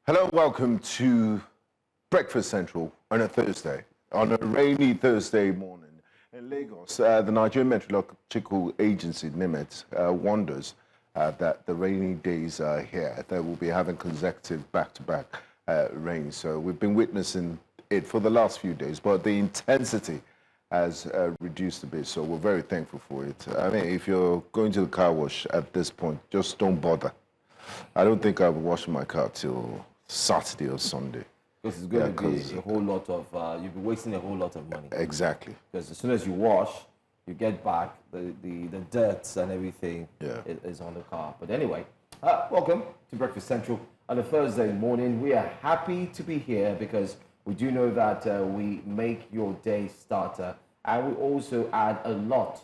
Hello, welcome to Breakfast Central on a Thursday, on a rainy Thursday morning in Lagos. The Nigerian Meteorological Agency, NIMET, wonders that the rainy days are here. They will be having consecutive back-to-back rain. So we've been witnessing it for the last few days, but the intensity has reduced a bit. So we're very thankful for it. I mean, if you're going to the car wash at this point, just don't bother. I don't think I'll be washing my car till Saturday or Sunday. Because it's going to be a whole lot of, you'll be wasting a whole lot of money. Exactly. Because as soon as you wash, you get back, the dirt and everything is on the car. But anyway, welcome to Breakfast Central on a Thursday morning. We are happy to be here because we do know that we make your day starter and we also add a lot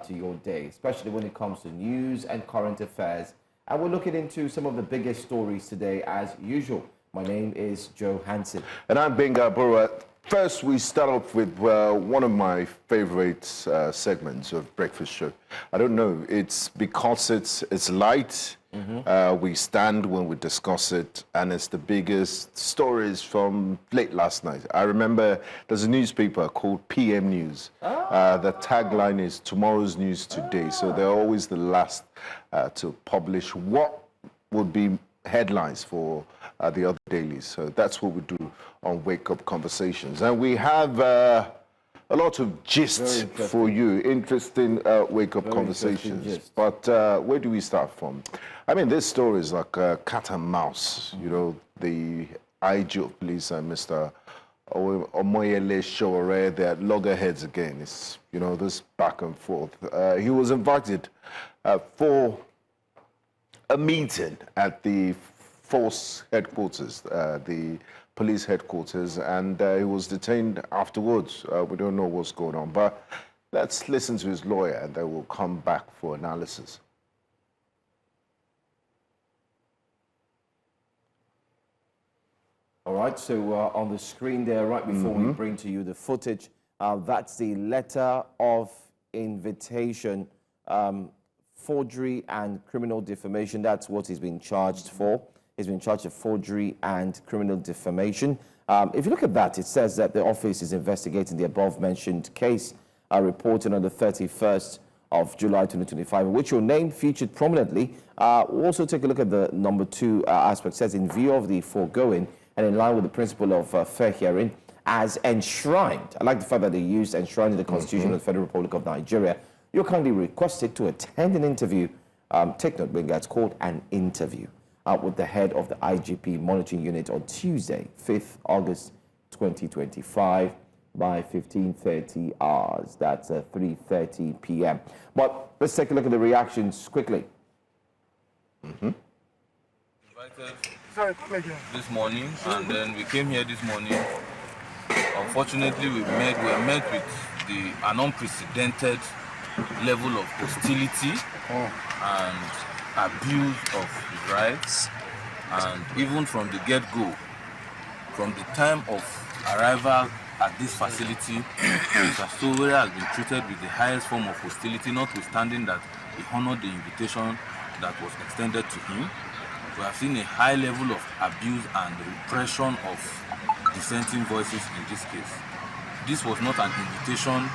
to your day, especially when it comes to news and current affairs. And we're looking into some of the biggest stories today, as usual. My name is Joe Hansen. And I'm Benga Bora. First, we start off with one of my favorite segments of Breakfast Show. I don't know, it's because it's light. We stand when we discuss it, and it's the biggest stories from late last night. I remember there's a newspaper called PM News. The tagline is tomorrow's news today. So they're always the last to publish what would be headlines for the other dailies. So that's what we do on Wake Up Conversations. And we have a lot of gist for you, interesting Wake Up Conversations. But where do we start from? I mean, this story is like cat and mouse. You know, the IG of police and Mr. Omoyele Sowore, they're at loggerheads again. It's, you know, this back and forth. He was invited for a meeting at the force headquarters, the police headquarters, and he was detained afterwards. We don't know what's going on, but let's listen to his lawyer and then we'll come back for analysis. All right, so on the screen there, right before we bring to you the footage, that's the letter of invitation, forgery and criminal defamation. That's what he's been charged for. He's been charged of forgery and criminal defamation. If you look at that, it says that the office is investigating the above-mentioned case reported on the 31st of July 2025, in which your name featured prominently. We'll also take a look at the number 2 aspect. It says, in view of the foregoing and in line with the principle of fair hearing, as enshrined. I like the fact that they used enshrined in the Constitution of the Federal Republic of Nigeria. You're kindly requested to attend an interview. Take note, Benga, it's called an interview with the head of the IGP Monitoring Unit on Tuesday, 5th August 2025 by 15:30 hours. That's 3:30 p.m. But let's take a look at the reactions quickly. Invited this morning, and then we came here this morning. Unfortunately, we were met with an unprecedented level of hostility and abuse of rights, and even from the get-go, from the time of arrival at this facility, Mr. Sowore has been treated with the highest form of hostility, notwithstanding that he honored the invitation that was extended to him. We have seen a high level of abuse and repression of dissenting voices in this case. This was not an invitation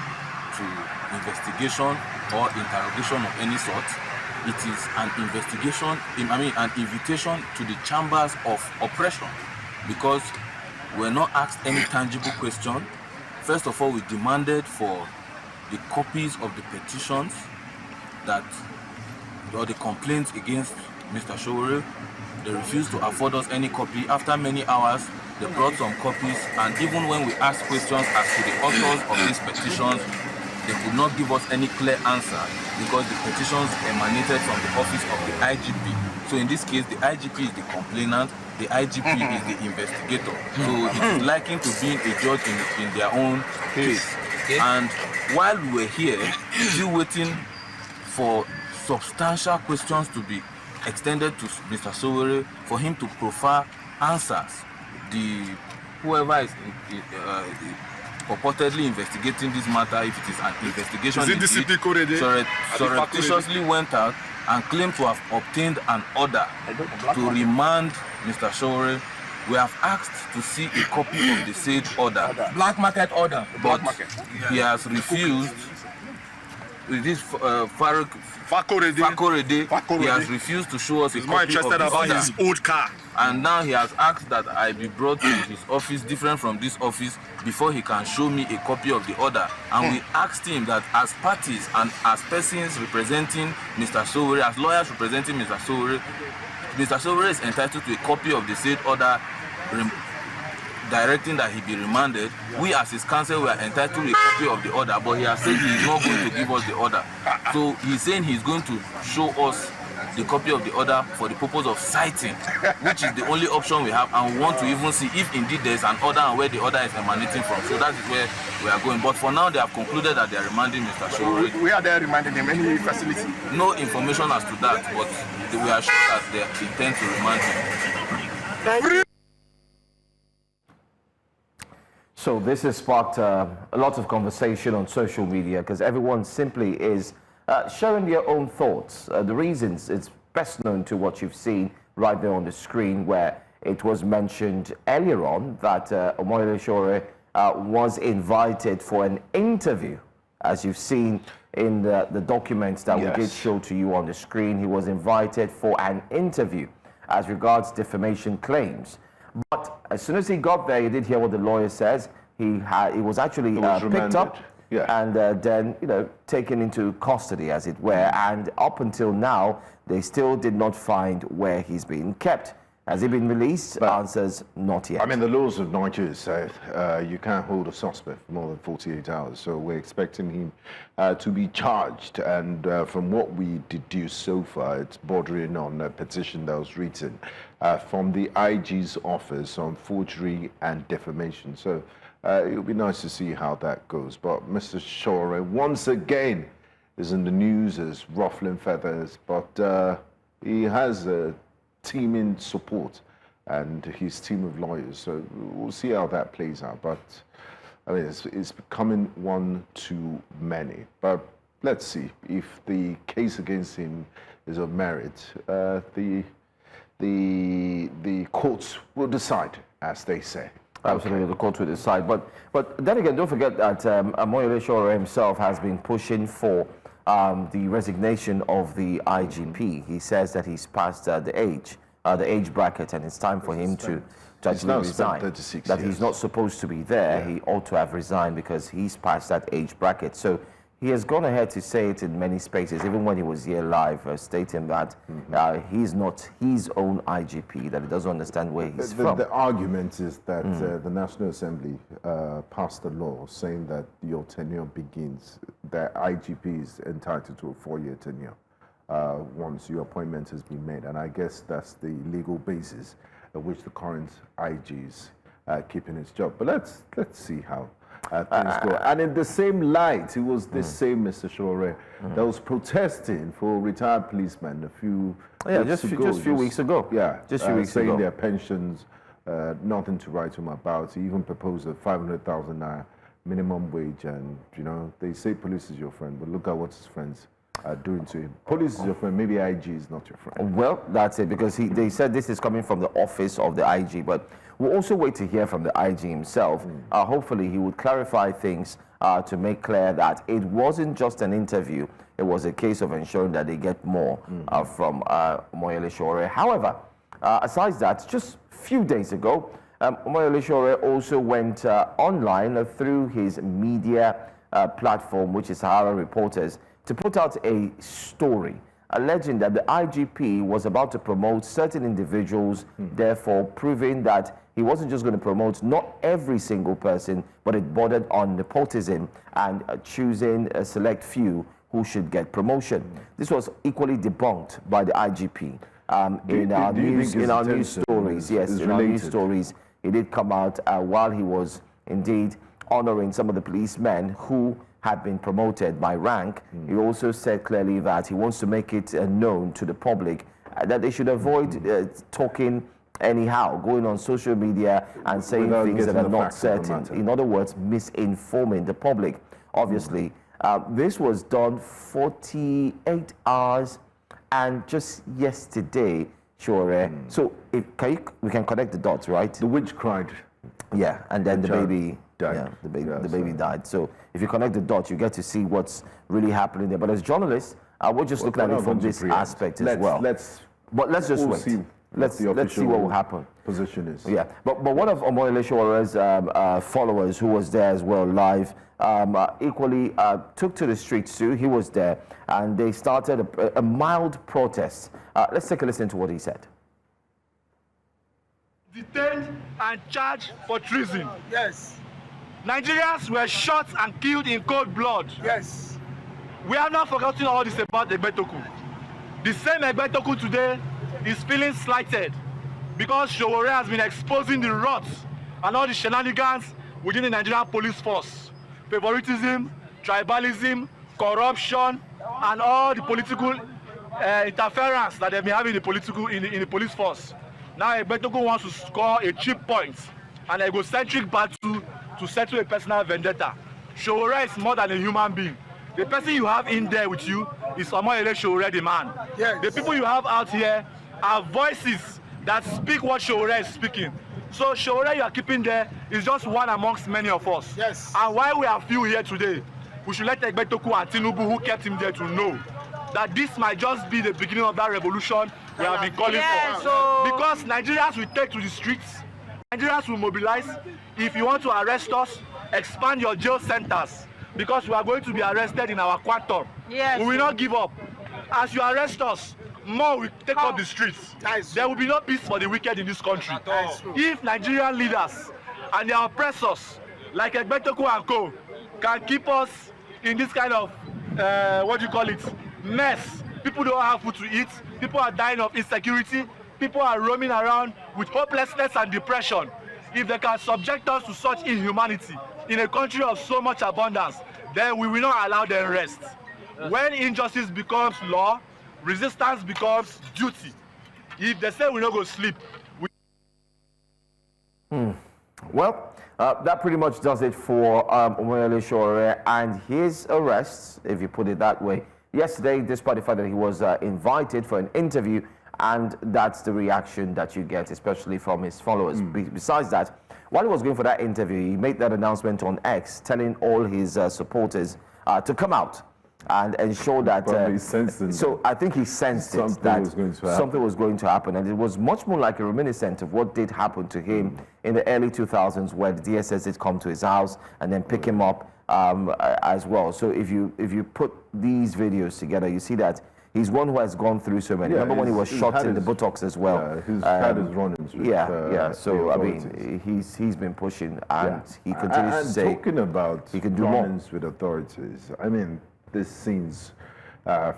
to investigation or interrogation of any sort. It is an investigation, an invitation to the chambers of oppression, because we're not asked any tangible question. First of all, we demanded for the copies of the petitions or the complaints against Mr. Sowore. They refused to afford us any copy. After many hours, they brought some copies, and even when we asked questions as to the authors of these petitions, they could not give us any clear answer because the petitions emanated from the office of the IGP. So in this case, the IGP is the complainant, the IGP is the investigator. So it is likened to being a judge in their own case. Okay. And while we were here, still waiting for substantial questions to be extended to Mr. Sowore for him to proffer answers, whoever is purportedly investigating this matter, if it is an investigation, surreptitiously went out and claimed to have obtained an order to remand Mr. Sowore We have asked to see a copy of the said order. Black market order. But he has refused. With this Fakorede, he has refused to show us a copy of this order. His old car. And now he has asked that I be brought to his office, different from this office, before he can show me a copy of the order. And we asked him that as parties and as persons representing Mr. Sowore, as lawyers representing Mr. Sowore is entitled to a copy of the said order directing that he be remanded. We as his counsel were entitled to a copy of the order, but he has said he is not going to give us the order. So he's saying he's going to show us the copy of the order for the purpose of citing, which is the only option we have, and we want to even see if indeed there is an order and where the order is emanating from. So that is where we are going. But for now, they have concluded that they are remanding Mr. Sowore. Where are they remanding him? Any facility? No information as to that, but we are sure that they intend to remand him. So this has sparked a lot of conversation on social media because everyone simply is sharing their own thoughts. The reasons, it's best known to what you've seen right there on the screen, where it was mentioned earlier on that Omoyele Sowore was invited for an interview. As you've seen in the documents that we did show to you on the screen, he was invited for an interview as regards defamation claims. But as soon as he got there, you did hear what the lawyer says. He was actually picked up and then, taken into custody, as it were. And up until now, they still did not find where he's been kept. Has he been released? Answers, not yet. I mean, the laws of Nigeria say you can't hold a suspect for more than 48 hours. So we're expecting him to be charged. And from what we deduce so far, it's bordering on a petition that was written from the IG's office on forgery and defamation. So it'll be nice to see how that goes. But Mr. Sowore, once again, is in the news as ruffling feathers. But he has a team in support and his team of lawyers, so we'll see how that plays out. But I mean, it's becoming one too many. But let's see if the case against him is of merit. The courts will decide, as they say. Absolutely, the court will decide. But then again, don't forget that Omoyele Sowore himself has been pushing for the resignation of the IGP. He says that he's past the age bracket, and it's time for him to actually resign. That he's not supposed to be there. Yeah. He ought to have resigned because he's past that age bracket. So he has gone ahead to say it in many spaces, even when he was here live, stating that he's not his own IGP, that he doesn't understand where he's from. The argument is that the National Assembly passed a law saying that your tenure begins, that IGP is entitled to a 4-year tenure once your appointment has been made. And I guess that's the legal basis at which the current IG is keeping his job. But let's see how things go. And in the same light, it was this same Mr. Sowore that was protesting for retired policemen a few weeks ago. Yeah, just a few weeks saying ago. Their pensions, nothing to write home about. He even proposed a 500,000 naira minimum wage, and they say police is your friend, but look at what his friends are doing to him. Police is your friend, maybe IG is not your friend. Well, that's it, because they said this is coming from the office of the IG, but we'll also wait to hear from the IG himself. Hopefully he would clarify things to make clear that it wasn't just an interview, it was a case of ensuring that they get more from Omoyele Sowore. However, aside that, just a few days ago, Omoyele Sowore also went online through his media platform, which is Sahara Reporters, to put out a story alleging that the IGP was about to promote certain individuals, therefore proving that he wasn't just going to promote not every single person, but it bordered on nepotism and choosing a select few who should get promotion. This was equally debunked by the IGP. In our news stories, in our news stories, it did come out while he was indeed honoring some of the policemen who had been promoted by rank. He also said clearly that he wants to make it known to the public that they should avoid talking anyhow, going on social media and saying things that are not certain. In other words, misinforming the public. Obviously, this was done 48 hours, and just yesterday, Sure. So we can connect the dots, right? The witch cried. Yeah, and then the child baby died. Yeah, the baby, Yeah, the baby so- died. So if you connect the dots, you get to see what's really happening there. But as journalists, we're just looking at We're it not from going to this preempt. aspect as Let's- well. But let's just we'll wait. see Let's the see official what will happen. position is. Yeah, but one of Omoyele Showore's followers who was there as well live equally took to the streets too. He was there, and they started a mild protest. Let's take a listen to what he said. Detained and charged for treason. Yes. Nigerians were shot and killed in cold blood. Yes. We have not forgotten all this about Egbetoku. The same Egbetoku today is feeling slighted because Showore has been exposing the rot and all the shenanigans within the Nigerian police force. Favoritism, tribalism, corruption, and all the political interference that they've been having in the police force. Now Egbetoku wants to score a cheap point, an egocentric battle to settle a personal vendetta. Showore is more than a human being. The person you have in there with you is Omoyele Showore, the man. Yes. The people you have out here are voices that speak what Showore is speaking. So Showore you are keeping there is just one amongst many of us. Yes. And while we are few here today, we should let Egbetoku and Tinubu, who kept him there, to know that this might just be the beginning of that revolution we have been calling for. Because Nigerians will take to the streets, Nigerians will mobilize. If you want to arrest us, expand your jail centers, because we are going to be arrested in our quantum. Yes. We will not give up. As you arrest us, more will take up the streets. There will be no peace for the wicked in this country. If Nigerian leaders and their oppressors, like Egbetoku and co, can keep us in this kind of, mess. People don't have food to eat. People are dying of insecurity. People are roaming around with hopelessness and depression. If they can subject us to such inhumanity in a country of so much abundance, then we will not allow them rest. When injustice becomes law, resistance becomes duty. If they say we don't go sleep, Well, that pretty much does it for Omoyele Showore and his arrests, if you put it that way. Yesterday, despite the fact that he was invited for an interview, and that's the reaction that you get, especially from his followers. Besides that, while he was going for that interview, he made that announcement on X, telling all his supporters to come out and ensure that. Probably sensing so I think he sensed something that was going to happen. something was going to happen, and it was much more like a reminiscent of what did happen to him in the early 2000s, where the DSS did come to his house and then pick him up as well. So if you put these videos together, you see that he's one who has gone through so many. Yeah, Remember when he was he's shot had in the his- buttocks as well? Yeah, he's had his run-ins with So the I authorities. mean, he's been pushing, and he And continues to say talking about he can do more. run-ins with authorities, I mean, this scenes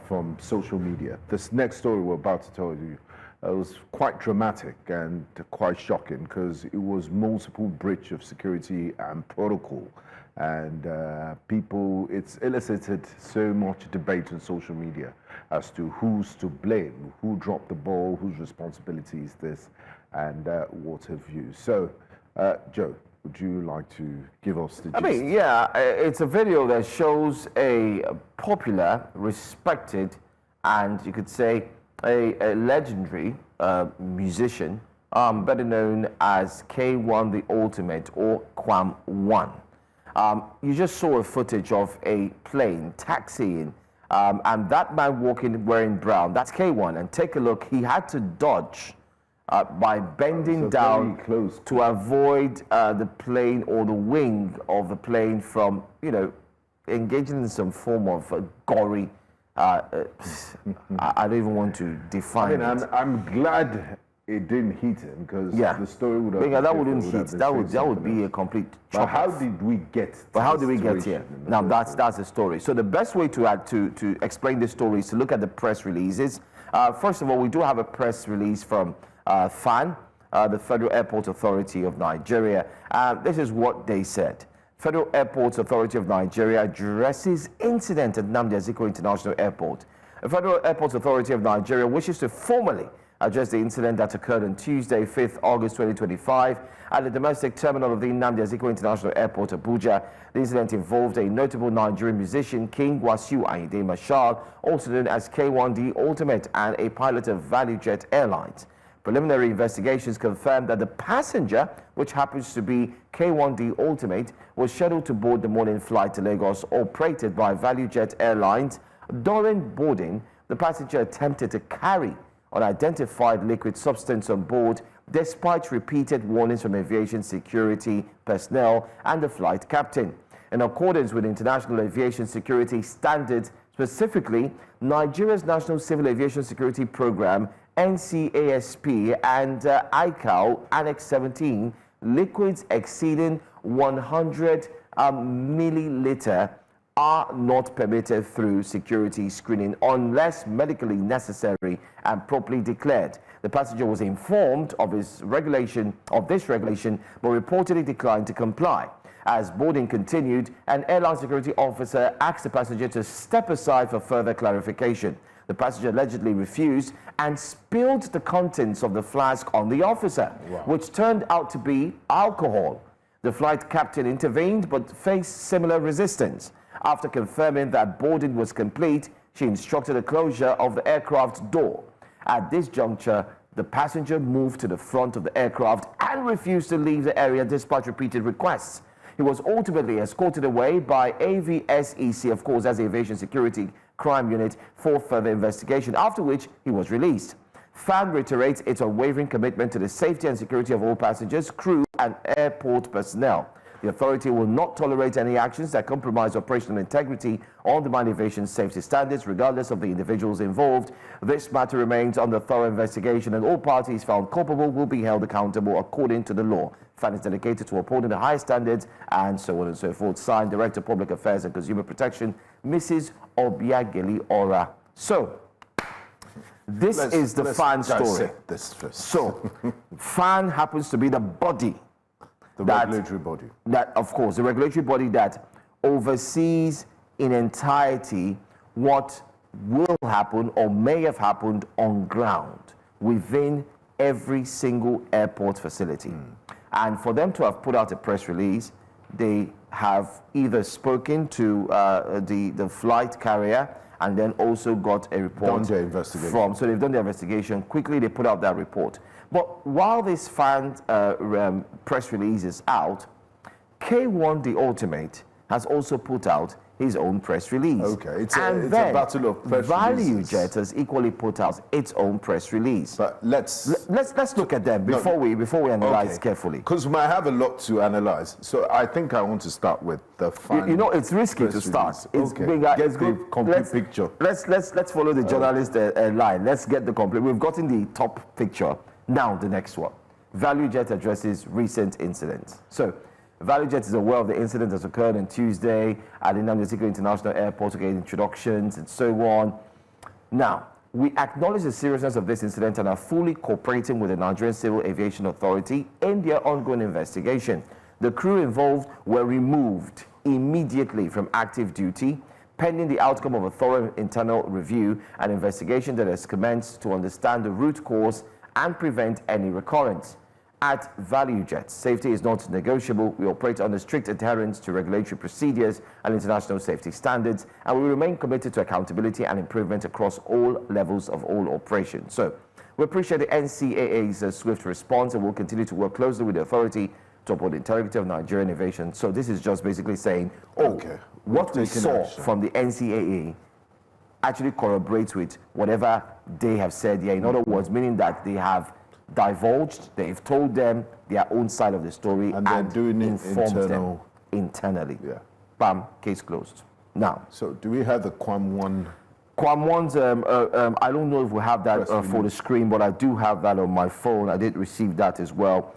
from social media. This next story we're about to tell you was quite dramatic and quite shocking because it was multiple breach of security and protocol. And it's elicited so much debate on social media as to who's to blame, who dropped the ball, whose responsibility is this, and what have you. So, Joe, would you like to give us the gist? I mean, yeah, it's a video that shows a popular, respected, and you could say a legendary musician, better known as K1 the Ultimate or Kwam 1. You just saw a footage of a plane taxiing, and that man walking wearing brown, that's K1. And take a look, he had to dodge by bending So down very close. to avoid the plane or the wing of the plane from, engaging in some form of gory. I don't even want to I define mean, it. I'm glad it didn't hit him because Yeah, the story would have. because that wouldn't would hit. have That been would something be a else. complete. But chop how off. did we get? To But how this did we get here? situation in the Now first that's the story. So the best way to explain this story is to look at the press releases. First of all, we do have a press release from FAN, the Federal Airport Authority of Nigeria. This is what they said. Federal Airports Authority of Nigeria addresses incident at Nnamdi Azikiwe International Airport. The Federal Airports Authority of Nigeria wishes to formally addressed the incident that occurred on Tuesday, 5th August 2025, at the domestic terminal of the Nnamdi Azikiwe International Airport, Abuja. The incident involved a notable Nigerian musician, King Wasiu Ayinde Marshal, also known as K1D Ultimate, and a pilot of ValueJet Airlines. Preliminary investigations confirmed that the passenger, which happens to be K1D Ultimate, was scheduled to board the morning flight to Lagos operated by ValueJet Airlines. During boarding, the passenger attempted to carry unidentified liquid substance on board, despite repeated warnings from aviation security personnel and the flight captain. In accordance with international aviation security standards, specifically Nigeria's National Civil Aviation Security Program, NCASP, and ICAO Annex 17, liquids exceeding 100 milliliter are not permitted through security screening unless medically necessary and properly declared. The passenger was informed of this regulation, but reportedly declined to comply. As boarding continued, an airline security officer asked the passenger to step aside for further clarification. The passenger allegedly refused and spilled the contents of the flask on the officer, which turned out to be alcohol. The flight captain intervened but faced similar resistance. After confirming that boarding was complete, she instructed the closure of the aircraft door. At this juncture, the passenger moved to the front of the aircraft and refused to leave the area despite repeated requests. He was ultimately escorted away by AVSEC, of course, as the Aviation Security Crime Unit, for further investigation, after which he was released. FAN reiterates its unwavering commitment to the safety and security of all passengers, crew, and airport personnel. The authority will not tolerate any actions that compromise operational integrity or undermine aviation safety standards, regardless of the individuals involved. This matter remains under thorough investigation, and all parties found culpable will be held accountable according to the law. FAN is dedicated to upholding the highest standards, and so on and so forth. Signed, Director of Public Affairs and Consumer Protection, Mrs. Obiageli Ora. So, this is the FAN story. This first. So, FAN happens to be the body. The regulatory body. That, of course, the regulatory body that oversees in entirety what will happen or may have happened on ground within every single airport facility. And for them to have put out a press release, they have either spoken to the flight carrier and then also got a report Done their investigation. so they've done their investigation. Quickly, they put out that report. But while this FAN press release is out, K1 The Ultimate has also put out his own press release. Okay, it's a battle of press releases. ValueJet has equally put out its own press release. But let's look at them before we analyze carefully. Because we might have a lot to analyze. So I think I want to start with the FAN. You know, it's risky to start. Release. Get the complete picture. Let's follow the journalist line. Let's get the complete. We've gotten the top picture. Now the next one. ValueJet addresses recent incidents. So, ValueJet is aware of the incident that occurred on Tuesday at the Nnamdi Azikiwe International Airport to get introductions and so on. Now, we acknowledge the seriousness of this incident and are fully cooperating with the Nigerian Civil Aviation Authority in their ongoing investigation. The crew involved were removed immediately from active duty, pending the outcome of a thorough internal review and investigation that has commenced to understand the root cause and prevent any recurrence. At ValueJet, safety is not negotiable. We operate under strict adherence to regulatory procedures and international safety standards, and we remain committed to accountability and improvement across all levels of all operations. So, we appreciate the NCAA's swift response, and we'll continue to work closely with the authority to uphold the integrity of Nigerian aviation. So, this is just basically saying, what we saw from the NCAA actually corroborates with whatever they have said here. In other words, meaning that they have divulged, they've told them their own side of the story and they're doing it them internally. Yeah. Bam, case closed. Now. So do we have the Quam 1? Quam 1's, I don't know if we have that for the screen, but I do have that on my phone. I did receive that as well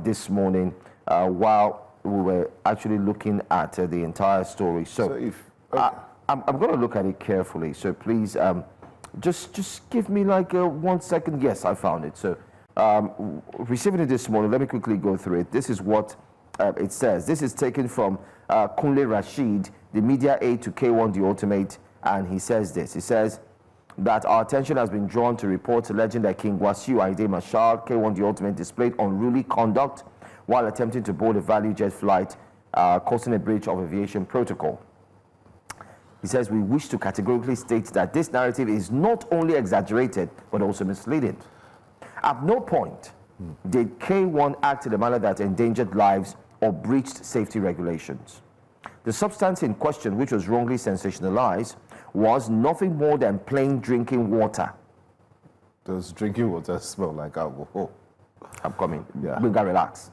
this morning while we were actually looking at the entire story. So if, I'm going to look at it carefully. So please, just give me like 1 second. Yes, I found it. So receiving it this morning, let me quickly go through it. This is what it says. This is taken from Kunle Rashid, the media aide to K1 The Ultimate, and he says this. He says, that our attention has been drawn to reports alleging that King Wasiu Ayinde Marshal, K1 The Ultimate, displayed unruly conduct while attempting to board a value jet flight, causing a breach of aviation protocol. He says, we wish to categorically state that this narrative is not only exaggerated, but also misleading. At no point did K1 act in a manner that endangered lives or breached safety regulations. The substance in question, which was wrongly sensationalized, was nothing more than plain drinking water. Does drinking water smell like alcohol? I'm coming. Yeah. We gotta relax.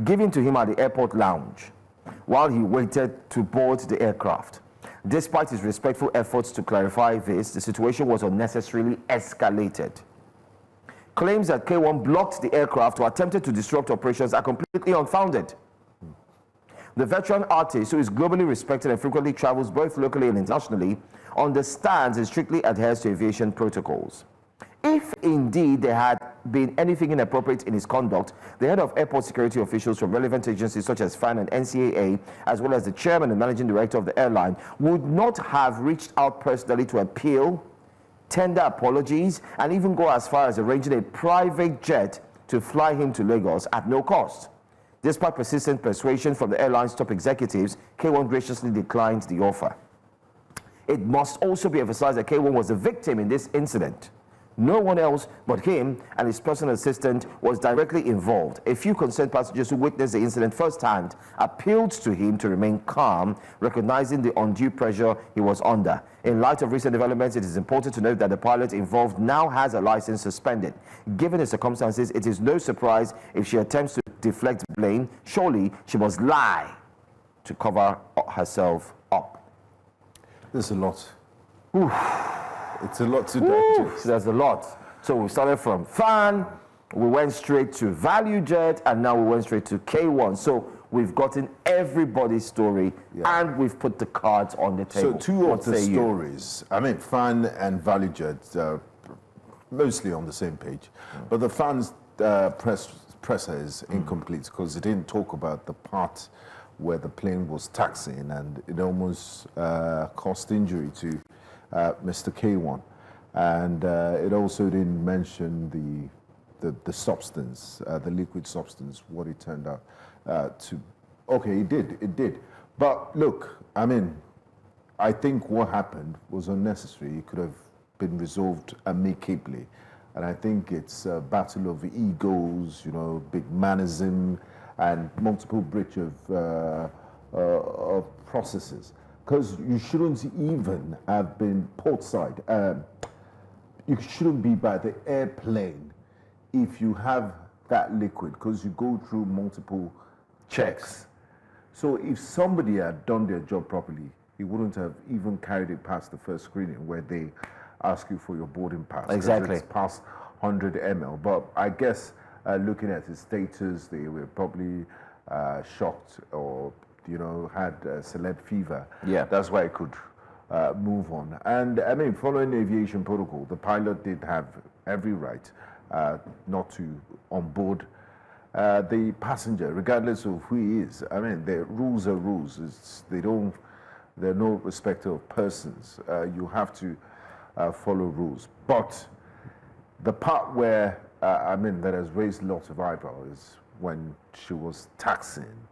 Given to him at the airport lounge while he waited to board the aircraft. Despite his respectful efforts to clarify this, the situation was unnecessarily escalated. Claims that K1 blocked the aircraft or attempted to disrupt operations are completely unfounded. The veteran artist, who is globally respected and frequently travels both locally and internationally, understands and strictly adheres to aviation protocols. If indeed there had been anything inappropriate in his conduct, the head of airport security officials from relevant agencies such as FAN and NCAA, as well as the chairman and managing director of the airline, would not have reached out personally to appeal, tender apologies, and even go as far as arranging a private jet to fly him to Lagos at no cost. Despite persistent persuasion from the airline's top executives, K1 graciously declined the offer. It must also be emphasized that K1 was a victim in this incident. No one else but him and his personal assistant was directly involved. A few concerned passengers who witnessed the incident firsthand appealed to him to remain calm, recognizing the undue pressure he was under. In light of recent developments, it is important to note that the pilot involved now has a license suspended. Given the circumstances, it is no surprise if she attempts to deflect blame. Surely she must lie to cover herself up. There's a lot. It's a lot to digest. There's a lot. So we started from FAN, we went straight to Value Jet, and now we went straight to K1. So we've gotten everybody's story, and we've put the cards on the table. So two of the stories, I mean, FAN and Value Jet are mostly on the same page, but the FAN's presser is incomplete because it didn't talk about the part where the plane was taxiing and it almost caused injury to Mr. K1, and it also didn't mention the substance, the liquid substance, what it turned out to. Okay, it did. But look, I mean, I think what happened was unnecessary. It could have been resolved amicably, and I think it's a battle of egos, you know, big manism, and multiple breach of processes. Because you shouldn't even have been portside. You shouldn't be by the airplane if you have that liquid, because you go through multiple checks. So if somebody had done their job properly, he wouldn't have even carried it past the first screening where they ask you for your boarding pass. Exactly. It's past 100 ml. But I guess looking at his status, they were probably shocked or had celeb fever. Yeah. That's why I could move on. And I mean, following the aviation protocol, the pilot did have every right not to onboard the passenger, regardless of who he is. I mean, the rules are rules. They're no respect of persons. You have to follow rules. But the part where, that has raised lots of eyebrows is when she was taxiing.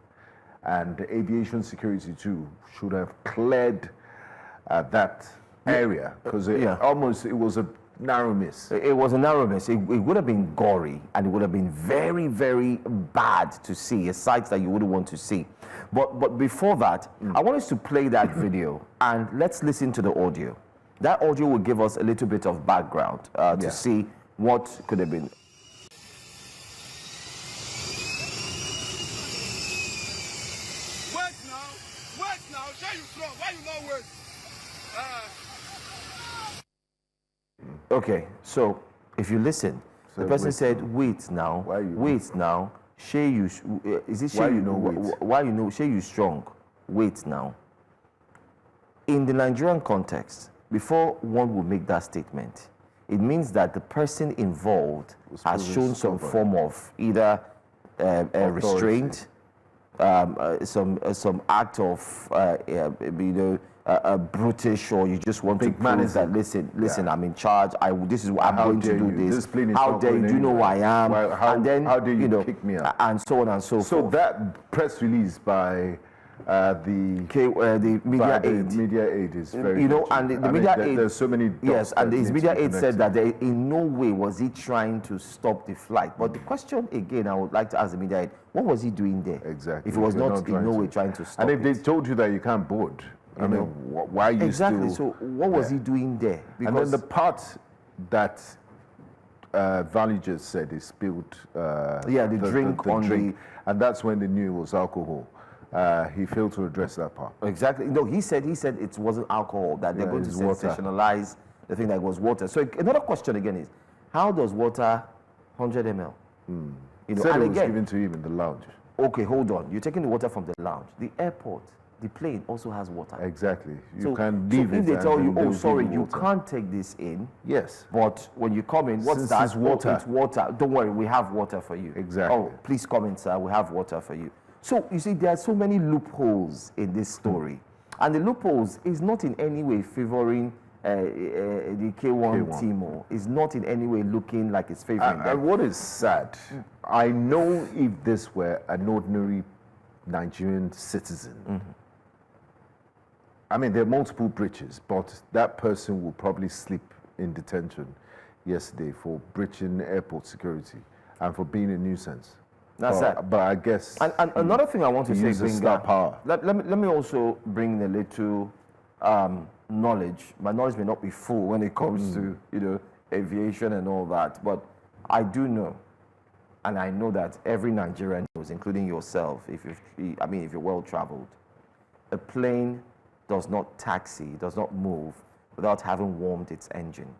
And the aviation security too should have cleared that area, because it was a narrow miss. It was a narrow miss. It would have been gory, and it would have been very, very bad to see, a sight that you wouldn't want to see. But before that, I want us to play that video, and let's listen to the audio. That audio will give us a little bit of background to see what could have been. Okay, so if you listen, the person said, "Wait now, wait now. Shey you is it? Why you know wait? Why you know? Shey you strong? Wait now." In the Nigerian context, before one will make that statement, it means that the person involved has shown some form of either restraint, some act of brutish, or you just want to Big prove that, manism. listen, I'm in charge. This is what I'm How going to dare do you? this. This plane is How not dare you? going Do you know who I anywhere. am? Well, how- and then, how do you know, kick me out? And so on and so So forth. that press release by the media aid. media aid is very You know, touching. and the I mean, media there- aid. there's so many Yes, dots and that his need media to be aid said connected. that in no way was he trying to stop the flight. But the question again, I would like to ask the media aid, what was he doing there? Exactly. If he was You're not in trying no to. way trying to stop And if they it. told you that you can't board, I mean, know? why are you Exactly. still? So what was he doing there? And then the part that Valley just said is spilled. The drink on the- and that's when they knew it was alcohol. He failed to address that part. Exactly. No, he said it wasn't alcohol, that they're Yeah, going to it's water. sensationalize the thing that it was water. So another question again is, how does water 100 ml? You know, Said and it was again, given to him in the lounge. okay, hold on. You're taking the water from the lounge. The airport, the plane also has water. Exactly. You So, can so leave it. if they and tell then you, they'll oh, give sorry, you water. can't take this in, Yes. but when you come in, what's Since that? it's water. Oh, it's water. Don't worry, we have water for you. Exactly. Oh, please come in, sir. We have water for you. So you see, there are so many loopholes in this story, and the loopholes is not in any way favoring the K1 team, or is not in any way looking like it's favoring them. And what is sad, I know if this were an ordinary Nigerian citizen, I mean, there are multiple breaches, but that person will probably sleep in detention yesterday for breaching airport security and for being a nuisance. That's but, it. But I guess And another thing I want to he say, uses star Gbenga, power. let me also bring a little knowledge. My knowledge may not be full when it comes to aviation and all that, but I do know, and I know that every Nigerian knows, including yourself, if you're well traveled, a plane does not taxi, does not move without having warmed its engine.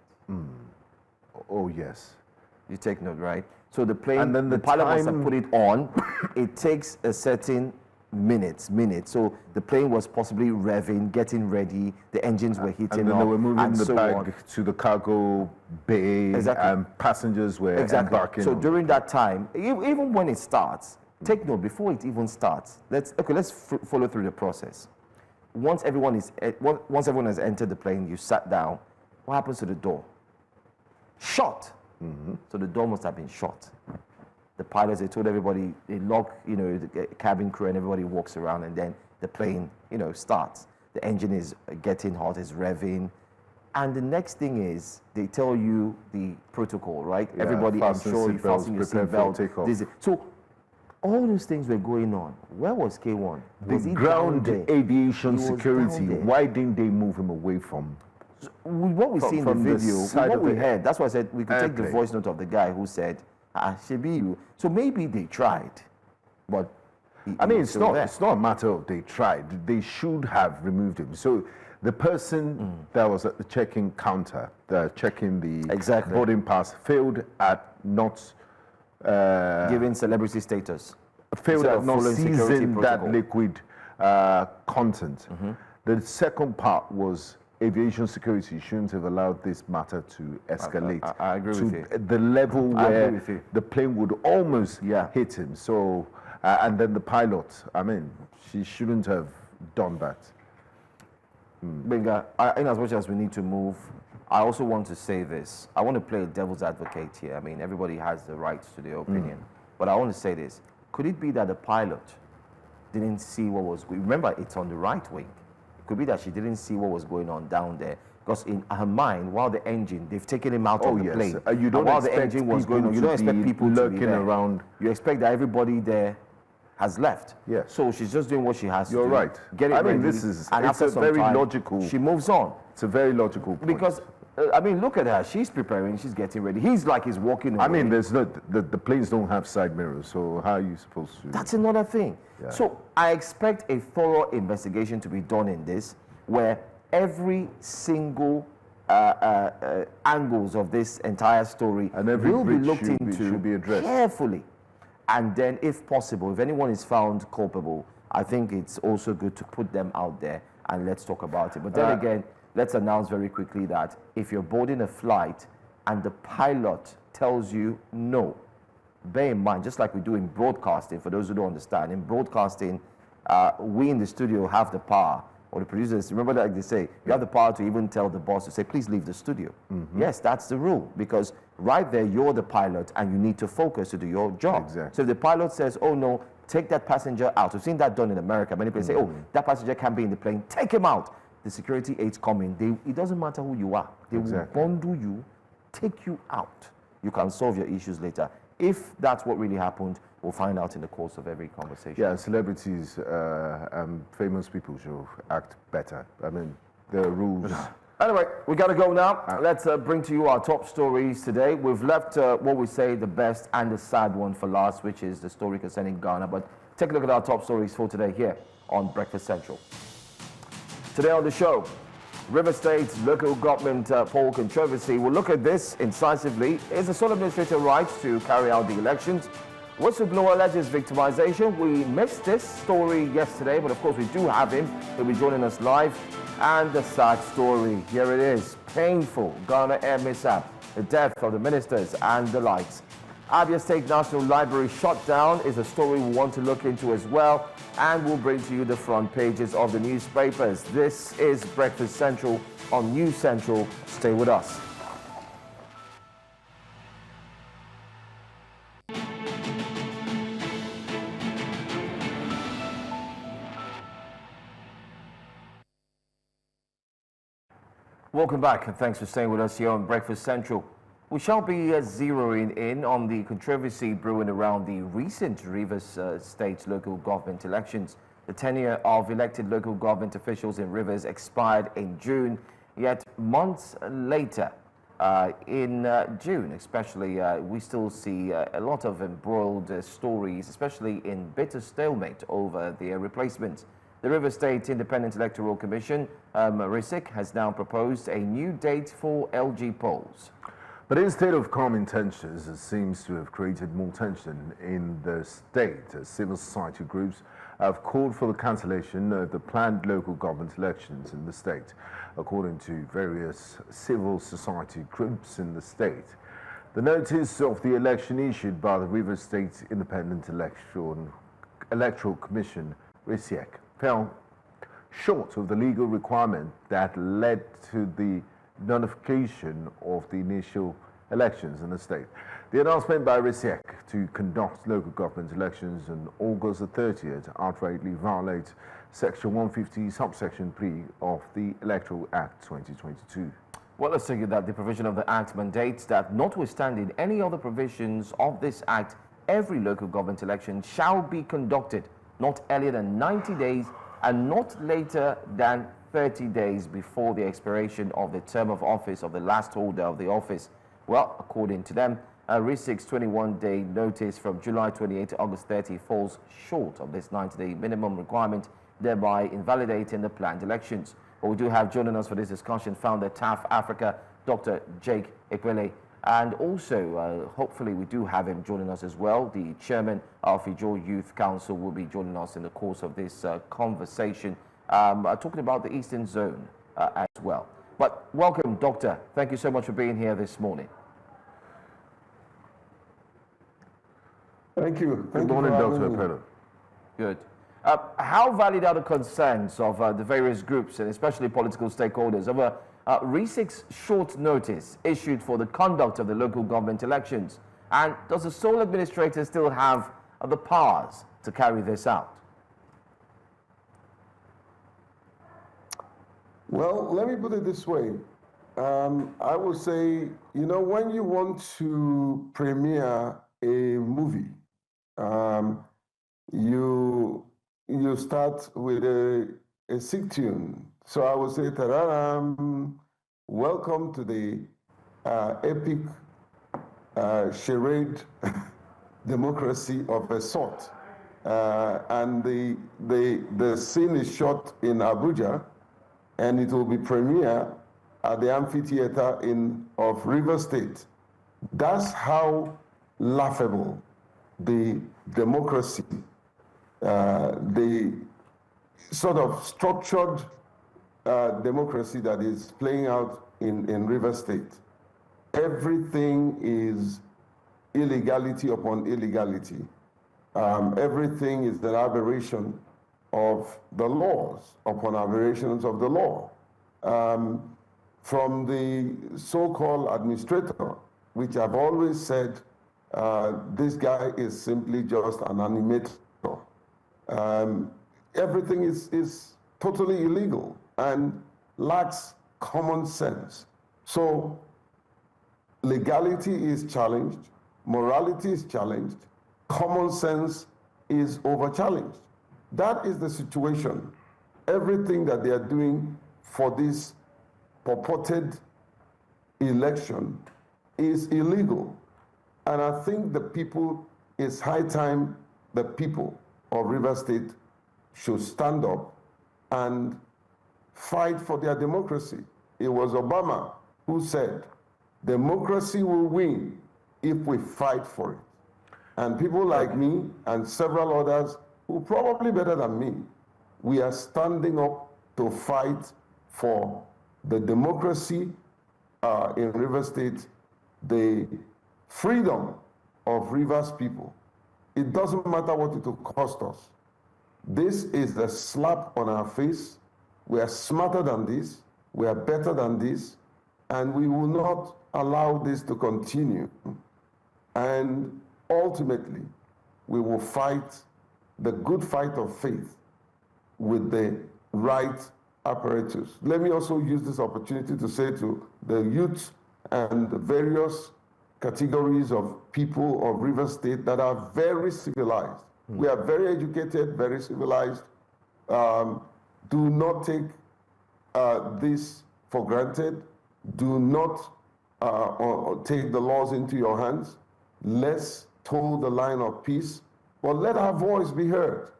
Oh, yes. You take note, right? So the plane, And then the the pilot must have time- put it on. It takes a certain minutes. So the plane was possibly revving, getting ready. The engines were heating And then up, they were moving and the so bag on. to the cargo bay, Exactly. and passengers were Exactly. embarking. So on- during that time, even when it starts, take note before it even starts. Let's follow through the process. Once everyone has entered the plane, you sat down. What happens to the door? Shut. So the door must have been shut. The pilots, they told everybody, they lock, the cabin crew, and everybody walks around, and then the plane, starts. The engine is getting hot, it's revving. And the next thing is, they tell you the protocol, right? Yeah, Everybody, fasten ensure you seatbelts, fasten your prepare for seatbelt. takeoff. So all those things were going on. Where was K1? Was he The down ground there? aviation He was security, down there. why didn't they move him away from? With what we see in the from the video, with side what of we the heard, that's why I said we could take the airplane. voice note of the guy who said, Shebi you. So maybe they tried, but I mean, was it's still not. there. It's not a matter of they tried. They should have removed him. So the person that was at the check-in counter, checking the Exactly. boarding pass, failed at not Given celebrity status. failed Instead at of not following security seizing that protocol. liquid content. The second part was aviation security shouldn't have allowed this matter to escalate I agree to with you. the level I agree where with you. the plane would almost Yeah. hit him. So, and then the pilot, I mean, she shouldn't have done that. Benga, in as much as we need to move, I also want to say this. I want to play devil's advocate here. I mean, everybody has the right to their opinion. But I want to say this. Could it be that the pilot didn't see what was going on? Remember, it's on the right wing. It could be that she didn't see what was going on down there. Because in her mind, while the engine, they've taken him out Oh, of the yes. plane. You And don't while the expect engine was going on, you people don't to expect be people to be lurking there. around. You expect that everybody there has left. Yeah. So she's just doing what she has You're to do. right. Get it I mean, ready, this is- and it's after a some very time, logical- She moves on. It's a very logical point. Because, I mean, look at her. She's preparing. She's getting ready. He's walking away. I mean, there's no the planes don't have side mirrors, so how are you supposed to? That's another thing. So I expect a thorough investigation to be done in this, where every single angles of this entire story And every will be breach looked should be- into should be addressed. carefully. And then, if possible, if anyone is found culpable, I think it's also good to put them out there and let's talk about it. But then again, let's announce very quickly that if you're boarding a flight and the pilot tells you no, bear in mind, just like we do in broadcasting, for those who don't understand, in broadcasting, we in the studio have the power or the producers, remember that they say, you have the power to even tell the boss to say, please leave the studio. Yes, that's the rule, because right there, you're the pilot and you need to focus to do your job. Exactly. So if the pilot says, oh no, take that passenger out. We've seen that done in America. Many people say, oh, that passenger can't be in the plane, take him out. The security aides come in. It doesn't matter who you are. They will bundle you, take you out. You can solve your issues later. If that's what really happened, we'll find out in the course of every conversation. Yeah, celebrities and famous people should act better. I mean, there are rules. Anyway, we got to go now. Let's bring to you our top stories today. We've left what we say the best and the sad one for last, which is the story concerning Ghana. But take a look at our top stories for today here on Breakfast Central. Today on the show, River State local government poll controversy. We'll look at this incisively. Is the sole administrator right to carry out the elections? Whistleblower alleges victimization. We missed this story yesterday, but of course we do have him. He'll be joining us live. And the sad story, here it is. Painful Ghana Air mishap, the death of the ministers and the likes. Abia State National Library shut down is a story we want to look into as well. And we'll bring to you the front pages of the newspapers. This is Breakfast Central on News Central. Stay with us. Welcome back, and thanks for staying with us here on Breakfast Central. We shall be zeroing in on the controversy brewing around the recent Rivers State local government elections. The tenure of elected local government officials in Rivers expired in June, yet months later, in June especially, we still see a lot of embroiled stories, especially in bitter stalemate over their replacements. The River State Independent Electoral Commission, LASIEC, has now proposed a new date for LG polls. But instead of calm intentions, it seems to have created more tension in the state. Civil society groups have called for the cancellation of the planned local government elections in the state, according to various civil society groups in the state. The notice of the election issued by the River State Independent Electoral Commission, LASIEC, fell short of the legal requirement that led to the nullification of the initial elections in the state. The announcement by LASIEC to conduct local government elections on August the 30th outrightly violates Section 150, subsection 3 of the Electoral Act 2022. Well, let's take it that the provision of the Act mandates that, notwithstanding any other provisions of this Act, every local government election shall be conducted not earlier than 90 days and not later than 30 days before the expiration of the term of office of the last holder of the office. Well, according to them, LASIEC's 21-day notice from July 28 to August 30 falls short of this 90-day minimum requirement, thereby invalidating the planned elections. But we do have joining us for this discussion founder TAF Africa, Dr. Jake Ekwele, and also hopefully we do have him joining us as well. The chairman of Ijo Youth Council will be joining us in the course of this conversation, talking about the Eastern Zone as well. But welcome, Doctor. Thank you so much for being here this morning. Thank you. Good morning, Dr. Ekwele. Good. How valid are the concerns of the various groups and especially political stakeholders over LASIEC's short notice issued for the conduct of the local government elections? And does the sole administrator still have the powers to carry this out? Well, let me put it this way. I would say, you know, when you want to premiere a movie, you start with a sick tune. So I would say, tararam, welcome to the epic charade democracy of a sort. And the scene is shot in Abuja, and it will be premiere at the amphitheater of River State. That's how laughable the democracy, the sort of structured democracy that is playing out in River State. Everything is illegality upon illegality. Everything is an aberration. of the laws, upon aberrations of the law. From the so-called administrator, which I've always said, this guy is simply just an animator. Everything is totally illegal and lacks common sense. So legality is challenged, morality is challenged, common sense is over-challenged. That is the situation. Everything that they are doing for this purported election is illegal. And I think it's high time the people of Rivers State should stand up and fight for their democracy. It was Obama who said, democracy will win if we fight for it. And people like me and several others who are probably better than me, we are standing up to fight for the democracy in Rivers State, the freedom of Rivers people. It doesn't matter what it will cost us. This is a slap on our face. We are smarter than this. We are better than this. And we will not allow this to continue. And ultimately, we will fight the good fight of faith with the right apparatus. Let me also use this opportunity to say to the youth and the various categories of people of Rivers State that are very civilized. We are very educated, very civilized. Do not take this for granted. Do not take the laws into your hands. Let's toe the line of peace, but let our voice be heard.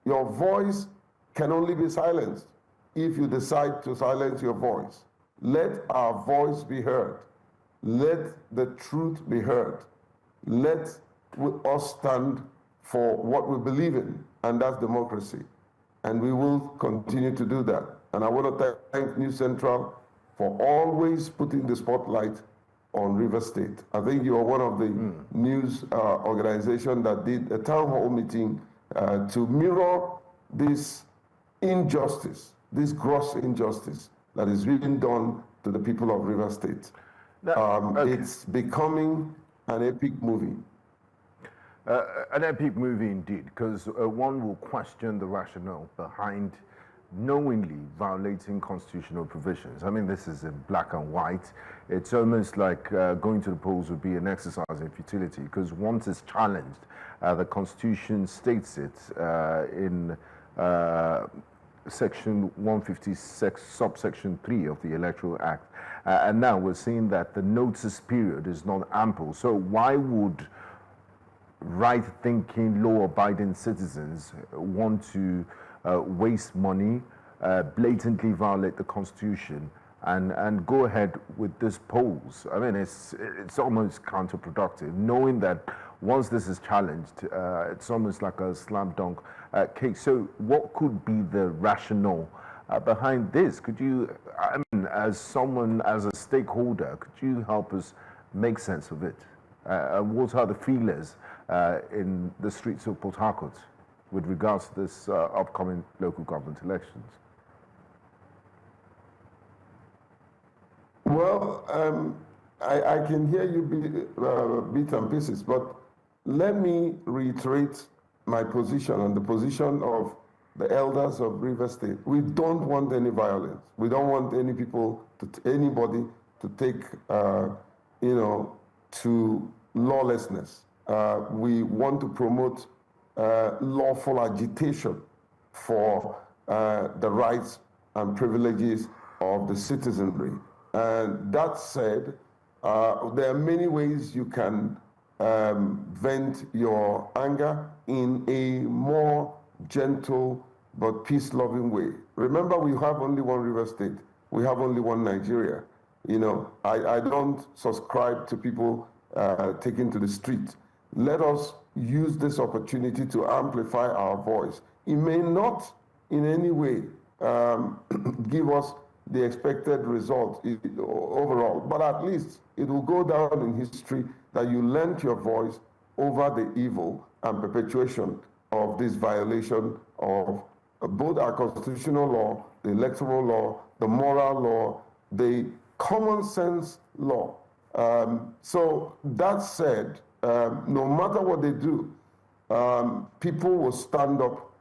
Your voice can only be silenced if you decide to silence your voice. Let our voice be heard. Let the truth be heard. Let us stand for what we believe in, and that's democracy. And we will continue to do that. And I want to thank News Central for always putting the spotlight on Rivers State. I think you are one of the news organizations that did a town hall meeting to mirror this injustice, this gross injustice that is being done to the people of Rivers State. It's becoming an epic movie. An epic movie indeed, because one will question the rationale behind knowingly violating constitutional provisions. I mean, this is in black and white. It's almost like going to the polls would be an exercise in futility, because once it's challenged, the Constitution states it in Section 156, subsection 3 of the Electoral Act. And now we're seeing that the notice period is not ample. So why would right-thinking, law-abiding citizens want to waste money, blatantly violate the Constitution, and go ahead with these polls? I mean, it's almost counterproductive, knowing that once this is challenged, it's almost like a slam dunk case. So what could be the rationale behind this? Could you, I mean, as someone, as a stakeholder, could you help us make sense of it? What are the feelers in the streets of Port Harcourt with regards to this upcoming local government elections? Well, I can hear you bits and pieces, but let me reiterate my position and the position of the elders of Rivers State. We don't want any violence. We don't want anybody to take, to lawlessness. We want to promote lawful agitation for the rights and privileges of the citizenry. And that said, there are many ways you can vent your anger in a more gentle but peace-loving way. Remember, we have only one Rivers State. We have only one Nigeria. You know, I don't subscribe to people taking to the street. Let us use this opportunity to amplify our voice. It may not in any way give us the expected result overall, but at least it will go down in history that you lent your voice over the evil and perpetuation of this violation of both our constitutional law, the electoral law, the moral law, the common sense law. So that said, no matter what they do, people will stand up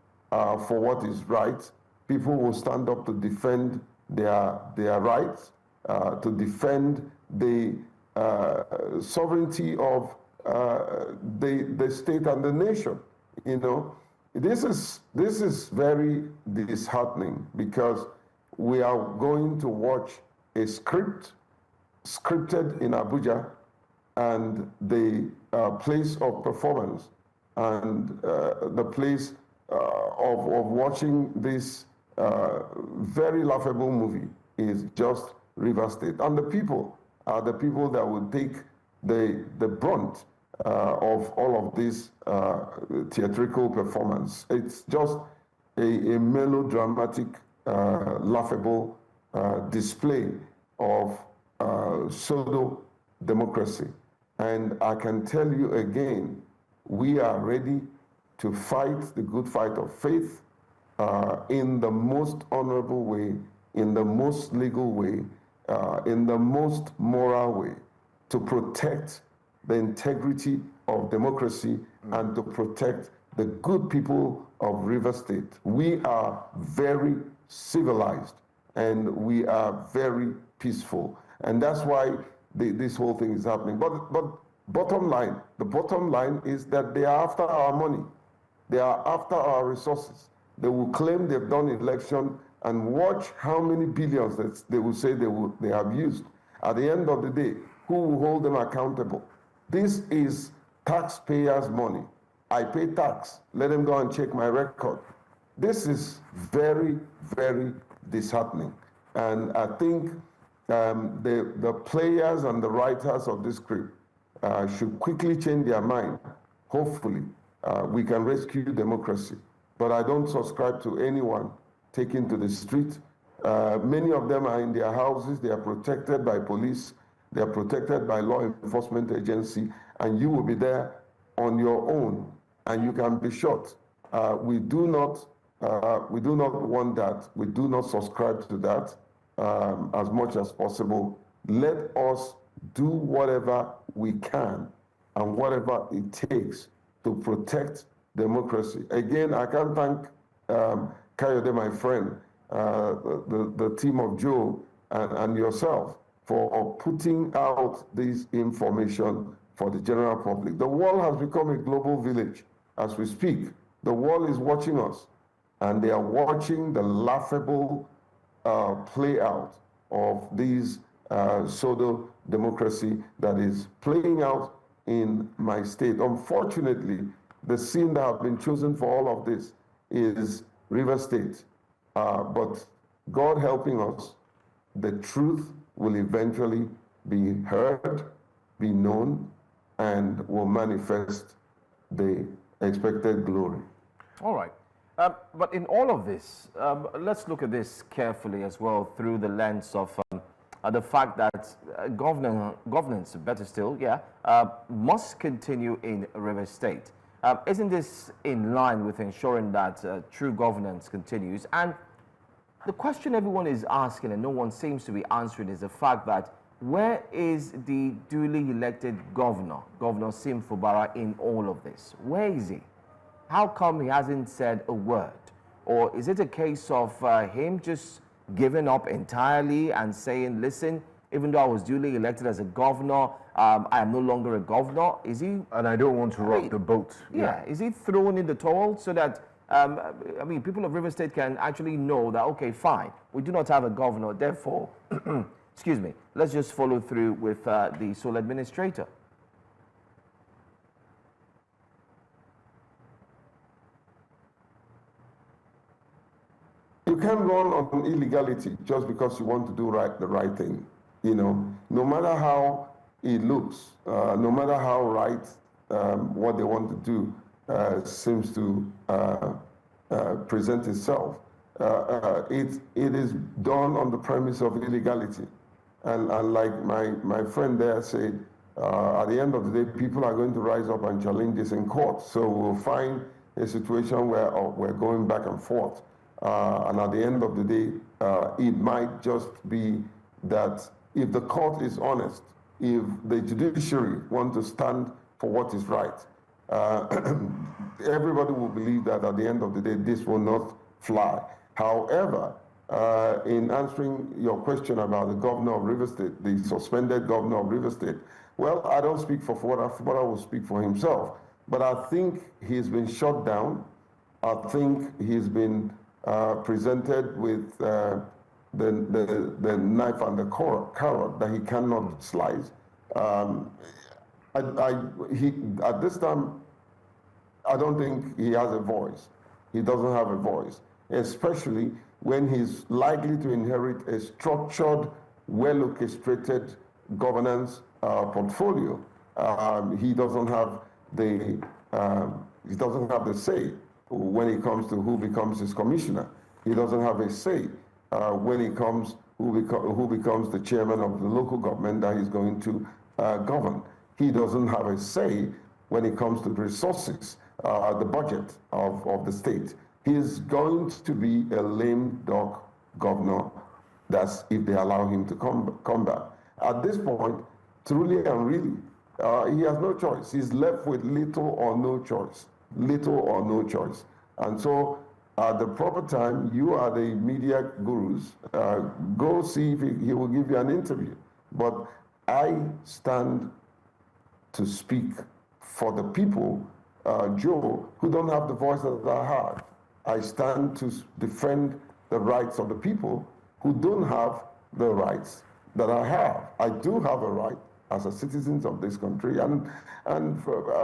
for what is right. People will stand up to defend their rights, to defend the sovereignty of the state and the nation. You know, this is very disheartening because we are going to watch a scripted in Abuja, and the place of performance and the place of watching this very laughable movie is just River State. And the people are the people that will take the brunt of all of this theatrical performance. It's just a melodramatic, laughable display of pseudo democracy. And I can tell you again, we are ready to fight the good fight of faith in the most honorable way, in the most legal way, in the most moral way, to protect the integrity of democracy and to protect the good people of River State. We are very civilized and we are very peaceful. And that's why this whole thing is happening. But bottom line, the bottom line is that they are after our money. They are after our resources. They will claim they've done election and watch how many billions that they will say they have used. At the end of the day, who will hold them accountable? This is taxpayers' money. I pay tax. Let them go and check my record. This is very, very disheartening. And I think the players and the writers of this script should quickly change their mind. Hopefully, we can rescue democracy. But I don't subscribe to anyone taken to the street. Many of them are in their houses. They are protected by police. They are protected by law enforcement agency. And you will be there on your own, and you can be shot. We do not want that. We do not subscribe to that as much as possible. Let us do whatever we can and whatever it takes to protect democracy. Again, I can't thank Kayode, my friend, the team of Joe and yourself for putting out this information for the general public. The world has become a global village as we speak. The world is watching us, and they are watching the laughable play out of these pseudo democracy that is playing out in my state. Unfortunately, the scene that have been chosen for all of this is River State. But God helping us, the truth will eventually be heard, be known, and will manifest the expected glory. All right. But in all of this, let's look at this carefully as well through the lens of the fact that governance, better still, must continue in River State. Isn't this in line with ensuring that true governance continues? And the question everyone is asking and no one seems to be answering is the fact that where is the duly elected governor, Governor Sim Fubara, in all of this? Where is he? How come he hasn't said a word? Or is it a case of him just giving up entirely and saying, listen, even though I was duly elected as a governor, I am no longer a governor? Is he... And I don't want to rock the boat. Yeah. Is he throwing in the towel so that, I mean, people of River State can actually know that, okay, fine, we do not have a governor, therefore, excuse me, let's just follow through with the sole administrator. You can't run on illegality just because you want to do the right thing. You know, no matter how it looks, no matter how right what they want to do seems to present itself, it is done on the premise of illegality. And like my friend there said, at the end of the day, people are going to rise up and challenge this in court. So we'll find a situation where we're going back and forth. And at the end of the day, it might just be that if the court is honest, if the judiciary want to stand for what is right, everybody will believe that at the end of the day, this will not fly. However, in answering your question about the governor of Rivers State, the suspended governor of Rivers State, well, I don't speak for Fubara will speak for himself, but I think he's been shut down. I think he's been presented with the knife and the carrot that he cannot slice. At this time, I don't think he has a voice. He doesn't have a voice, especially when he's likely to inherit a structured, well-orchestrated governance portfolio. He doesn't have the say when it comes to who becomes his commissioner. He doesn't have a say when it comes who becomes the chairman of the local government that he's going to govern. He doesn't have a say when it comes to the resources, the budget of the state. He's going to be a lame duck governor. That's if they allow him to come back. At this point, truly and really, he has no choice. He's left with little or no choice. Little or no choice. And so at the proper time, you are the media gurus. Go see if he will give you an interview. But I stand to speak for the people, Joe, who don't have the voice that I have. I stand to defend the rights of the people who don't have the rights that I have. I do have a right as a citizen of this country, and I'm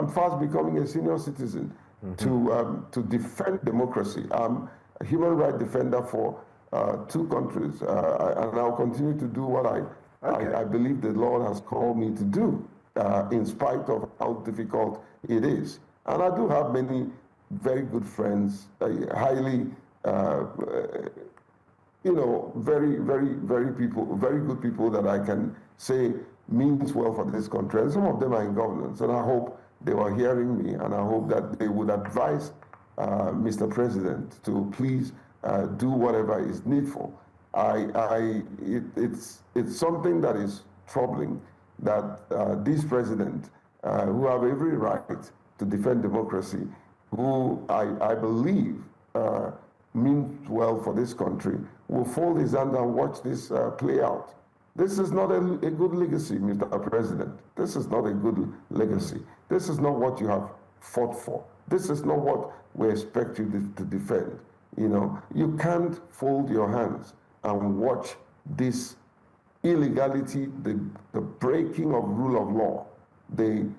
fast becoming a senior citizen to defend democracy. I'm a human rights defender for two countries, and I'll continue to do what I believe the Lord has called me to do, in spite of how difficult it is. And I do have many very good friends, highly, very good people that I can say means well for this country. And some of them are in governance, and I hope they were hearing me, and I hope that they would advise Mr. President to please do whatever is needful. It's something that is troubling that this president, who have every right to defend democracy, who I believe means well for this country, will fold his hand and watch this play out. This is not a good legacy, Mr. President. This is not a good legacy. This is not what you have fought for. This is not what we expect you to defend. You know, you can't fold your hands and watch this illegality, the breaking of rule of law, the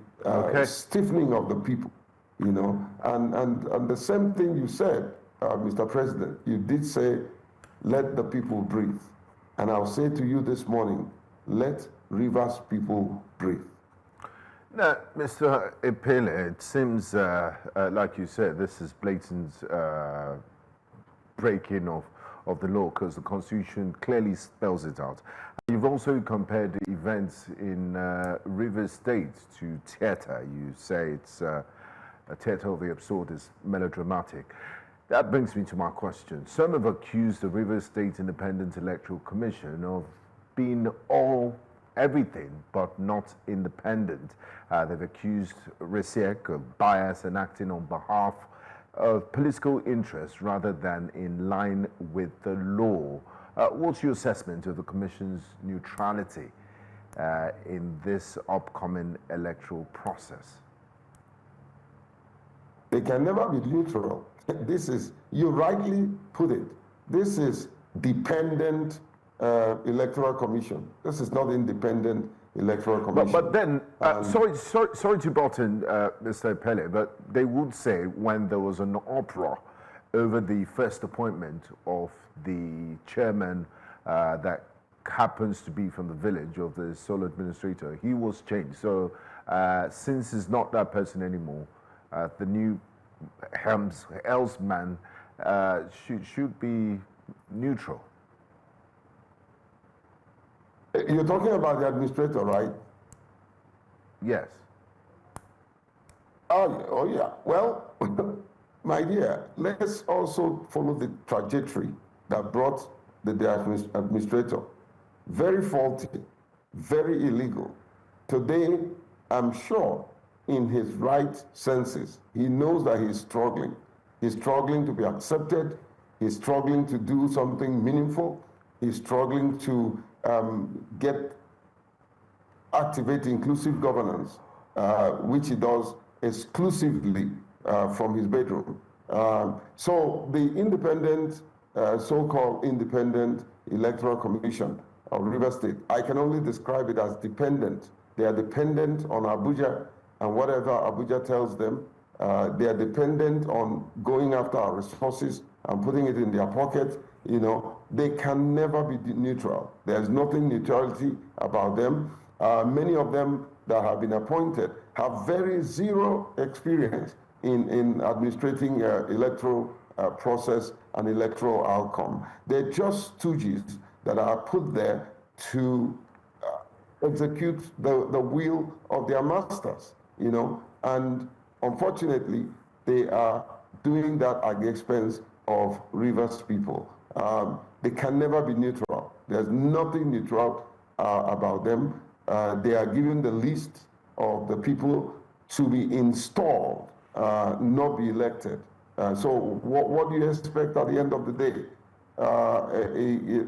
stiffening of the people, you know. And the same thing you said, Mr. President, you did say, let the people breathe. And I'll say to you this morning, let Rivers people breathe. Now, Mr. Epele, it seems, like you said, this is blatant breaking of the law, because the Constitution clearly spells it out. You've also compared the events in Rivers State to theater. You say it's a theater of the absurd is melodramatic. That brings me to my question. Some have accused the Rivers State Independent Electoral Commission of being everything but not independent. They've accused LASIEC of bias and acting on behalf of political interests rather than in line with the law. What's your assessment of the Commission's neutrality in this upcoming electoral process? They can never be neutral. This is, you rightly put it, this is dependent electoral commission. This is not independent electoral commission. But then, sorry to butt in, Mr. Epele, but they would say when there was an uproar over the first appointment of the chairman that happens to be from the village of the sole administrator, he was changed. So since he's not that person anymore, the new helmsman should be neutral. You're talking about the administrator, right? Yes. Oh yeah. Well, my dear, let's also follow the trajectory that brought the administrator. Very faulty, very illegal. Today, I'm sure in his right senses, he knows that he's struggling. He's struggling to be accepted. He's struggling to do something meaningful. He's struggling to activate inclusive governance, which he does exclusively from his bedroom. So the independent, so-called independent electoral commission of Rivers State, I can only describe it as dependent. They are dependent on Abuja and whatever Abuja tells them. They are dependent on going after our resources and putting it in their pocket. You know, they can never be neutral. There's nothing neutrality about them. Many of them that have been appointed have very zero experience in administrating electoral process and electoral outcome. They're just stooges that are put there to execute the will of their masters, you know, and unfortunately, they are doing that at the expense of Rivers people. They can never be neutral. There's nothing neutral about them. They are given the list of the people to be installed, not be elected. So what do you expect at the end of the day?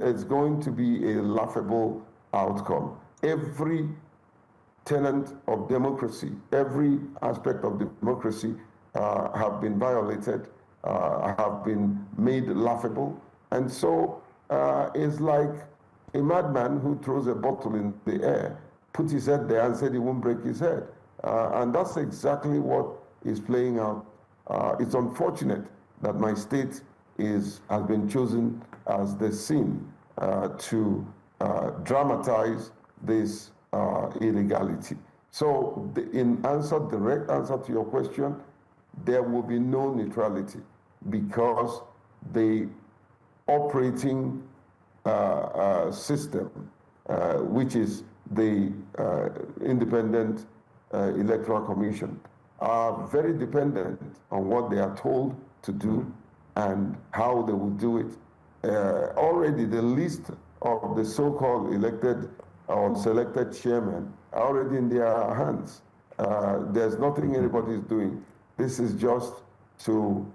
It's going to be a laughable outcome. Every tenet of democracy, every aspect of democracy have been violated, have been made laughable. And so it's like a madman who throws a bottle in the air, put his head there and said he won't break his head. And that's exactly what is playing out. It's unfortunate that my state has been chosen as the scene to dramatize this illegality. So in direct answer to your question, there will be no neutrality because the operating system, which is the Independent Electoral Commission, are very dependent on what they are told to do and how they will do it. Already the list of the so-called elected or selected chairmen are already in their hands. There's nothing anybody's doing. This is just to,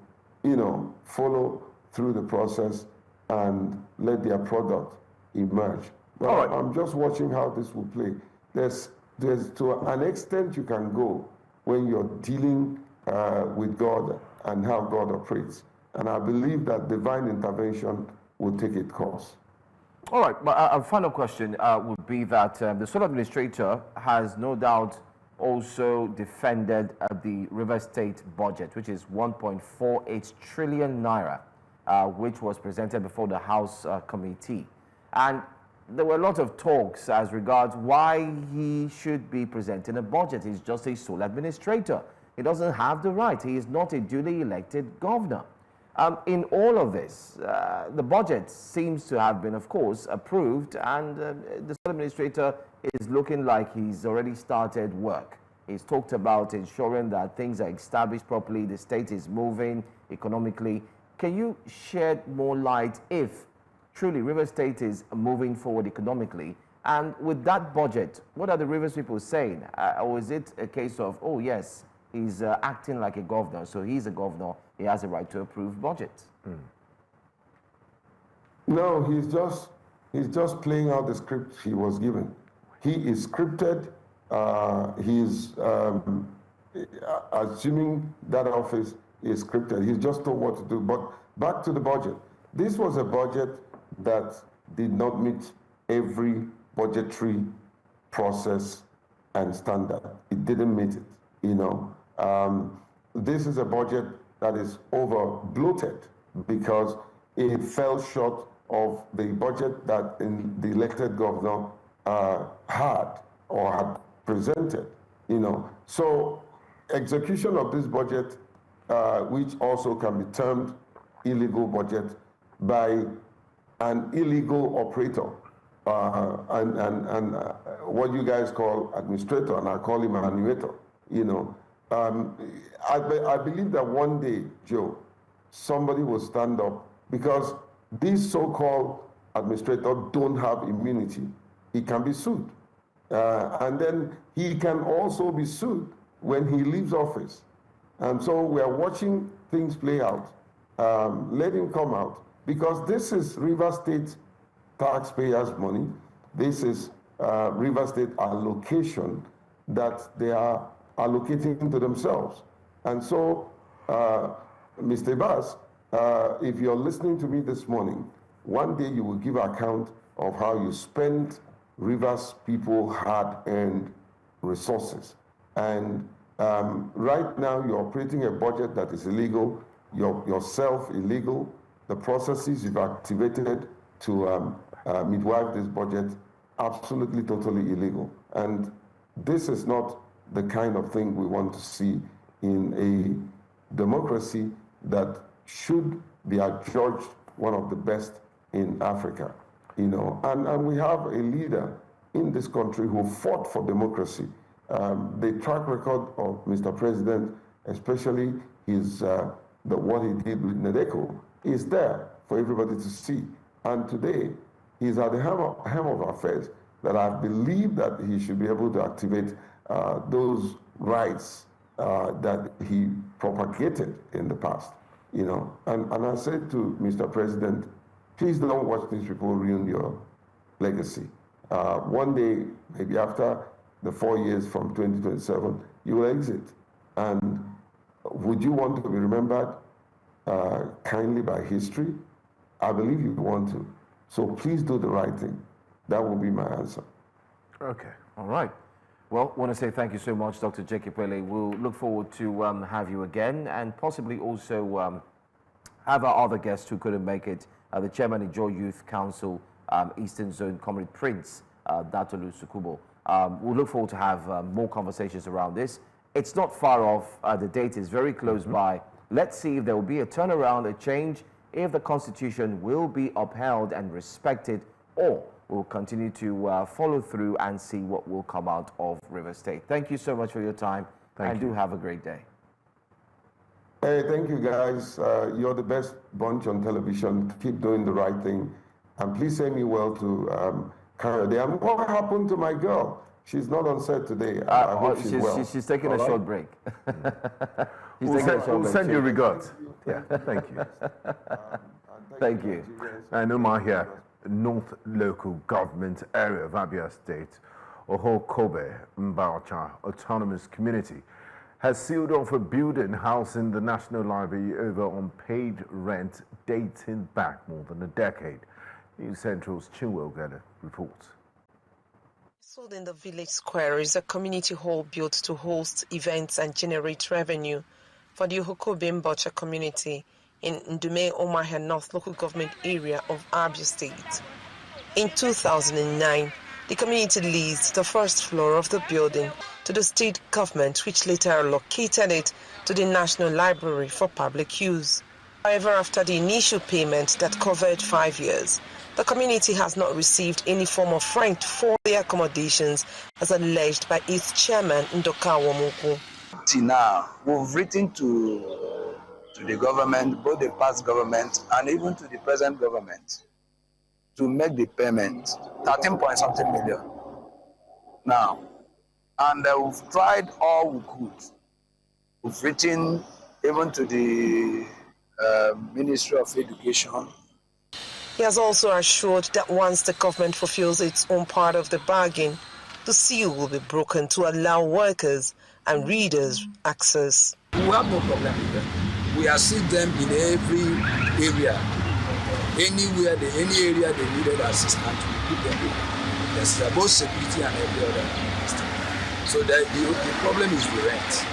you know, follow through the process and let their product emerge. But I'm just watching how this will play. There's to an extent you can go when you're dealing with God and how God operates. And I believe that divine intervention will take its course. All right, but a final question would be that the sole administrator has no doubt also defended the River State budget, which is 1.48 trillion naira, which was presented before the House committee. And there were a lot of talks as regards why he should be presenting a budget. He's just a sole administrator. He doesn't have the right. He is not a duly elected governor. In all of this, the budget seems to have been, of course, approved, and the sole administrator is looking like he's already started work. He's talked about ensuring that things are established properly, the state is moving economically. Can you shed more light if truly Rivers State is moving forward economically? And with that budget, what are the Rivers people saying? Or is it a case of, oh yes, he's acting like a governor, so he's a governor, he has a right to approve budgets? No, he's just playing out the script he was given. He is scripted. He's assuming that office is scripted. He's just told what to do. But back to the budget. This was a budget that did not meet every budgetary process and standard. It didn't meet it, you know. This is a budget that is over bloated because it fell short of the budget that the elected governor had or had presented, you know. So execution of this budget, which also can be termed illegal budget by an illegal operator and what you guys call administrator, and I call him an annuator, you know. I believe that one day, Joe, somebody will stand up, because these so-called administrators don't have immunity. He can be sued. And then he can also be sued when he leaves office. And so we are watching things play out. Let him come out, because this is River State taxpayers' money. This is River State allocation that they are allocating to themselves. And so, Mr. Bass, if you're listening to me this morning, one day you will give account of how you spend Rivers people hard-earned resources. And right now you're operating a budget that is illegal, yourself illegal, the processes you've activated to midwife this budget, absolutely, totally illegal. And this is not the kind of thing we want to see in a democracy that should be adjudged one of the best in Africa, you know. And we have a leader in this country who fought for democracy. The track record of Mr. President, especially his what he did with NEDECO, is there for everybody to see. And today, he's at the helm of affairs that I believe that he should be able to activate those rights that he propagated in the past, you know. And I said to Mr. President, please don't watch these people ruin your legacy. One day, maybe after the 4 years from 2027, you will exit. And would you want to be remembered kindly by history? I believe you want to. So please do the right thing. That will be my answer. Okay, all right. Well, I want to say thank you so much, Dr. Jacob Pele. We'll look forward to have you again, and possibly also have our other guests who couldn't make it, the chairman of Joy Youth Council, Eastern Zone, Comrade Prince Datolu Sukubo. We'll look forward to have more conversations around this. It's not far off. The date is very close by. Let's see if there will be a turnaround, a change, if the Constitution will be upheld and respected, or we'll continue to follow through and see what will come out of River State. Thank you so much for your time, and do have a great day. Hey, thank you, guys. You're the best bunch on television. Keep doing the right thing. And please say me well to Canada. And what happened to my girl? She's not on set today. I hope she's well. She's taking a short break. We'll send you regards. Yeah, thank you. Thank you. And Umar here, North Local Government Area of Abia State, Oho Kobe Mbacha Autonomous Community, has sealed off a building housing the National Library over unpaid rent dating back more than a decade. News Central's Chinwe Ogede reports. Sold in the village square is a community hall built to host events and generate revenue for the Ohokobe Mbacha community in Ndume Omaha North Local Government Area of Abia State. In 2009, the community leased the first floor of the building to the state government, which later allocated it to the National Library for public use. However, after the initial payment that covered 5 years, the community has not received any form of rent for the accommodations, as alleged by its chairman, Ndoka Womoku. Till now, we've written to the government, both the past government and even to the present government, to make the payment, 13-point-something million now. And we've tried all we could. We've written even to the Ministry of Education. He has also assured that once the government fulfills its own part of the bargain, the seal will be broken to allow workers and readers access. We have no problem with them. We assist them in every area. Anywhere, any area they needed assistance, we put them in. There's both security and every other thing. So the problem is the rent.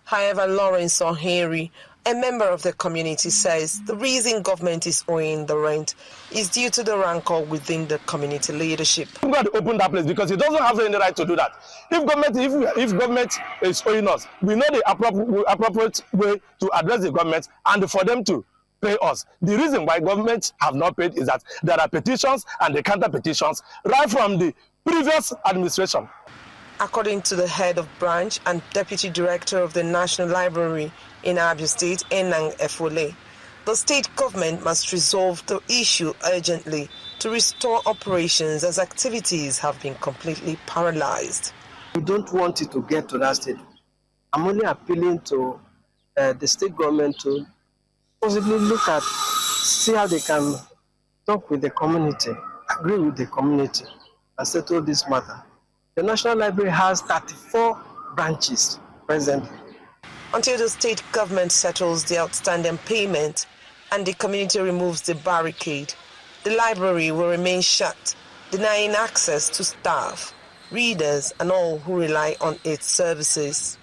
However, Lawrence O'Henry, a member of the community, says the reason government is owing the rent is due to the rancor within the community leadership. We've got to open that place because it doesn't have any right to do that. If government is owing us, we know the appropriate way to address the government and for them to pay us. The reason why governments have not paid is that there are petitions and the counter petitions right from the previous administration. According to the head of branch and deputy director of the National Library in Abia State, Enang Efole, the state government must resolve the issue urgently to restore operations as activities have been completely paralyzed. We don't want it to get to that state. I'm only appealing to the state government to possibly look at, see how they can talk with the community, agree with the community, and settle this matter. The National Library has 34 branches presently. Until the state government settles the outstanding payment and the community removes the barricade, the library will remain shut, denying access to staff, readers, and all who rely on its services.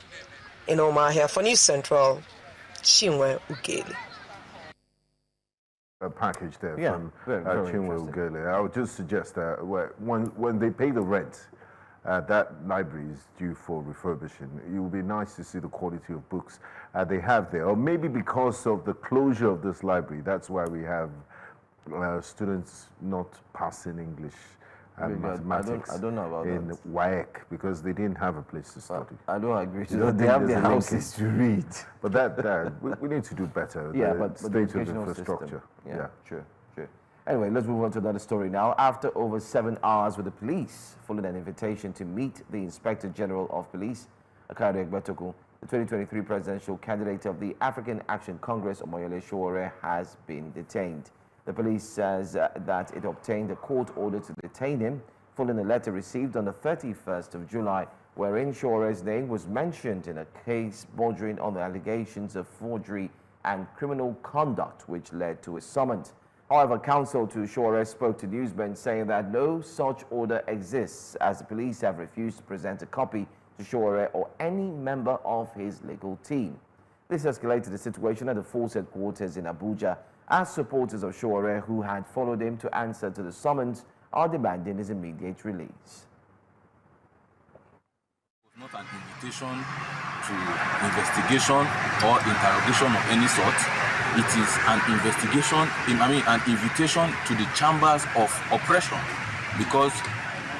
In Omahia for News Central, Chinwe Ugeli. A package there from very Chinwe Ugeli. I would just suggest that when they pay the rent, that library is due for refurbishing. It would be nice to see the quality of books they have there. Or maybe because of the closure of this library, that's why we have students not passing English and mathematics I don't know about in that. WAEC because they didn't have a place to study. I don't agree. They have their houses to read. But that we need to do better. Yeah, the but state the of educational infrastructure. system. Yeah, sure. Anyway, let's move on to another story now. After over 7 hours with the police, following an invitation to meet the Inspector General of Police, Akari Egbetoku, the 2023 presidential candidate of the African Action Congress, Omoyele Sowore, has been detained. The police says that it obtained a court order to detain him following a letter received on the 31st of July wherein Sowore's name was mentioned in a case bordering on the allegations of forgery and criminal conduct which led to a summons. However, counsel to Sowore spoke to newsmen saying that no such order exists as the police have refused to present a copy to Sowore or any member of his legal team. This escalated the situation at the force headquarters in Abuja as supporters of Sowore who had followed him to answer to the summons are demanding his immediate release. It was not an invitation to investigation or interrogation of any sort. It is an investigation, an invitation to the chambers of oppression because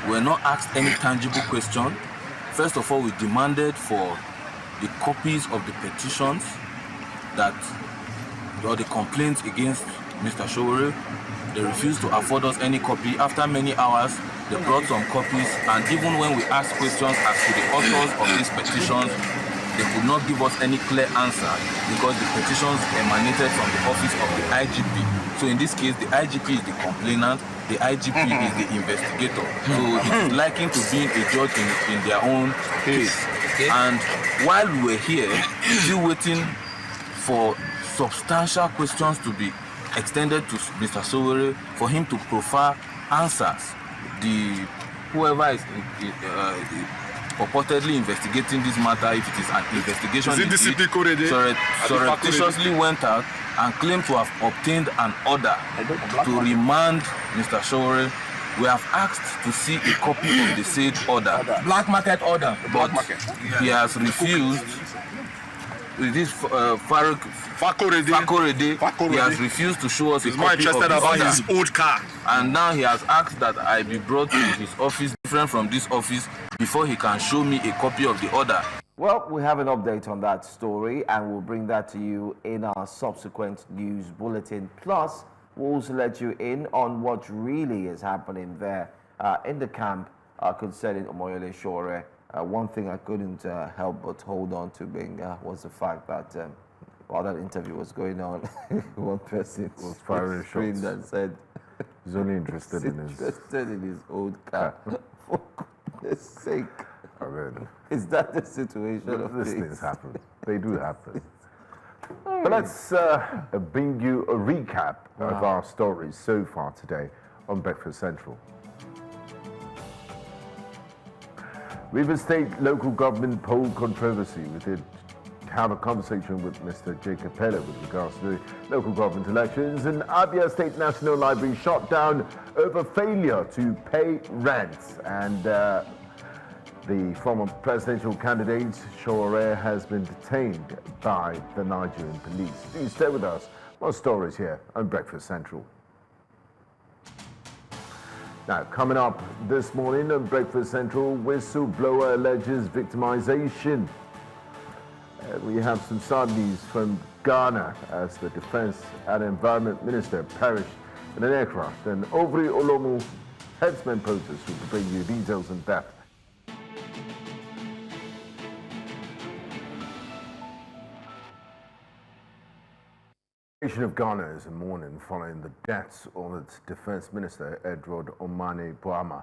we're not asked any tangible question. First of all, we demanded for the copies of the petitions or the complaints against Mr. Sowore. They refused to afford us any copy. After many hours, they brought some copies, and even when we asked questions as to the authors of these petitions, they could not give us any clear answer because the petitions emanated from the office of the IGP. So in this case, the IGP is the complainant, the IGP is the investigator. So it is likened to being a judge in their own case. And while we were here, still waiting for substantial questions to be extended to Mr. Sowore for him to proffer answers, whoever is purportedly investigating this matter, if it is an investigation, surreptitiously went out and claimed to have obtained an order to remand Mr. Sowore. We have asked to see a copy of the said order. Black market order. But he has refused. It is Fakorede. He has refused to show us a copy of the order. His old car. And now he has asked that I be brought to his office, different from this office, before he can show me a copy of the order. Well, we have an update on that story, and we'll bring that to you in our subsequent news bulletin. Plus, we'll also let you in on what really is happening there in the camp concerning Omoyele Sowore. One thing I couldn't help but hold on to, was the fact that while that interview was going on, one person was firing shots that said he's only interested in his old car. For goodness sake. I mean, is that the situation of these things happen? They do happen. But let's bring you a recap of our stories so far today on Breakfast Central. Rivers State local government poll controversy. We did have a conversation with Mr. Jacob Pella with regards to the local government elections. And Abia State National Library shut down over failure to pay rent. And the former presidential candidate, Sowore, has been detained by the Nigerian police. Please stay with us. More stories here on Breakfast Central. Now, coming up this morning on Breakfast Central, whistleblower alleges victimization. We have some sad news from Ghana as the Defense and Environment Minister perished in an aircraft. And Ovri Olomu headsman protest will bring you details on that. The nation of Ghana is in mourning following the deaths of its Defense Minister Edward Omane Boama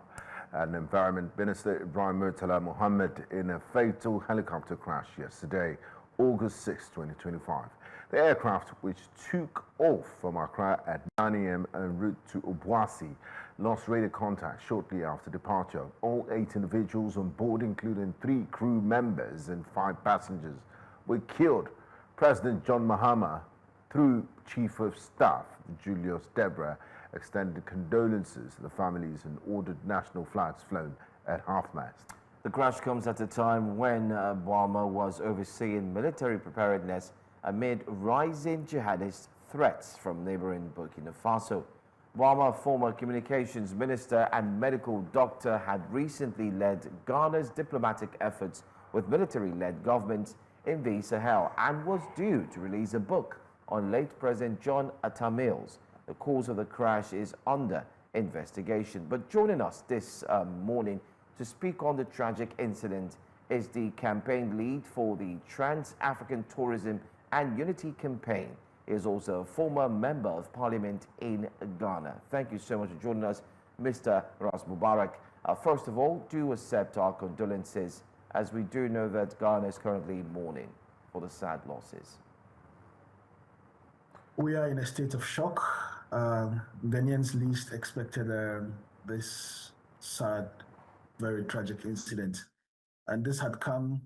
and Environment Minister Ibrahim Murtala Mohammed in a fatal helicopter crash yesterday, August 6, 2025. The aircraft, which took off from Accra at 9 a.m. en route to Obuasi, lost radio contact shortly after departure. All 8 individuals on board, including 3 crew members and 5 passengers, were killed. President John Mahama, through Chief of Staff Julius Debra, extended condolences to the families and ordered national flags flown at half-mast. The crash comes at a time when Boama was overseeing military preparedness amid rising jihadist threats from neighboring Burkina Faso. Boama, former communications minister and medical doctor, had recently led Ghana's diplomatic efforts with military-led governments in the Sahel and was due to release a book on late President John Atta Mills. The cause of the crash is under investigation. But joining us this morning to speak on the tragic incident is the campaign lead for the Trans-African Tourism and Unity Campaign. He is also a former member of parliament in Ghana. Thank you so much for joining us, Mr. Ras Mubarak. First of all, do accept our condolences, as we do know that Ghana is currently mourning for the sad losses. We are in a state of shock. Ghanaians least expected this sad, very tragic incident. And this had come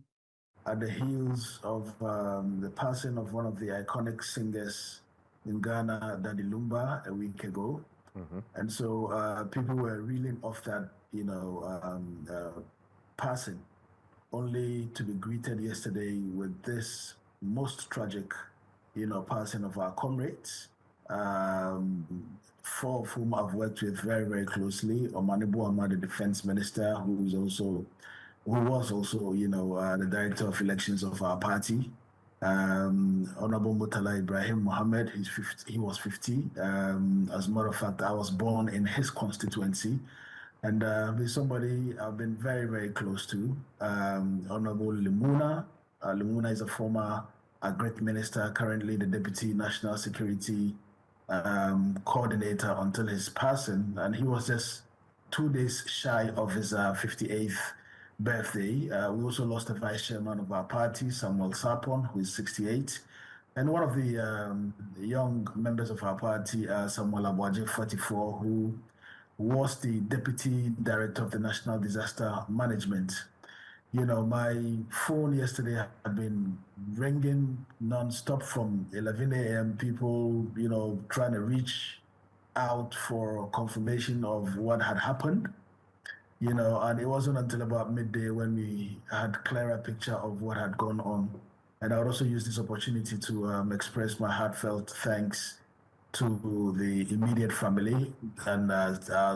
at the heels of the passing of one of the iconic singers in Ghana, Daddy Lumba, a week ago. And so people were reeling off that, passing, only to be greeted yesterday with this most tragic passing of our comrades, 4 of whom I've worked with very, very closely. Omane Boama, the defense minister, who was also, the director of elections of our party. Honorable Murtala Ibrahim Mohammed, he was 50. As a matter of fact, I was born in his constituency. And with somebody I've been very, very close to, Honorable Limuna. Limuna is a former a great minister, currently the Deputy National Security Coordinator until his passing. And he was just 2 days shy of his 58th birthday. We also lost the vice chairman of our party, Samuel Sarpon, who is 68. And one of the young members of our party, Samuel Abuaje, 44, who was the Deputy Director of the National Disaster Management. My phone yesterday had been ringing non-stop from 11 a.m. People, trying to reach out for confirmation of what had happened, and it wasn't until about midday when we had a clearer picture of what had gone on. And I would also use this opportunity to express my heartfelt thanks to the immediate family and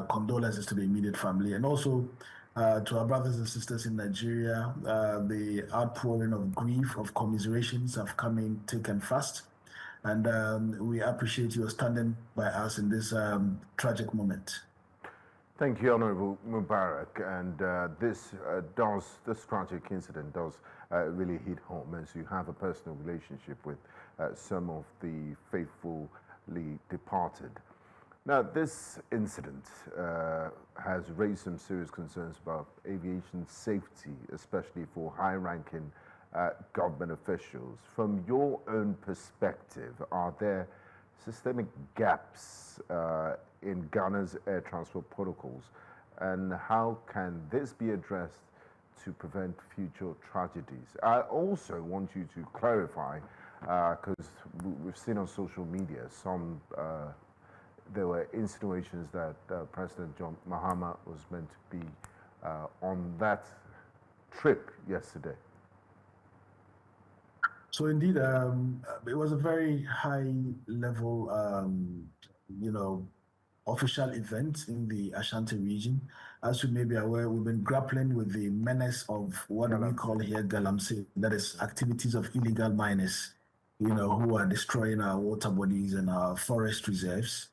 condolences to the immediate family, and also to our brothers and sisters in Nigeria. The outpouring of grief, of commiserations have come in thick and fast. And we appreciate your standing by us in this tragic moment. Thank you, Honorable Mubarak. And this tragic incident does really hit home, as you have a personal relationship with some of the faithfully departed. Now, this incident has raised some serious concerns about aviation safety, especially for high-ranking government officials. From your own perspective, are there systemic gaps in Ghana's air transport protocols, and how can this be addressed to prevent future tragedies? I also want you to clarify, because we've seen on social media there were insinuations that President John Mahama was meant to be on that trip yesterday. So indeed, it was a very high level, official event in the Ashanti region. As you may be aware, we've been grappling with the menace of what we call here galamsey, that is activities of illegal miners, who are destroying our water bodies and our forest reserves.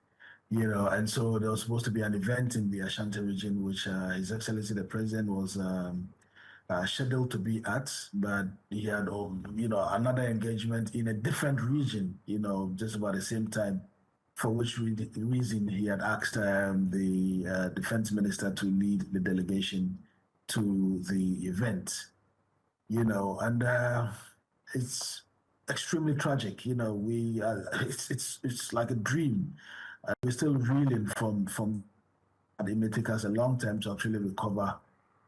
And so there was supposed to be an event in the Ashanti region, which His Excellency the President was scheduled to be at, but he had, another engagement in a different region, just about the same time, for which reason he had asked the defense minister to lead the delegation to the event, and it's extremely tragic. It's like a dream. We're still reeling from. It may take us a long time to actually recover,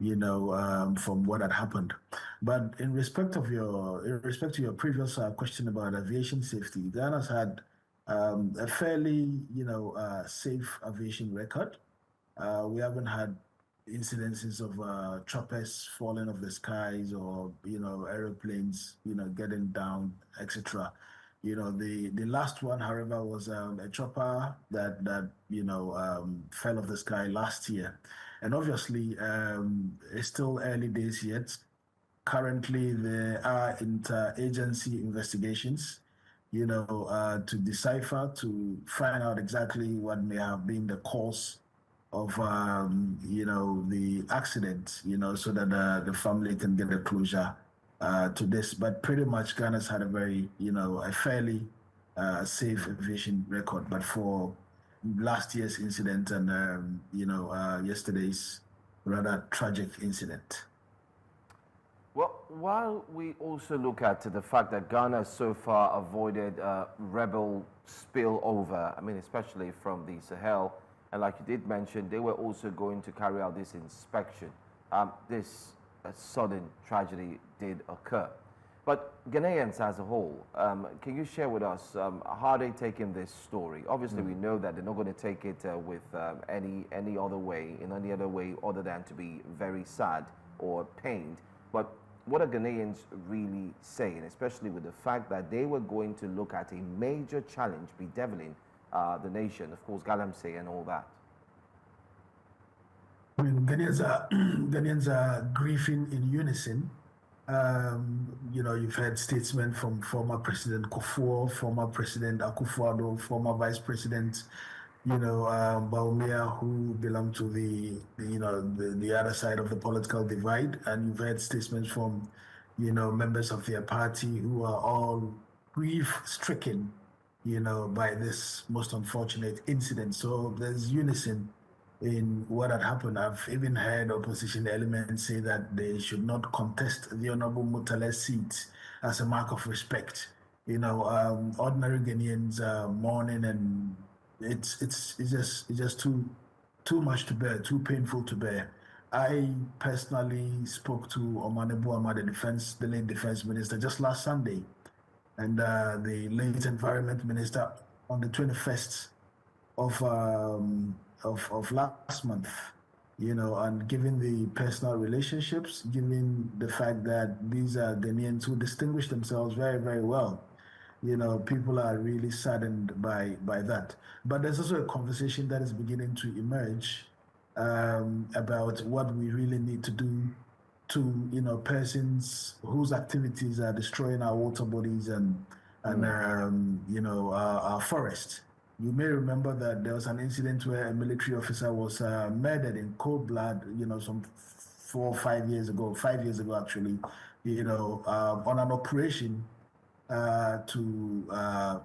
from what had happened. But in respect to your previous question about aviation safety, Ghana's had a fairly, safe aviation record. We haven't had incidences of choppers falling off the skies or, aeroplanes, getting down, etc. The last one, however, was a chopper that fell off the sky last year. And obviously, it's still early days yet. Currently, there are interagency investigations, to decipher, to find out exactly what may have been the cause of, the accident, so that the family can get a closure to this. But pretty much Ghana's had a very, a fairly safe aviation record. But for last year's incident and, yesterday's rather tragic incident. Well, while we also look at the fact that Ghana has so far avoided rebel spillover, I mean, especially from the Sahel, and like you did mention, they were also going to carry out this inspection. This sudden tragedy did occur. But Ghanaians as a whole, can you share with us how they taking this story? Obviously, we know that they're not going to take it with any other way, in any other way other than to be very sad or pained. But what are Ghanaians really saying, especially with the fact that they were going to look at a major challenge bedeviling the nation, of course, galamsey and all that? I mean, Ghanaians are grieving in unison. You've heard statements from former President Kufuor, former President Akufo-Addo, former Vice President, Baumia, who belong to the other side of the political divide. And you've heard statements from, members of their party who are all grief-stricken, by this most unfortunate incident. So there's unison in what had happened. I've even heard opposition elements say that they should not contest the Honorable Mutale's seat as a mark of respect. Ordinary Ghanaians are mourning, and it's just too much to bear, too painful to bear. I personally spoke to Omane Boamah, the late defense minister, just last Sunday, and the late environment minister on the 21st of last month, and given the personal relationships, given the fact that these are Ghanaians who distinguish themselves very, very well, people are really saddened by that. But there's also a conversation that is beginning to emerge about what we really need to do to, persons whose activities are destroying our water bodies and our forests. You may remember that there was an incident where a military officer was murdered in cold blood, some 4 or 5 years ago, 5 years ago actually, on an operation to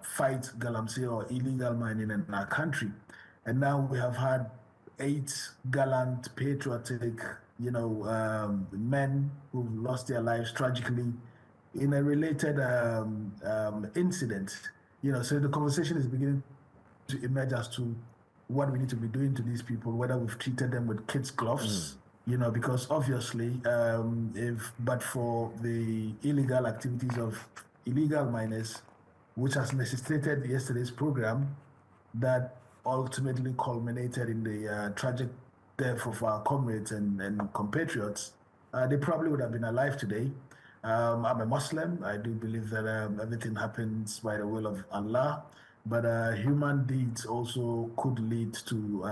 fight galamsey or illegal mining in our country. And now we have had 8 gallant, patriotic, men who've lost their lives tragically in a related incident. So the conversation is beginning to emerge as to what we need to be doing to these people, whether we've treated them with kids' gloves, because obviously, but for the illegal activities of illegal miners, which has necessitated yesterday's program that ultimately culminated in the tragic death of our comrades and compatriots, they probably would have been alive today. I'm a Muslim. I do believe that everything happens by the will of Allah. but human deeds also could lead to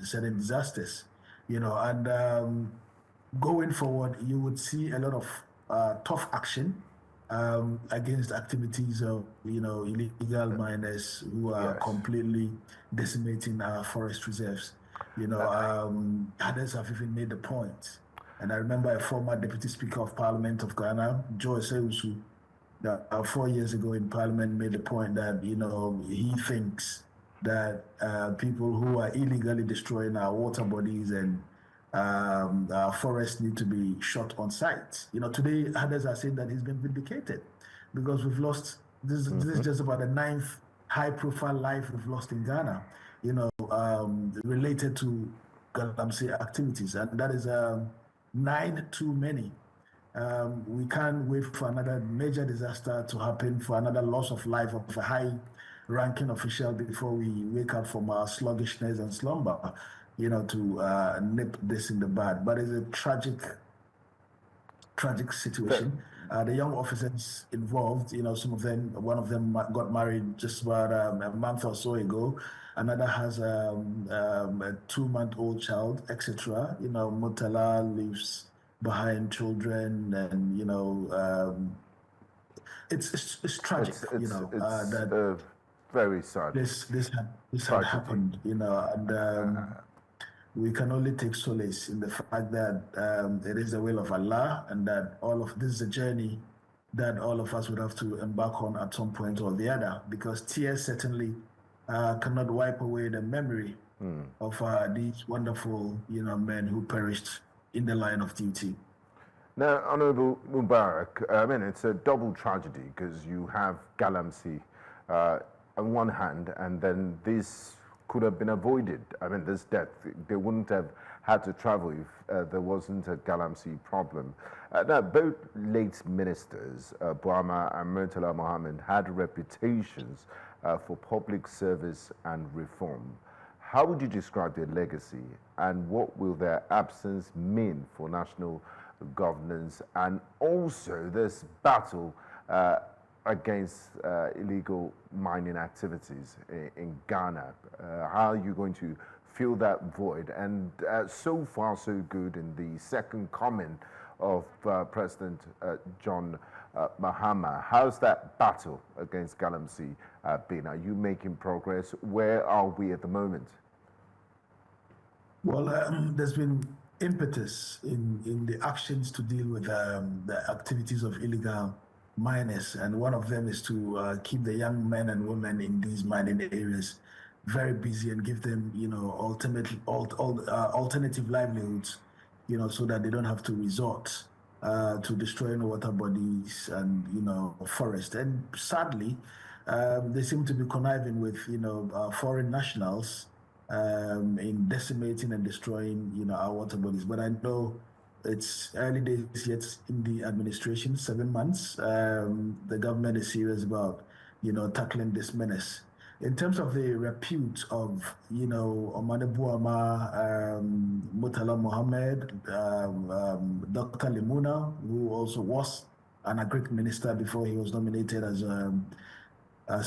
certain disasters, and going forward, you would see a lot of tough action against activities of, illegal miners who are completely decimating our forest reserves. Others have even made the point. And I remember a former Deputy Speaker of Parliament of Ghana, Joe Seusu, 4 years ago in Parliament made the point that, he thinks that people who are illegally destroying our water bodies and our forests need to be shot on sight. Today others are saying that he's been vindicated because we've lost, this is just about the 9th high-profile life we've lost in Ghana, related to galamsey activities, and that is 9 too many. We can't wait for another major disaster to happen, for another loss of life of a high-ranking official before we wake up from our sluggishness and slumber, to nip this in the bud. But it's a tragic situation. The young officers involved, some of them, one of them got married just about a month or so ago. Another has a 2-month-old child, etc. Murtala leaves behind children, and it's tragic. It's very sad. This had happened, and we can only take solace in the fact that it is the will of Allah, and that this is a journey that all of us would have to embark on at some point or the other, because tears certainly cannot wipe away the memory of these wonderful, men who perished in the line of duty. Now, Honorable Mubarak, it's a double tragedy because you have galamsey on one hand, and then this could have been avoided. This death, they wouldn't have had to travel if there wasn't a galamsey problem. Now, both late ministers, Buama and Murtala Mohammed, had reputations for public service and reform. How would you describe their legacy, and what will their absence mean for national governance, and also this battle against illegal mining activities in Ghana? How are you going to fill that void? And so far, so good in the second comment of President John Mahama. How's that battle against galamsey been? Are you making progress? Where are we at the moment? Well, there's been impetus in the actions to deal with the activities of illegal miners, and one of them is to keep the young men and women in these mining areas very busy and give them, alternative livelihoods, so that they don't have to resort to destroying water bodies and, forest. And sadly, they seem to be conniving with, foreign nationals in decimating and destroying, our water bodies. But I know it's early days yet in the administration, 7 months. The government is serious about, tackling this menace. In terms of the repute of, Omane Buama, Murtala Mohammed, Dr. Limuna, who also was an agric minister before he was nominated as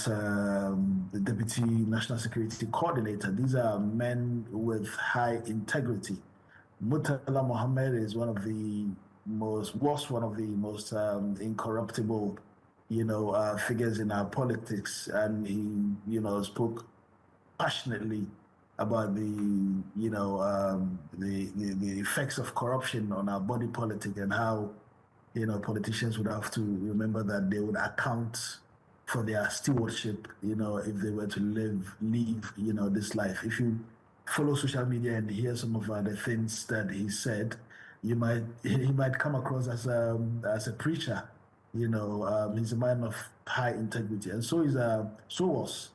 the Deputy National Security Coordinator. These are men with high integrity. Murtala Mohammed is one of the most incorruptible, figures in our politics, and he, spoke passionately about the effects of corruption on our body politic, and how, politicians would have to remember that they would account for their stewardship, if they were to leave, this life. If you follow social media and hear some of the things that he said, he might come across as a preacher. He's a man of high integrity, and so was.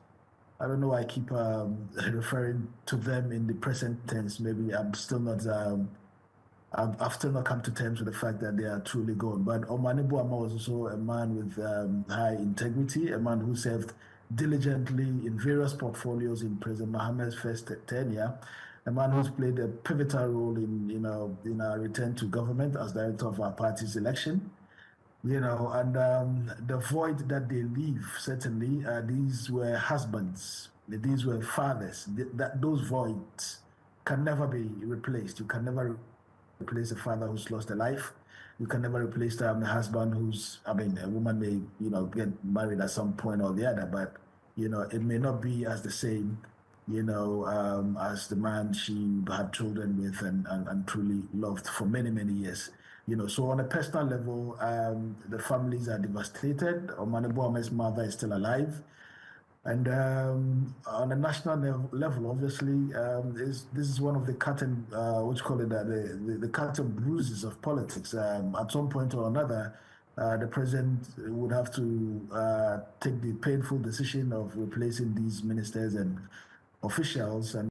I don't know why I keep referring to them in the present tense. Maybe I've still not come to terms with the fact that they are truly gone. But Omane Buama was also a man with high integrity, a man who served diligently in various portfolios in President Mohammed's first tenure, a man who's played a pivotal role in our return to government as director of our party's election. you know, and the void that they leave, certainly, these were husbands, these were fathers. Those voids can never be replaced. You can never replace a father who's lost a life. You can never replace a husband who's, I mean, a woman may, you know, get married at some point or the other, but, you know, it may not be as the same, you know, as the man she had children with and truly loved for many, many years. You know, so on a personal level, the families are devastated. Omane Boame's mother is still alive. And on a national level, obviously, this is one of the cut and what you call it, the cut and bruises of politics. At some point or another, the president would have to take the painful decision of replacing these ministers and officials, and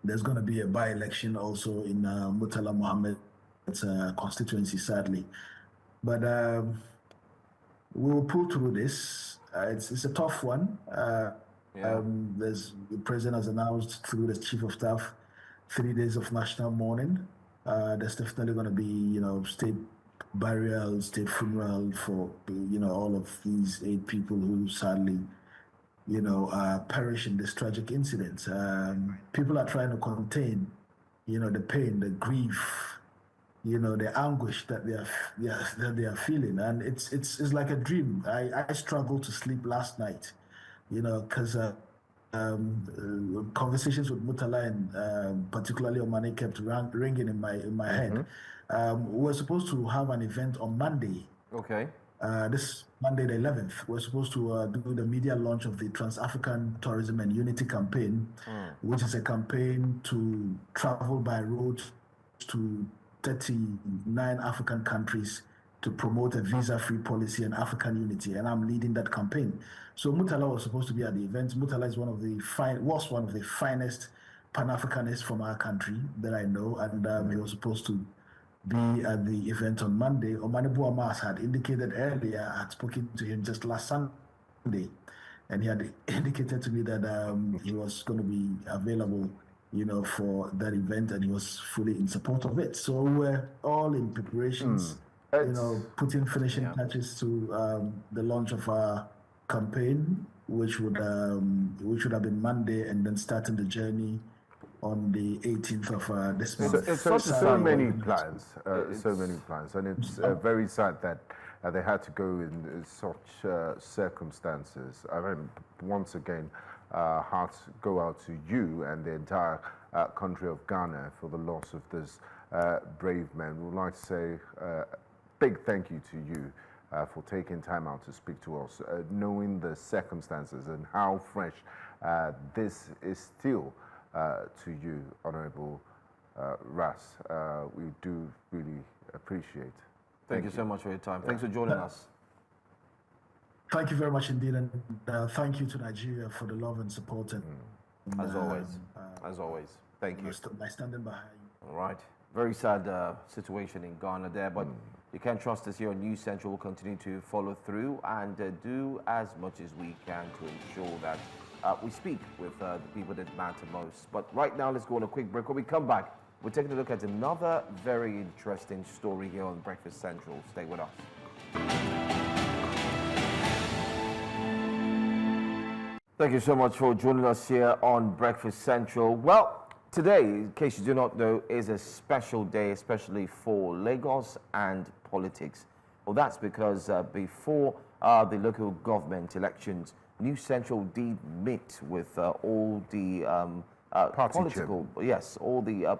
there's going to be a by-election also in Murtala Mohammed's constituency, sadly. But we'll pull through this. It's a tough one. The president has announced through the chief of staff 3 days of national mourning. There's definitely going to be, you know, state burial, state funeral for, you know, all of these 8 people who sadly, you know, perish in this tragic incident. People are trying to contain, you know, the pain, the grief, you know, the anguish that they are feeling, and it's like a dream. I struggled to sleep last night, you know, because conversations with Murtala and particularly Omane kept ringing in my head. We were supposed to have an event on Monday. Okay. This Monday the 11th, we're supposed to do the media launch of the Trans-African Tourism and Unity campaign, which is a campaign to travel by road to 39 African countries to promote a visa-free policy and African unity, and I'm leading that campaign. So Murtala was supposed to be at the event. Murtala is was one of the finest Pan-Africanists from our country that I know, and he was supposed to be at the event on Monday. Omane Boamas had indicated earlier, I had spoken to him just last Sunday, and he had indicated to me that he was going to be available, you know, for that event, and he was fully in support of it. So we're all in preparations, you know, putting finishing touches to the launch of our campaign, which would have been Monday, and then starting the journey on the 18th of this month. It's so many plans, and it's very sad that they had to go in such circumstances. I mean, once again, hearts go out to you and the entire country of Ghana for the loss of this brave man. We would like to say a big thank you to you for taking time out to speak to us, knowing the circumstances and how fresh this is still to you, Honorable Ras. We do really appreciate. Thank you so much for your time. Thanks for joining us. Thank you very much indeed, and thank you to Nigeria for the love and support. And, as always, thank you. By standing behind you. All right. Very sad situation in Ghana there, but you can trust us here on News Central. We'll continue to follow through and do as much as we can to ensure that we speak with the people that matter most. But right now, let's go on a quick break. When we come back, we're taking a look at another very interesting story here on Breakfast Central. Stay with us. Thank you so much for joining us here on Breakfast Central. Well, today, in case you do not know, is a special day, especially for Lagos and politics. Well, that's because before the local government elections, News Central did meet with all the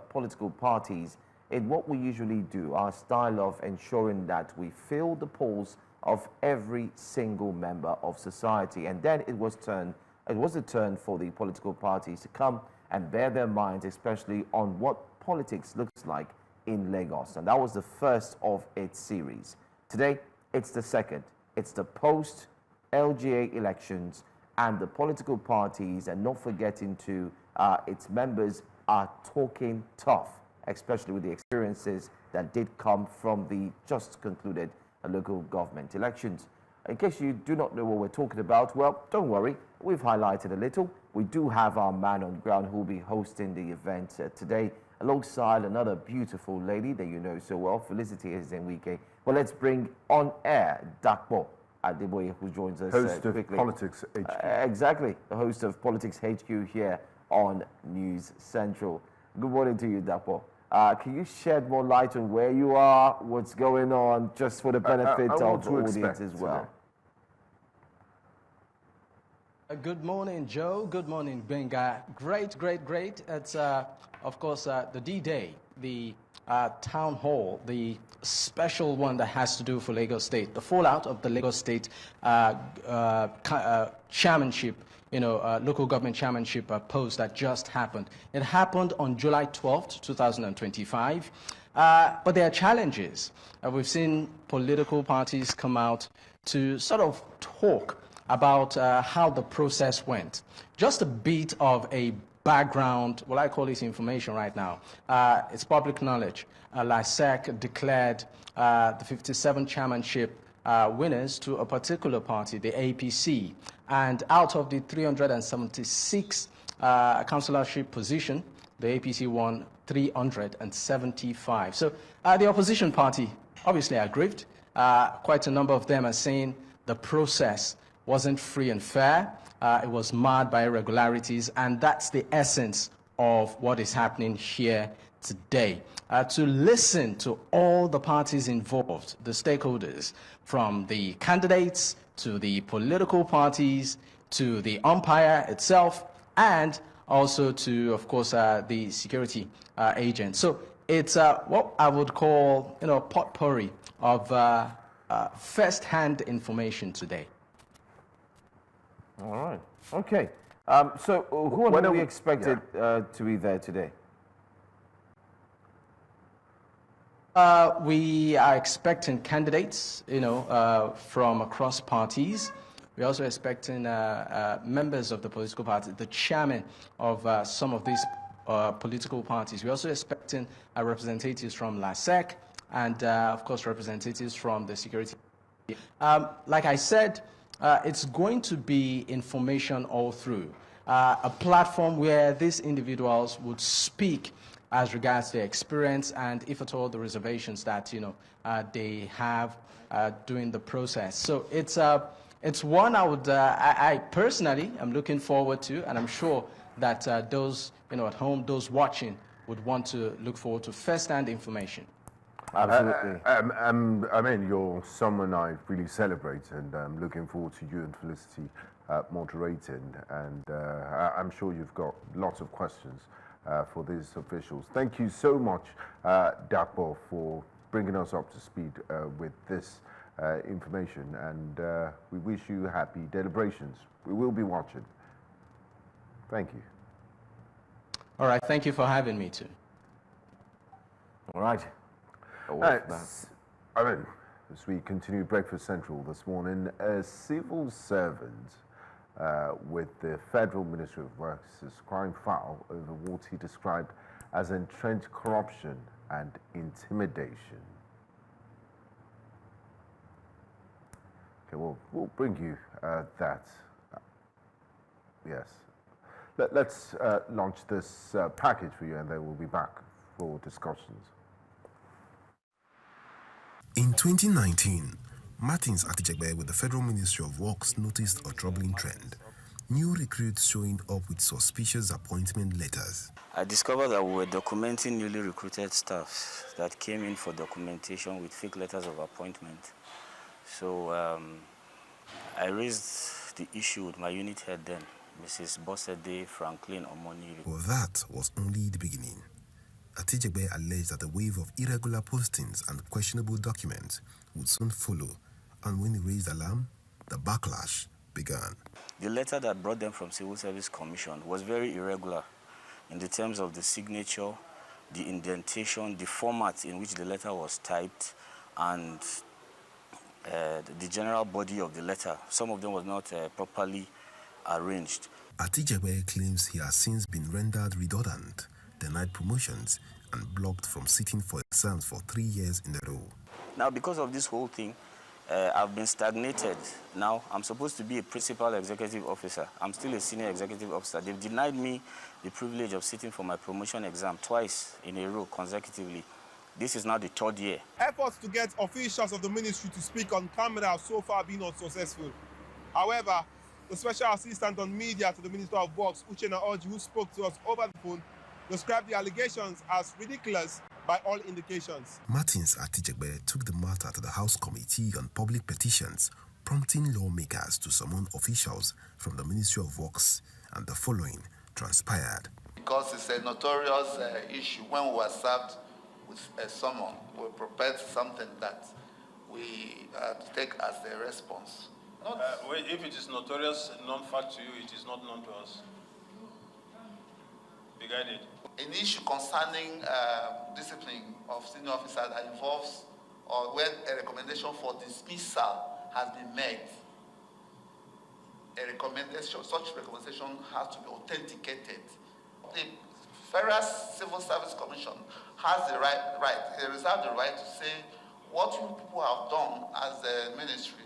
political parties in what we usually do, our style of ensuring that we fill the polls of every single member of society. And then it was a turn for the political parties to come and bear their minds, especially on what politics looks like in Lagos. And that was the first of its series. Today, it's the second. It's the post-LGA elections, and the political parties, and not forgetting to its members, are talking tough, especially with the experiences that did come from the just concluded local government elections. In case you do not know what we're talking about, well, don't worry. We've highlighted a little. We do have our man on ground who will be hosting the event today, alongside another beautiful lady that you know so well, Felicity Ezenwike. But let's bring on air Dakpo Adeboye, who joins us Host of quickly. Politics HQ. Exactly, the host of Politics HQ here on News Central. Good morning to you, Dakpo. Can you shed more light on where you are, what's going on, just for the benefit of the audience as well? Today. Good morning, Joe. Good morning, Benga. Great. It's, of course, the D-Day, the town hall, the special one that has to do for Lagos State, the fallout of the Lagos State chairmanship, local government chairmanship post that just happened. It happened on July 12th, 2025. But there are challenges. We've seen political parties come out to sort of talk about how the process went. Just a bit of a background, well, I call it information right now. It's public knowledge. LASIEC declared the 57 chairmanship winners to a particular party, the APC. And out of the 376 councillorship position, the APC won 375. So the opposition party obviously aggrieved. Quite a number of them are saying the process wasn't free and fair. It was marred by irregularities, and that's the essence of what is happening here today. To listen to all the parties involved, the stakeholders, from the candidates to the political parties to the umpire itself, and also to, of course, the security agents. So it's what I would call, potpourri of first-hand information today. All right. Okay. So who are we expected to be there today? We are expecting candidates, from across parties. We're also expecting members of the political party, the chairman of some of these political parties. We're also expecting representatives from LASIEC and, of course, representatives from the security. Like I said, it's going to be information all through. A platform where these individuals would speak as regards their experience and, if at all, the reservations that they have during the process. So it's one I personally am looking forward to, and I'm sure that those at home, those watching, would want to look forward to first-hand information. Absolutely. I mean, you're someone I really celebrate, and I'm looking forward to you and Felicity moderating. And I'm sure you've got lots of questions for these officials. Thank you so much, Dakpo, for bringing us up to speed with this information. And we wish you happy deliberations. We will be watching. Thank you. All right. Thank you for having me, too. All right. As we continue Breakfast Central this morning, a civil servant with the Federal Ministry of Works is crying foul over what he described as entrenched corruption and intimidation. Okay, we'll bring you that. Yes. Let's launch this package for you, and then we'll be back for discussions. In 2019, Martins Atijegbe with the Federal Ministry of Works noticed a troubling trend. New recruits showing up with suspicious appointment letters. I discovered that we were documenting newly recruited staff that came in for documentation with fake letters of appointment. So I raised the issue with my unit head then, Mrs. Bossede Franklin Omoni. Well, that was only the beginning. Atijegbe alleged that a wave of irregular postings and questionable documents would soon follow, and when he raised alarm, the backlash began. The letter that brought them from Civil Service Commission was very irregular in the terms of the signature, the indentation, the format in which the letter was typed, and the general body of the letter. Some of them was not properly arranged. Atijegbe claims he has since been rendered redundant, denied promotions, and blocked from sitting for exams for 3 years in a row. Now, because of this whole thing, I've been stagnated. Now, I'm supposed to be a principal executive officer. I'm still a senior executive officer. They've denied me the privilege of sitting for my promotion exam twice in a row consecutively. This is now the third year. Efforts to get officials of the ministry to speak on camera have so far been unsuccessful. However, the Special Assistant on Media to the Minister of Works, Uchenna Orji, who spoke to us over the phone, described the allegations as ridiculous by all indications. Martins Atijegbe took the matter to the House Committee on Public Petitions, prompting lawmakers to summon officials from the Ministry of Works, and the following transpired. Because it's a notorious issue, when we were served with a summon, we prepared something that we take as a response. If it is notorious, non-fact to you, it is not known to us. Be guided. An issue concerning discipline of senior officers that involves or when a recommendation for dismissal has been made, such recommendation has to be authenticated. The Federal Civil Service Commission has the right, they reserve the right to say what you people have done as a ministry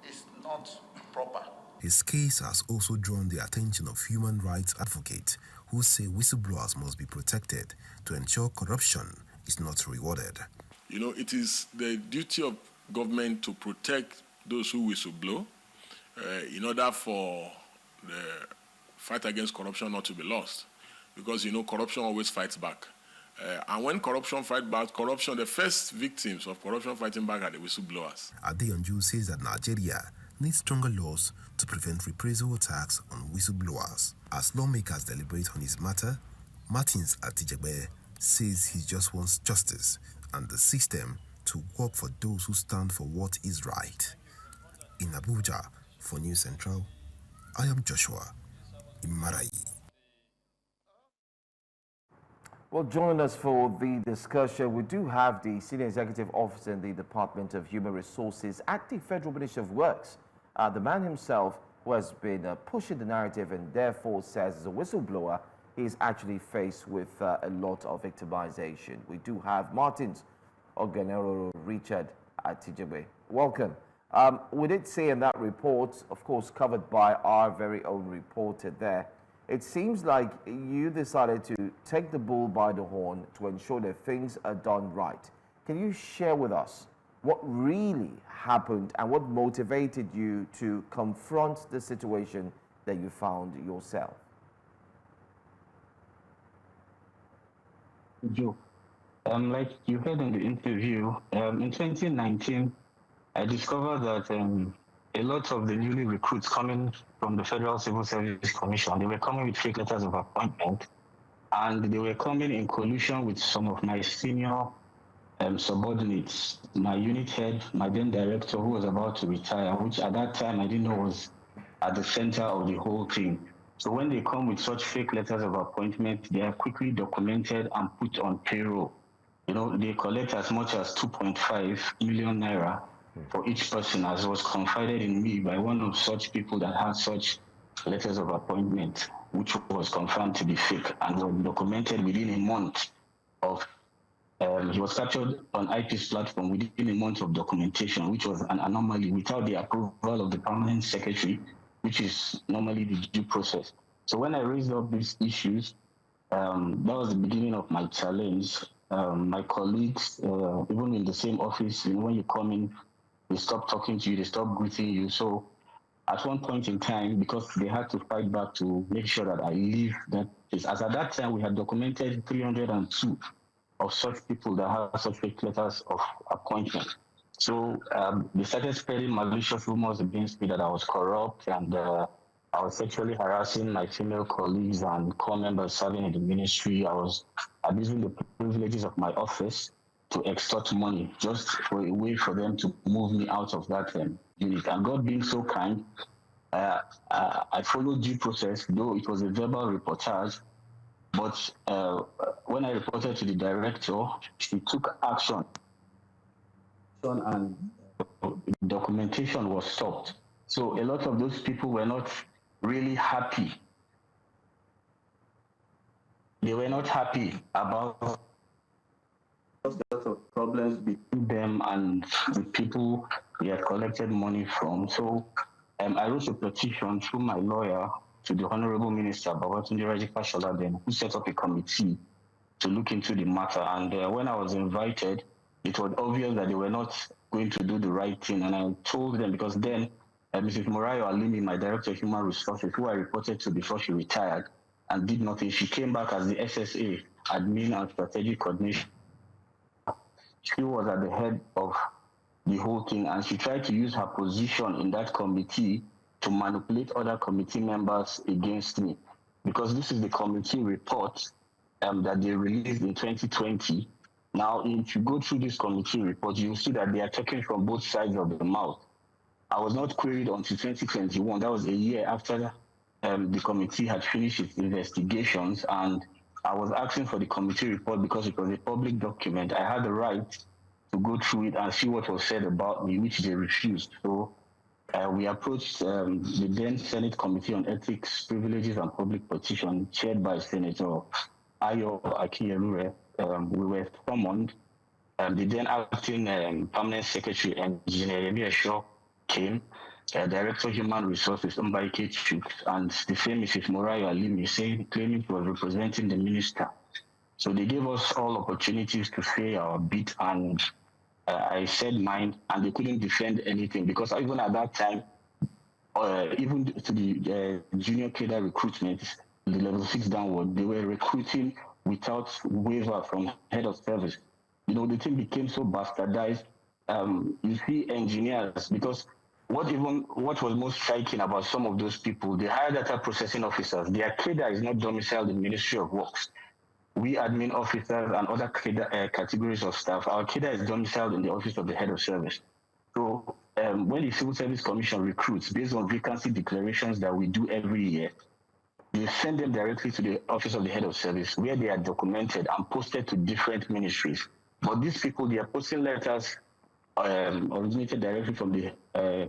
is not proper. His case has also drawn the attention of human rights advocates who say whistleblowers must be protected to ensure corruption is not rewarded. You know, it is the duty of government to protect those who whistleblow in order for the fight against corruption not to be lost. Because, you know, corruption always fights back. And when corruption fights back, the first victims of corruption fighting back are the whistleblowers. Adeyanju says that Nigeria needs stronger laws to prevent reprisal attacks on whistleblowers. As lawmakers deliberate on his matter, Martins Atijegbe says he just wants justice and the system to work for those who stand for what is right. In Abuja, for News Central, I am Joshua Imarai. Well, joining us for the discussion, we do have the Senior Executive Officer in the Department of Human Resources at the Federal Ministry of Works, the man himself who has been pushing the narrative and therefore says as a whistleblower, he is actually faced with a lot of victimization. We do have Martins Ogenero Richard Atijegbe. Welcome. We did say in that report, of course, covered by our very own reporter there, it seems like you decided to take the bull by the horn to ensure that things are done right. Can you share with us what really happened and what motivated you to confront the situation that you found yourself? Joe, like you heard in the interview, in 2019, I discovered that a lot of the newly recruits coming from the Federal Civil Service Commission, they were coming with fake letters of appointment, and they were coming in collusion with some of my senior subordinates, my unit head, my then director who was about to retire, which at that time I didn't know was at the center of the whole thing. So when they come with such fake letters of appointment, they are quickly documented and put on payroll. You know, they collect as much as 2.5 million naira for each person, as was confided in me by one of such people that had such letters of appointment, which was confirmed to be fake and was documented within a month of, he was captured on IP's platform within a month of documentation, which was an anomaly without the approval of the permanent secretary, which is normally the due process. So when I raised up these issues, that was the beginning of my challenge. My colleagues, even in the same office, you know, when you come in, they stop talking to you, they stop greeting you. So at one point in time, because they had to fight back to make sure that I leave that place, as at that time we had documented 302 of such people that had such fake letters of appointment. So they started spreading malicious rumors against me that I was corrupt and I was sexually harassing my female colleagues and core members serving in the ministry. I was abusing the privileges of my office to extort money just for a way for them to move me out of that unit. And God being so kind, I followed due process, though it was a verbal reportage. But when I reported to the director, she took action and documentation was stopped. So a lot of those people were not really happy. They were not happy about lots of problems between them and the people they had collected money from. So I wrote a petition through my lawyer to the Honorable Minister, Babatunde Raji Fashola, then, who set up a committee to look into the matter. And when I was invited, it was obvious that they were not going to do the right thing. And I told them, because then Mrs. Morayo Alimi, my Director of Human Resources, who I reported to before she retired and did nothing, she came back as the SSA, Admin and Strategic Coordination. She was at the head of the whole thing, and she tried to use her position in that committee to manipulate other committee members against me, because this is the committee report that they released in 2020. Now, if you go through this committee report, you'll see that they are talking from both sides of the mouth. I was not queried until 2021. That was a year after the committee had finished its investigations, and I was asking for the committee report because it was a public document. I had the right to go through it and see what was said about me, which they refused. So we approached the then Senate Committee on Ethics, Privileges and Public Petition, chaired by Senator Ayo Akiyelure. We were summoned. The then acting permanent secretary, Engineer Yemi Esho, came, Director of Human Resources, Mbaike Chuk, and the same Mrs. Morayo Alimi, claiming she was representing the minister. So they gave us all opportunities to say our bit, and I said mine, and they couldn't defend anything, because even at that time, even to the junior cadre recruitment, the level 6 downward, they were recruiting without waiver from head of service. You know, the thing became so bastardized. You see engineers, because what was most striking about some of those people, the higher data processing officers, their cadre is not domiciled in Ministry of Works. We admin officers and other categories of staff, our cadre is domiciled in the Office of the Head of Service. So when the Civil Service Commission recruits, based on vacancy declarations that we do every year, they send them directly to the Office of the Head of Service, where they are documented and posted to different ministries. But these people, they are posting letters originated directly from the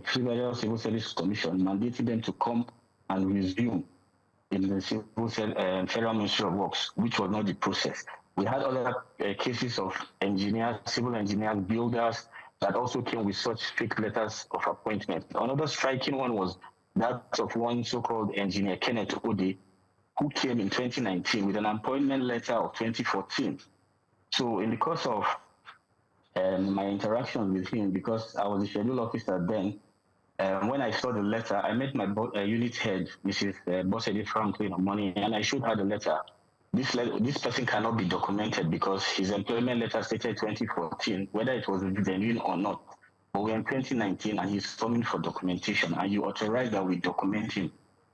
Federal Civil Service Commission, mandating them to come and resume in the Federal Ministry of Works, which was not the process. We had other cases of engineers, civil engineers, builders, that also came with such fake letters of appointment. Another striking one was that of one so-called engineer, Kenneth Ode, who came in 2019 with an appointment letter of 2014. So in the course of my interactions with him, because I was a schedule officer then, when I saw the letter, I met my unit head, Mrs. Bossede Franklin, on Monday, and I showed her the letter. This person cannot be documented because his employment letter stated 2014, whether it was genuine or not. But we're in 2019 and he's coming for documentation, and you authorize that we document him.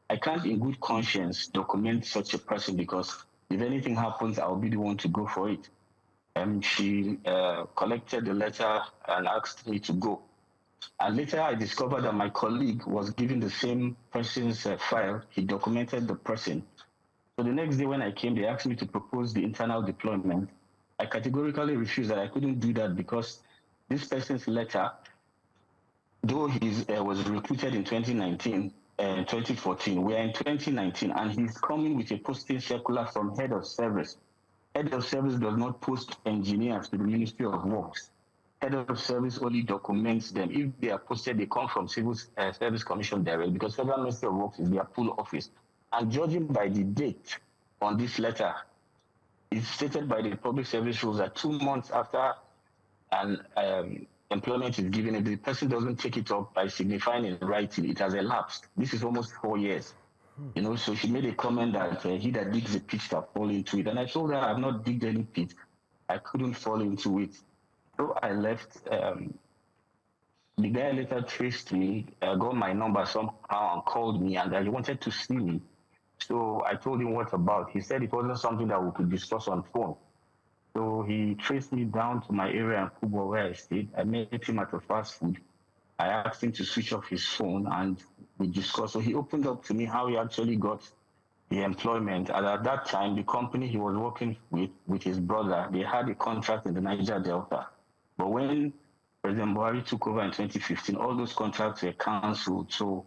I can't in good conscience document such a person, because if anything happens, I'll be the one to go for it. She collected the letter and asked me to go. And later I discovered that my colleague was given the same person's file. He documented the person. So the next day when I came, they asked me to propose the internal deployment. I categorically refused that. I couldn't do that because this person's letter, though he was recruited in 2019 and 2014, we are in 2019, and he's coming with a posting circular from head of service. Head of service does not post engineers to the Ministry of Works. Head of service only documents them. If they are posted, they come from Civil Service Commission direct, because Federal Ministry of Works is their pool office. And judging by the date on this letter, it's stated by the public service rules that 2 months after an employment is given, if the person doesn't take it up by signifying in writing, it has elapsed. This is almost 4 years. You know, so she made a comment that he that digs a pit shall fall into it. And I told her I have not digged any pit. I couldn't fall into it. So I left. The guy later traced me, got my number somehow and called me, and he wanted to see me. So I told him what about. He said it wasn't something that we could discuss on phone. So he traced me down to my area in Kubo where I stayed. I met him at a fast food. I asked him to switch off his phone and we discussed. So he opened up to me how he actually got the employment. And at that time, the company he was working with his brother, they had a contract in the Niger Delta. But when President Buhari took over in 2015, all those contracts were cancelled. So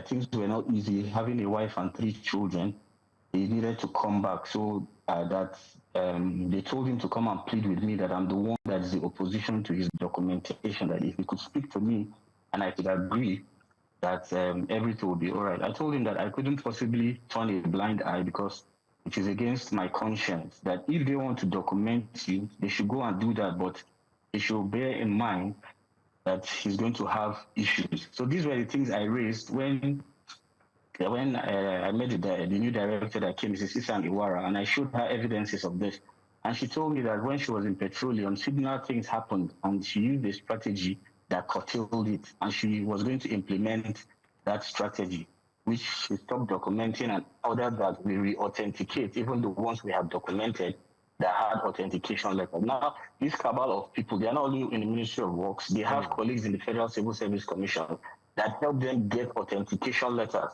things were not easy. Having a wife and 3 children, he needed to come back. So they told him to come and plead with me that I'm the one that is the opposition to his documentation, that if he could speak to me and I could agree that everything would be all right. I told him that I couldn't possibly turn a blind eye because which is against my conscience, that if they want to document you, they should go and do that, but they should bear in mind that he's going to have issues. So these were the things I raised when I met the new director that came, Mrs. Isan Iwara, and I showed her evidences of this. And she told me that when she was in petroleum, similar things happened, and she used a strategy that curtailed it, and she was going to implement that strategy, which she stopped documenting and ordered that we re-authenticate even the ones we have documented that had authentication letters. Now, this cabal of people, they are not only in the Ministry of Works, they have colleagues in the Federal Civil Service Commission that help them get authentication letters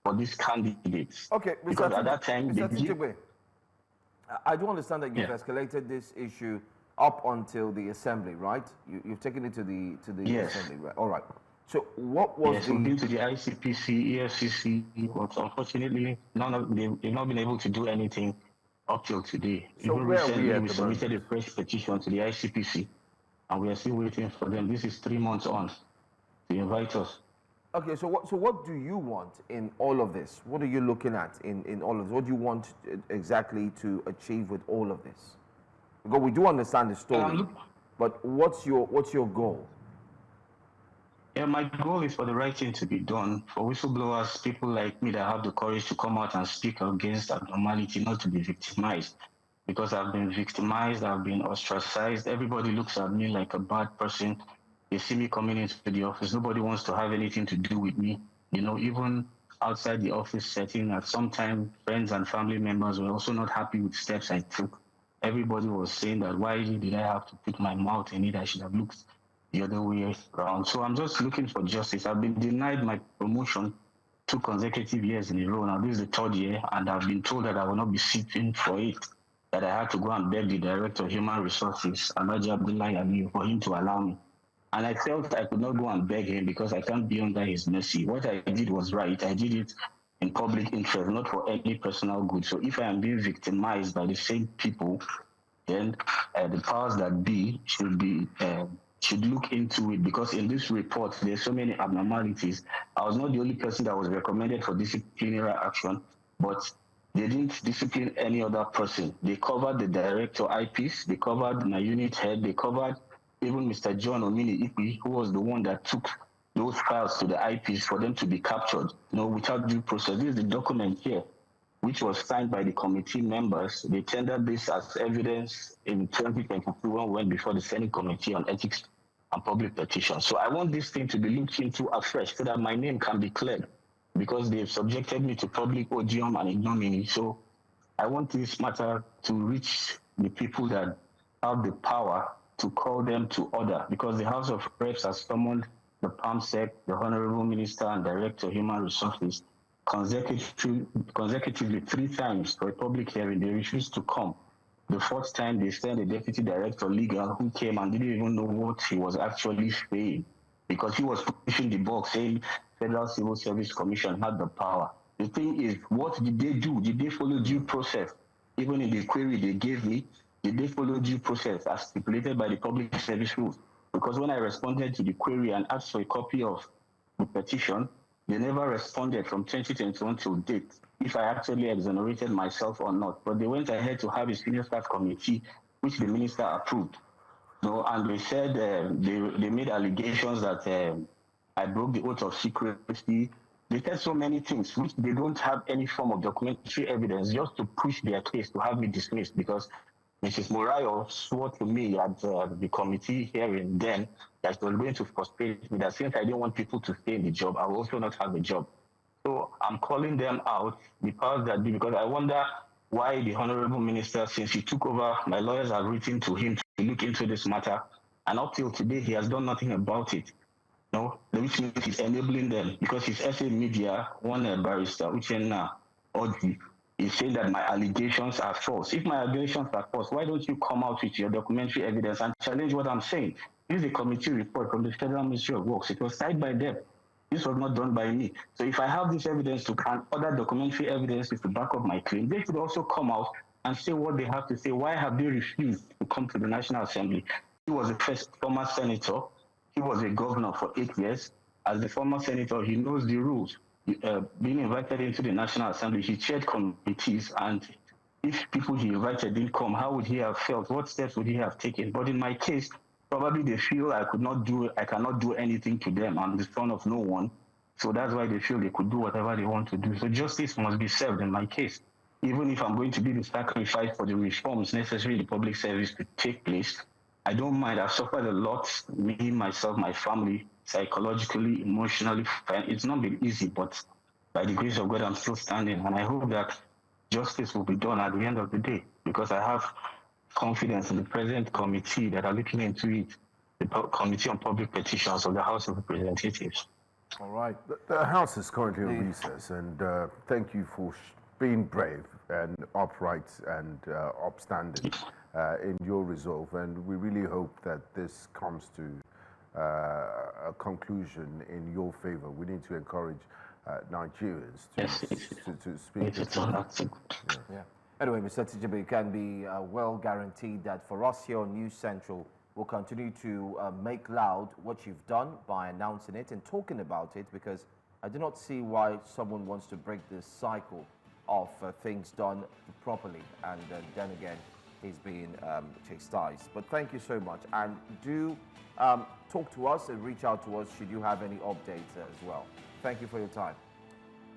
for these candidates. Okay, because at that time, I do understand that you've escalated this issue up until the assembly, right? You've taken it to the assembly, right? All right. So what was we've been to the ICPC, EFCC, but unfortunately, they've not been able to do anything up till today. So even recently, we submitted a fresh petition to the ICPC, and we are still waiting for them. This is 3 months on to invite us. Okay, so what do you want in all of this? What are you looking at in all of this? What do you want exactly to achieve with all of this? Because we do understand the story, but what's your goal? Yeah, my goal is for the right thing to be done. For whistleblowers, people like me that have the courage to come out and speak against abnormality, not to be victimized. Because I've been victimized, I've been ostracized. Everybody looks at me like a bad person. They see me coming into the office. Nobody wants to have anything to do with me. You know, even outside the office setting, at some time, friends and family members were also not happy with steps I took. Everybody was saying that, why did I have to put my mouth in it? I should have looked the other way around. So I'm just looking for justice. I've been denied my promotion 2 consecutive years in a row. Now this is the 3rd year, and I've been told that I will not be sitting for it, that I had to go and beg the Director of Human Resources, Alhaji Abdullahi Aliyu, for him to allow me. And I felt I could not go and beg him because I can't be under his mercy. What I did was right. I did it in public interest, not for any personal good. So if I am being victimized by the same people, then the powers that be should look into it, because in this report, there's so many abnormalities. I was not the only person that was recommended for disciplinary action, but they didn't discipline any other person. They covered the director IPs, they covered my unit head, they covered even Mr. John Omini Ipi, who was the one that took those files to the IPs for them to be captured, without due process. This is the document here, which was signed by the committee members. They tendered this as evidence in 2022 when we went before the Senate Committee on Ethics and Public Petitions. So I want this thing to be looked into afresh so that my name can be cleared, because they've subjected me to public odium and ignominy. So I want this matter to reach the people that have the power to call them to order, because the House of Reps has summoned the PAMSEC, the Honorable Minister and Director of Human Resources, consecutively 3 times for a public hearing. They refused to come. The 4th time, they sent a Deputy Director Legal who came and didn't even know what he was actually saying, because he was pushing the box saying Federal Civil Service Commission had the power. The thing is, what did they do? Did they follow due process? Even in the query they gave me, did they follow due process as stipulated by the public service rules? Because when I responded to the query and asked for a copy of the petition, they never responded from 2021 till date, if I actually exonerated myself or not. But they went ahead to have a senior staff committee, which the minister approved. And they said they made allegations that I broke the oath of secrecy. They said so many things, which they don't have any form of documentary evidence, just to push their case to have me dismissed, because Mrs. Morayo swore to me at the committee hearing then that she was going to frustrate me, that since I didn't want people to stay in the job, I will also not have a job. So I'm calling them out, the powers that be, because I wonder why the Honorable Minister, since he took over, my lawyers have written to him to look into this matter, and up till today, he has done nothing about it. Which means he's enabling them, because his SA Media, one barrister, Uchenna Odi, is saying that my allegations are false. If my allegations are false, why don't you come out with your documentary evidence and challenge what I'm saying? This is a committee report from the Federal Ministry of Works. It was signed by them. This was not done by me. So if I have this evidence and other documentary evidence to back up my claim, they should also come out and say what they have to say. Why have they refused to come to the National Assembly? He was a former senator. He was a governor for 8 years. As the former senator, he knows the rules. Being invited into the National Assembly, he chaired committees, and if people he invited didn't come, how would he have felt? What steps would he have taken? But in my case, probably they feel I cannot do anything to them. I'm the son of no one. So that's why they feel they could do whatever they want to do. So justice must be served in my case. Even if I'm going to be the sacrifice for the reforms necessary in the public service to take place, I don't mind. I've suffered a lot, me, myself, my family, psychologically, emotionally. It's not been easy, but by the grace of God, I'm still standing. And I hope that justice will be done at the end of the day, because I have confidence in the present committee that are looking into it, the Committee on Public Petitions of the House of Representatives. All right. The House is currently on recess, and thank you for being brave and upright and upstanding in your resolve. And we really hope that this comes to a conclusion in your favor. We need to encourage Nigerians to speak the truth. Yeah. Anyway, Mr. Tijibe, it can be well guaranteed that for us here on News Central, we'll continue to make loud what you've done by announcing it and talking about it, because I do not see why someone wants to break this cycle of things done properly, and then again, he's being chastised. But thank you so much, and do talk to us and reach out to us should you have any updates as well. Thank you for your time.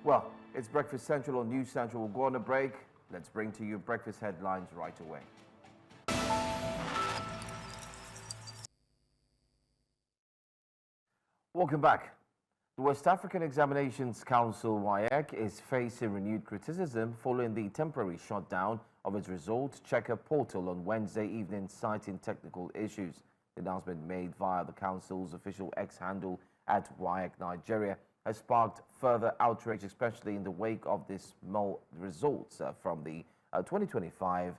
Well, it's Breakfast Central on News Central. We'll go on a break. Let's bring to you breakfast headlines right away. Welcome back. The West African Examinations Council, WAEC, is facing renewed criticism following the temporary shutdown of its results checker portal on Wednesday evening, citing technical issues. The announcement made via the council's official X handle at WAEC Nigeria has sparked further outrage, especially in the wake of the small results from the 2025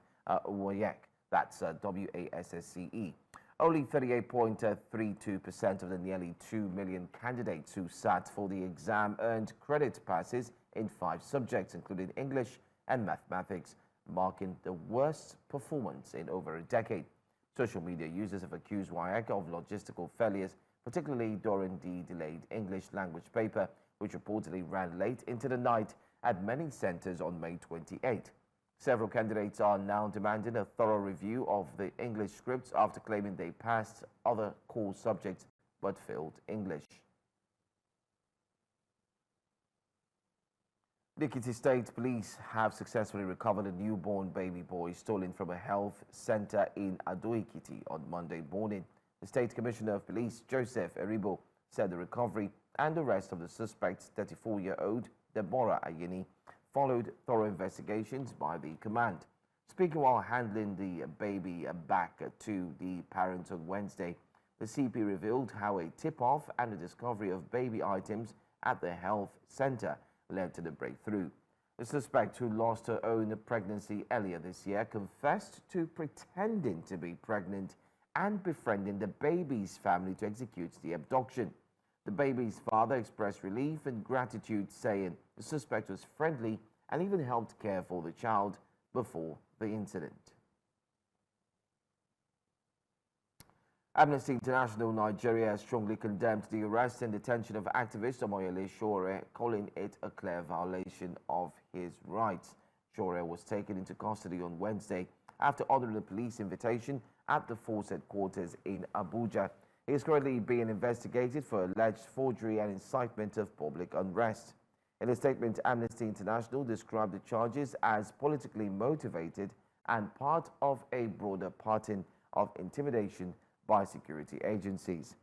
WAEC, that's WASSCE. Only 38.32% of the nearly 2 million candidates who sat for the exam earned credit passes in 5 subjects, including English and mathematics, marking the worst performance in over a decade. Social media users have accused WAEC of logistical failures, particularly during the delayed English language paper, which reportedly ran late into the night at many centers on May 28. Several candidates are now demanding a thorough review of the English scripts after claiming they passed other core subjects but failed English. The Ekiti State Police have successfully recovered a newborn baby boy stolen from a health center in Ado-Ekiti on Monday morning. The State Commissioner of Police, Joseph Eribo, said the recovery and arrest of the suspect's 34-year-old Deborah Ayeni followed thorough investigations by the command. Speaking while handling the baby back to the parents on Wednesday, the CP revealed how a tip-off and the discovery of baby items at the health center led to the breakthrough. The suspect, who lost her own pregnancy earlier this year, confessed to pretending to be pregnant and befriending the baby's family to execute the abduction. The baby's father expressed relief and gratitude, saying the suspect was friendly and even helped care for the child before the incident. Amnesty International Nigeria has strongly condemned the arrest and detention of activist Omoyele Sowore, calling it a clear violation of his rights. Sowore was taken into custody on Wednesday after honoring a police invitation at the force headquarters in Abuja. He is currently being investigated for alleged forgery and incitement of public unrest. In a statement, Amnesty International described the charges as politically motivated and part of a broader pattern of intimidation by security agencies.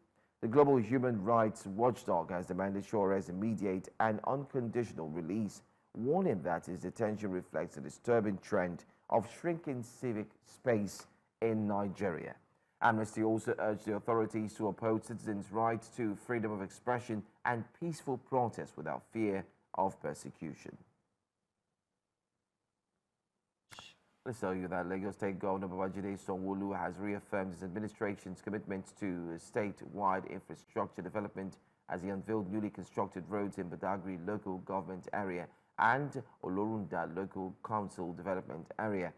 The global human rights watchdog has demanded Sowore's immediate and unconditional release, warning that his detention reflects a disturbing trend of shrinking civic space in Nigeria. Amnesty also urged the authorities to uphold citizens' rights to freedom of expression and peaceful protest without fear of persecution. Let's tell you that Lagos State Governor Babajide Sanwo-Olu has reaffirmed his administration's commitment to statewide infrastructure development as he unveiled newly constructed roads in Badagry local government area and Olorunda local council development area.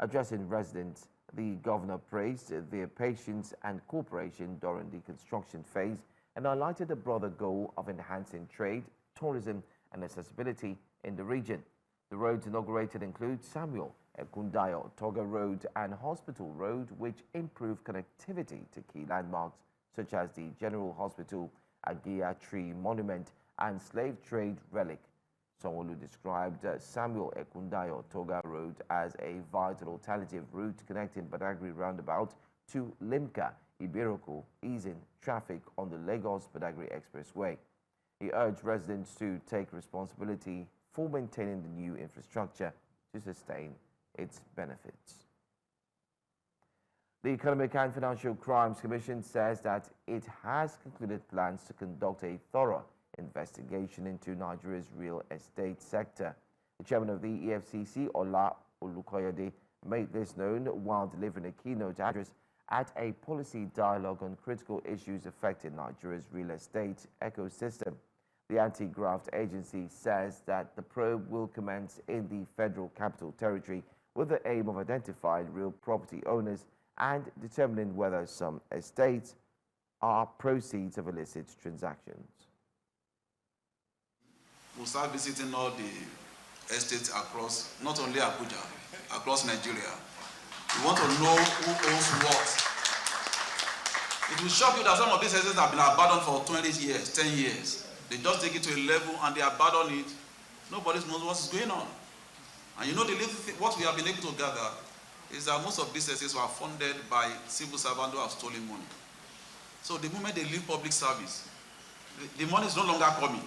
Addressing residents, the governor praised their patience and cooperation during the construction phase and highlighted the broader goal of enhancing trade, tourism, and accessibility in the region. The roads inaugurated include Samuel Ekundayo, Toga Road and Hospital Road, which improve connectivity to key landmarks such as the General Hospital, Agia Tree Monument and Slave Trade Relic. Sanwo-Olu described Samuel Ekundayo Toga Road as a vital alternative route connecting Badagry roundabout to Limca, Ibiroko, easing traffic on the Lagos-Badagry Expressway. He urged residents to take responsibility for maintaining the new infrastructure to sustain its benefits. The Economic and Financial Crimes Commission says that it has concluded plans to conduct a thorough investigation into Nigeria's real estate sector. The chairman of the EFCC, Ola Olukoyede, made this known while delivering a keynote address at a policy dialogue on critical issues affecting Nigeria's real estate ecosystem. The anti-graft agency says that the probe will commence in the Federal Capital Territory with the aim of identifying real property owners and determining whether some estates are proceeds of illicit transactions. We'll start visiting all the estates across, not only Abuja, across Nigeria. We want to know who owns what. It will shock you that some of these estates have been abandoned for 20 years, 10 years. They just take it to a level and they abandon it. Nobody knows what is going on. And you know, what we have been able to gather is that most of these estates were funded by civil servants who have stolen money. So the moment they leave public service, the money is no longer coming.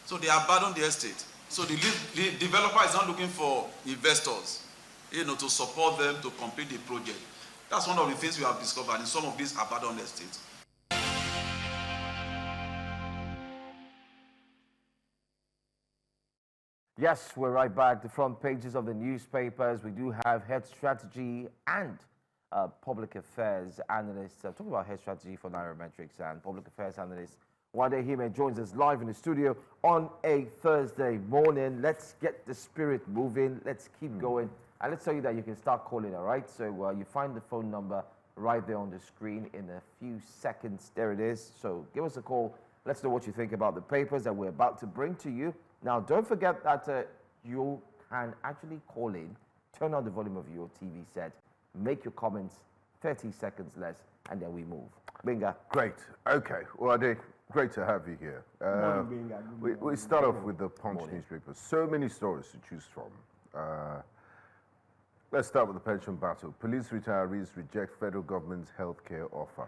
So they abandon the estate. So the developer is not looking for investors, to support them to complete the project. That's one of the things we have discovered in some of these abandoned estates. Yes, we're right back. The front pages of the newspapers. We do have head strategy and public affairs analysts. Talking about head strategy for Nairametrics and public affairs analyst Wade Hime joins us live in the studio on a Thursday morning. Let's get the spirit moving. Let's keep going. And let's tell you that you can start calling, all right? So you find the phone number right there on the screen in a few seconds. There it is. So give us a call. Let's know what you think about the papers that we're about to bring to you. Now, don't forget that you can actually call in, turn on the volume of your TV set, make your comments 30 seconds less, and then we move. Binga. Great. Okay. Well, Ade, great to have you here. We start off with the Punch newspaper. So many stories to choose from. Let's start with the pension battle. Police retirees reject federal government's healthcare offer.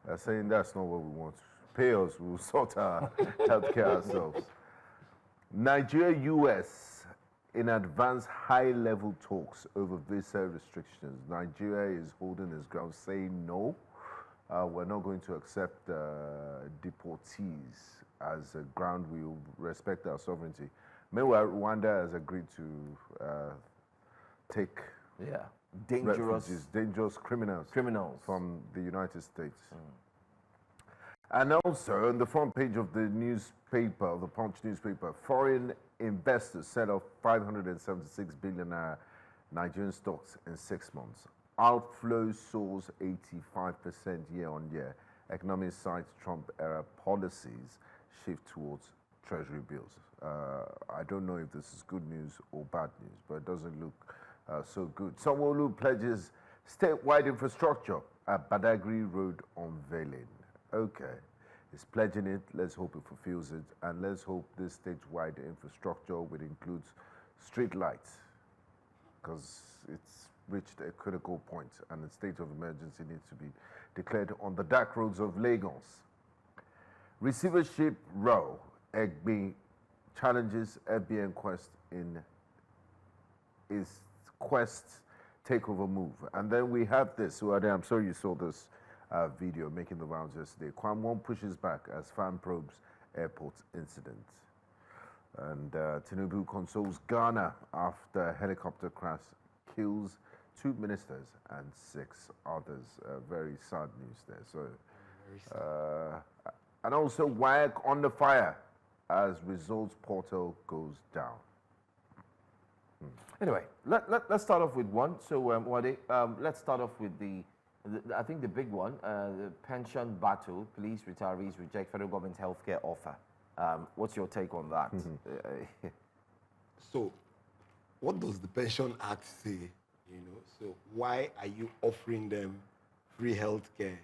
They're saying that's not what we want. Pay us, we'll sort our healthcare ourselves. Nigeria-US in advanced high-level talks over visa restrictions. Nigeria is holding its ground, saying no, we're not going to accept deportees as a ground. We will respect our sovereignty. Meanwhile, Rwanda has agreed to take dangerous criminals from the United States. And also, on the front page of the newspaper, of the Punch newspaper, foreign investors set off 576 billion Nigerian stocks in 6 months. Outflow soars 85% year on year. Economists cite Trump-era policies shift towards treasury bills. I don't know if this is good news or bad news, but it doesn't look so good. Sanwo-Olu pledges statewide infrastructure at Badagry Road unveiling. Okay, it's pledging it. Let's hope it fulfills it, and let's hope this statewide infrastructure will include street lights, because it's reached a critical point, and a state of emergency needs to be declared on the dark roads of Lagos. Receivership row. Egbe challenges FBN Quest in his Quest takeover move, and then we have this. So I'm sure you saw this video making the rounds yesterday. Kwamwon pushes back as fan probes airport incident. And Tinubu consoles Ghana after helicopter crash kills 2 ministers and 6 others. Very sad news there. So, and also WAEC on the fire as results portal goes down. Anyway, let's start off with one. So, Wade, let's start off with I think the big one, the pension battle. Police retirees reject federal government healthcare offer. What's your take on that? So, what does the Pension Act say? You know, so why are you offering them free health care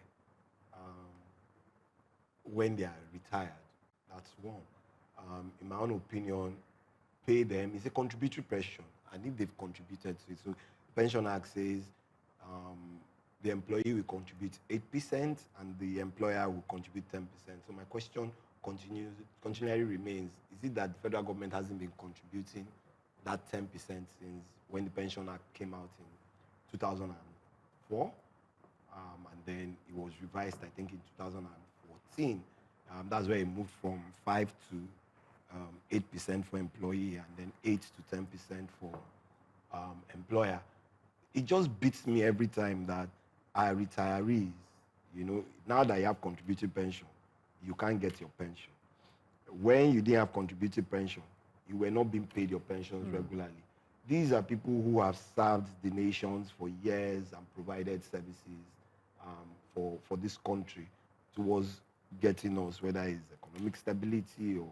when they are retired? That's one. In my own opinion, pay them. It's a contributory pension, and if they've contributed to it, so the Pension Act says the employee will contribute 8% and the employer will contribute 10%. So my question continually remains, is it that the federal government hasn't been contributing that 10% since when the Pension Act came out in 2004? And then it was revised, I think, in 2014. That's where it moved from 5 to 8% for employee and then 8 to 10% for employer. It just beats me every time that our retirees, you know, now that you have contributed pension, you can't get your pension. When you didn't have contributed pension, you were not being paid your pensions regularly. These are people who have served the nations for years and provided services for this country towards getting us, whether it's economic stability or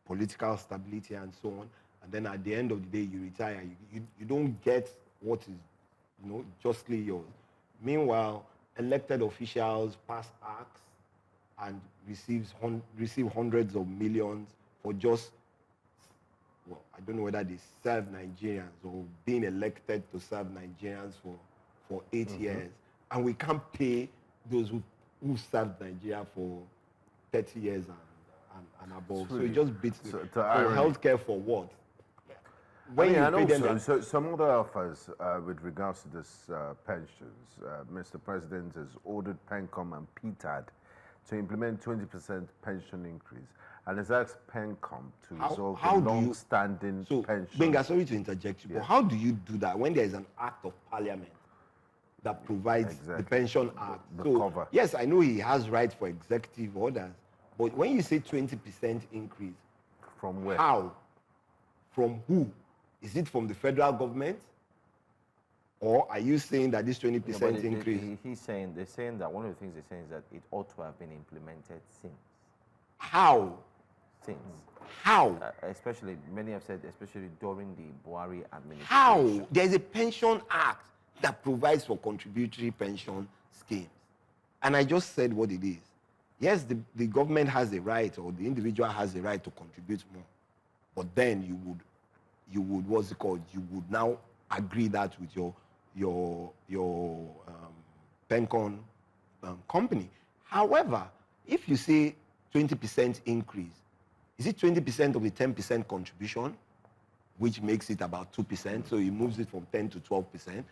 political stability and so on. And then at the end of the day, you retire. You don't get what is, you know, justly yours. Meanwhile, elected officials pass acts and receive hundreds of millions for just, well, I don't know whether they serve Nigerians or being elected to serve Nigerians for 8 years. And we can't pay those who served Nigeria for 30 years and above. So it just beats me. So healthcare for what? When and also, so some other offers with regards to this pensions, Mr. President has ordered PENCOM and PTAD to implement 20% pension increase, and has asked PENCOM to resolve the long-standing pension. Benga, sorry to interject you, but how do you do that when there is an act of parliament that provides the Pension Act? The cover. Yes, I know he has rights for executive orders, but when you say 20% increase, from where? How? From who? Is it from the federal government? Or are you saying that this 20% increase? They're saying that one of the things they're saying is that it ought to have been implemented since. How? Since. How? Especially, many have said, especially during the Buhari administration. How? There's a Pension Act that provides for contributory pension schemes. And I just said what it is. Yes, the government has a right, or the individual has a right to contribute more. But then you would, what's it called? You would now agree that with your PENCOM company. However, if you say 20% increase, is it 20% of the 10% contribution, which makes it about 2%, so it moves it from 10 to 12%?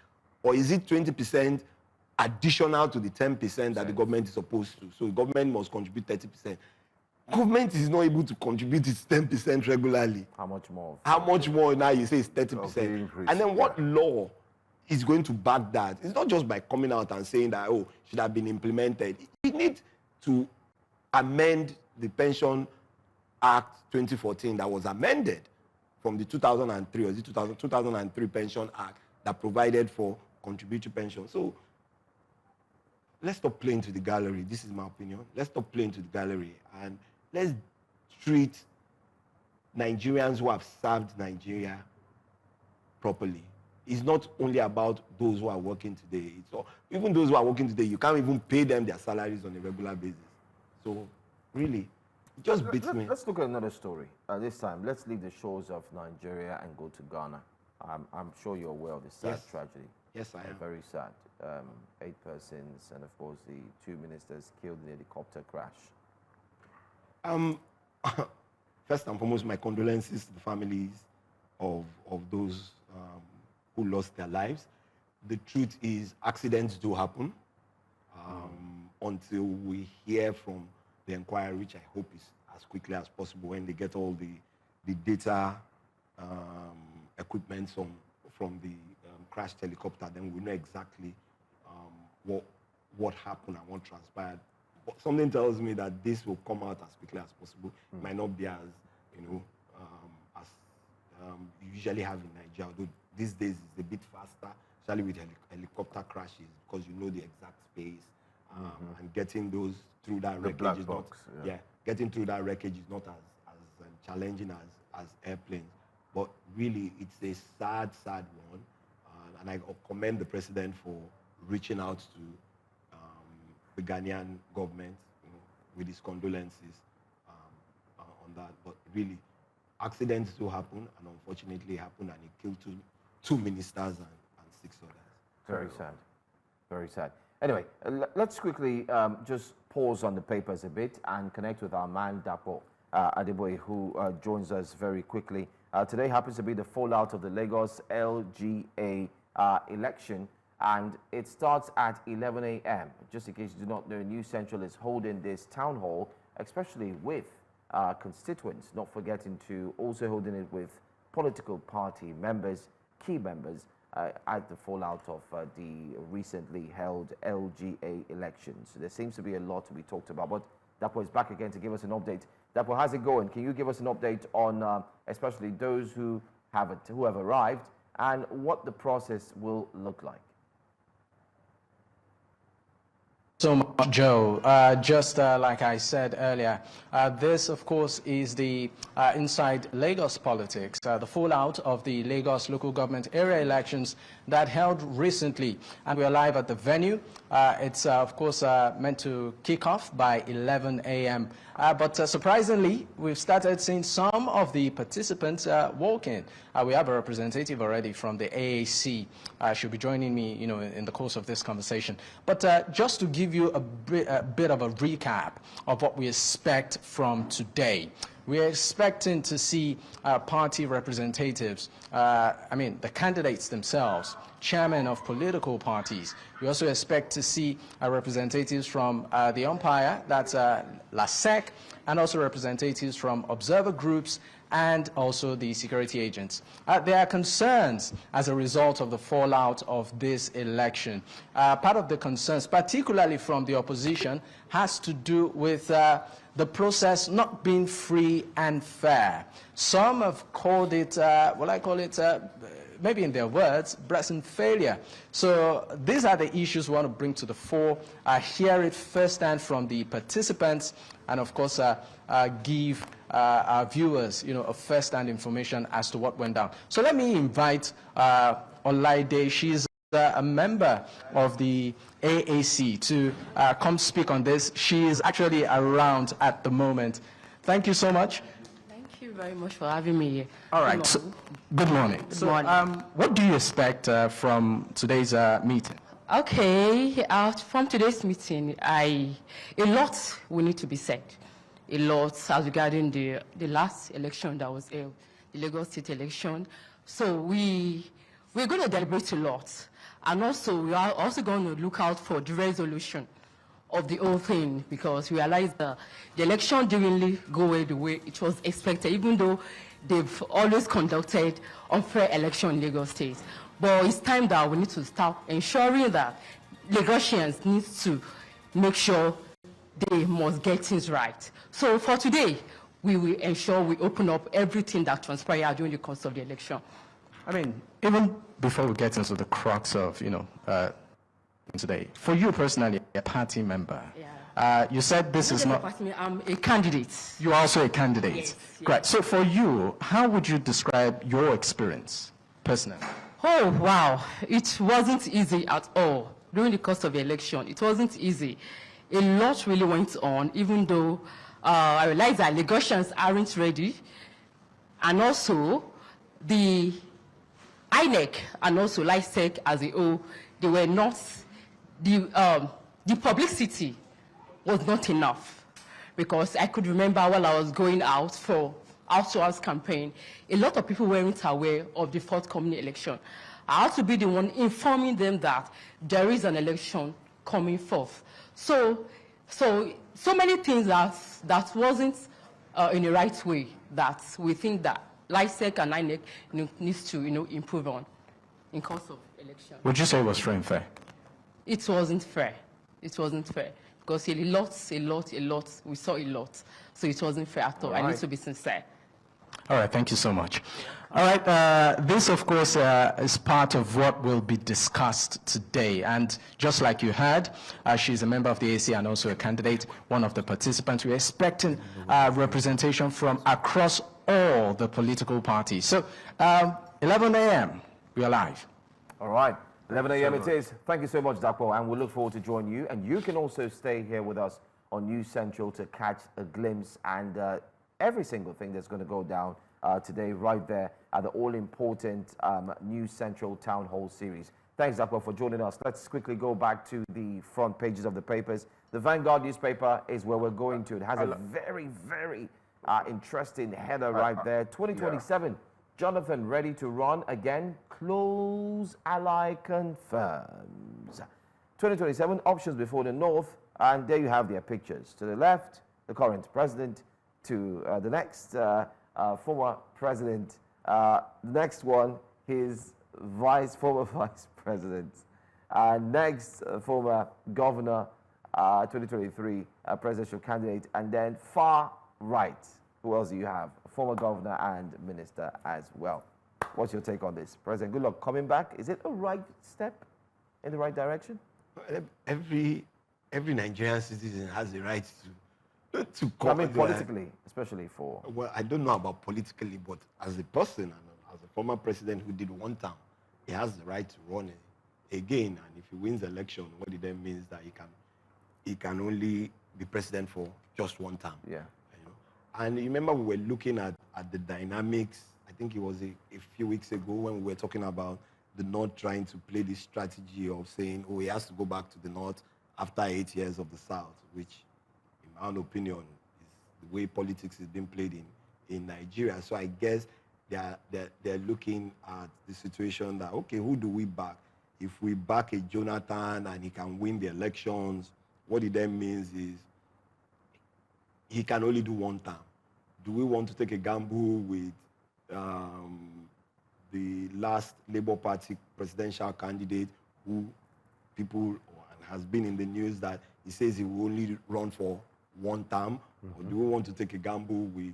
Or is it 20% additional to the 10% that the government is supposed to? So the government must contribute 30%. Government is not able to contribute its 10% regularly. How much more? How much more now you say it's 30%? And then what law is going to back that? It's not just by coming out and saying that, oh, it should have been implemented. We need to amend the Pension Act 2014 that was amended from the 2003 or the 2003 Pension Act that provided for contributory pension. So let's stop playing to the gallery. This is my opinion. Let's stop playing to the gallery and let's treat Nigerians who have served Nigeria properly. It's not only about those who are working today. It's all, even those who are working today, you can't even pay them their salaries on a regular basis. So really, it just beats me. Let's look at another story. This time, let's leave the shores of Nigeria and go to Ghana. I'm sure you're aware of the sad tragedy. Yes, I am. Very sad. 8 persons and, of course, the 2 ministers killed in a helicopter crash. First and foremost, my condolences to the families of those who lost their lives. The truth is, accidents do happen until we hear from the inquiry, which I hope is as quickly as possible when they get all the data equipment from the crashed helicopter. Then we know exactly what happened and what transpired. But something tells me that this will come out as quickly as possible. It might not be as, as you usually have in Nigeria, although these days it's a bit faster, especially with helicopter crashes, because you know the exact space, and getting those through that wreckage is not, getting through that wreckage is not as challenging as airplanes. But really, it's a sad, sad one. And I commend the president for reaching out to the Ghanaian government, with his condolences on that. But really, accidents do happen, and unfortunately happened, and it killed two ministers and 6 others. Very sad. Very sad. Anyway, let's quickly just pause on the papers a bit and connect with our man, Dapo Adeboye, who joins us very quickly. Today happens to be the fallout of the Lagos LGA election, and it starts at 11 a.m. Just in case you do not know, New Central is holding this town hall, especially with constituents, not forgetting to also holding it with political party members, key members, at the fallout of the recently held LGA elections. So there seems to be a lot to be talked about, but Dapo is back again to give us an update. Dapo, how's it going? Can you give us an update on especially those who have arrived and what the process will look like? So much, Joe. Just like I said earlier, this, of course, is the inside Lagos politics, the fallout of the Lagos local government area elections that held recently. And we're live at the venue. It's, of course, meant to kick off by 11 a.m. But surprisingly, we've started seeing some of the participants walk in. We have a representative already from the AAC. She'll be joining me, in the course of this conversation. But just to give you a bit of a recap of what we expect from today. We're expecting to see party representatives, the candidates themselves, chairmen of political parties. We also expect to see representatives from the umpire, that's LASIEC, and also representatives from observer groups and also the security agents. There are concerns as a result of the fallout of this election. Part of the concerns, particularly from the opposition, has to do with the process not being free and fair. Some have called it, maybe in their words, brazen failure. So these are the issues we want to bring to the fore, hear it firsthand from the participants, and of course give our viewers, a first-hand information as to what went down. So let me invite Olaide. She's a member of the AAC to come speak on this. She is actually around at the moment. Thank you so much. Thank you very much for having me here. All right. Good morning. Good morning. What do you expect from today's meeting? Okay. From today's meeting, a lot will need to be said. A lot as regarding the last election that was held, the Lagos State election. So we're going to deliberate a lot. And also, we are also going to look out for the resolution of the whole thing, because we realize that the election didn't really go the way it was expected, even though they've always conducted unfair election in Lagos State. But it's time that we need to start ensuring that Lagosians need to make sure they must get things right. So for today, we will ensure we open up everything that transpired during the course of the election. Even before we get into the crux of, today, for you personally, a party member, you said this is not... I'm a candidate. You're also a candidate. Yes, yes. Right. So for you, how would you describe your experience personally? Oh, wow. It wasn't easy at all. During the course of the election, it wasn't easy. A lot really went on, even though I realized that Lagosians aren't ready. And also, the INEC and also LASIEC as a whole, they were not, the publicity was not enough, because I could remember while I was going out for outdoors campaign, a lot of people weren't aware of the forthcoming election. I had to be the one informing them that there is an election coming forth. So many things that wasn't in the right way, that we think that LASIEC and INEC needs to improve on in course of election. Would you say it was fair and fair? It wasn't fair. It wasn't fair, because a lot, we saw a lot. So it wasn't fair at all. I need to be sincere. All right, thank you so much. All right, this, of course, is part of what will be discussed today. And just like you heard, she's a member of the AC and also a candidate, one of the participants. We're expecting representation from across all the political parties. So 11 a.m., we are live. All right, 11 a.m. it is. Thank you so much, Dapo, and we look forward to join you. And you can also stay here with us on News Central to catch a glimpse and every single thing that's going to go down today right there at the all-important News Central Town Hall series. Thanks, Dapo, for joining us. Let's quickly go back to the front pages of the papers. The Vanguard newspaper is where we're going to. It has a very, very interesting header right there. 2027, Jonathan ready to run again. Close ally confirms. 2027, options before the North. And there you have their pictures. To the left, the current president. To the next, former president. The next one, his former vice president. Next, former governor, 2023 presidential candidate. And then far right, who else do you have? Former governor and minister as well. What's your take on this? President Goodluck coming back, is it a right step in the right direction? Every Nigerian citizen has the right to I mean, politically, especially for... Well, I don't know about politically, but as a person and as a former president who did one term, he has the right to run again. And if he wins the election, what it then means that he can only be president for just one term. Yeah. You know? And remember, we were looking at the dynamics. I think it was a few weeks ago when we were talking about the North trying to play this strategy of saying, oh, he has to go back to the North after 8 years of the South, which, in my own opinion, is the way politics is being played in Nigeria. So I guess they're looking at the situation that, okay, who do we back? If we back a Jonathan and he can win the elections, what it then means is he can only do one term. Do we want to take a gamble with the last Labour Party presidential candidate who has been in the news that he says he will only run for one term? Or do we want to take a gamble with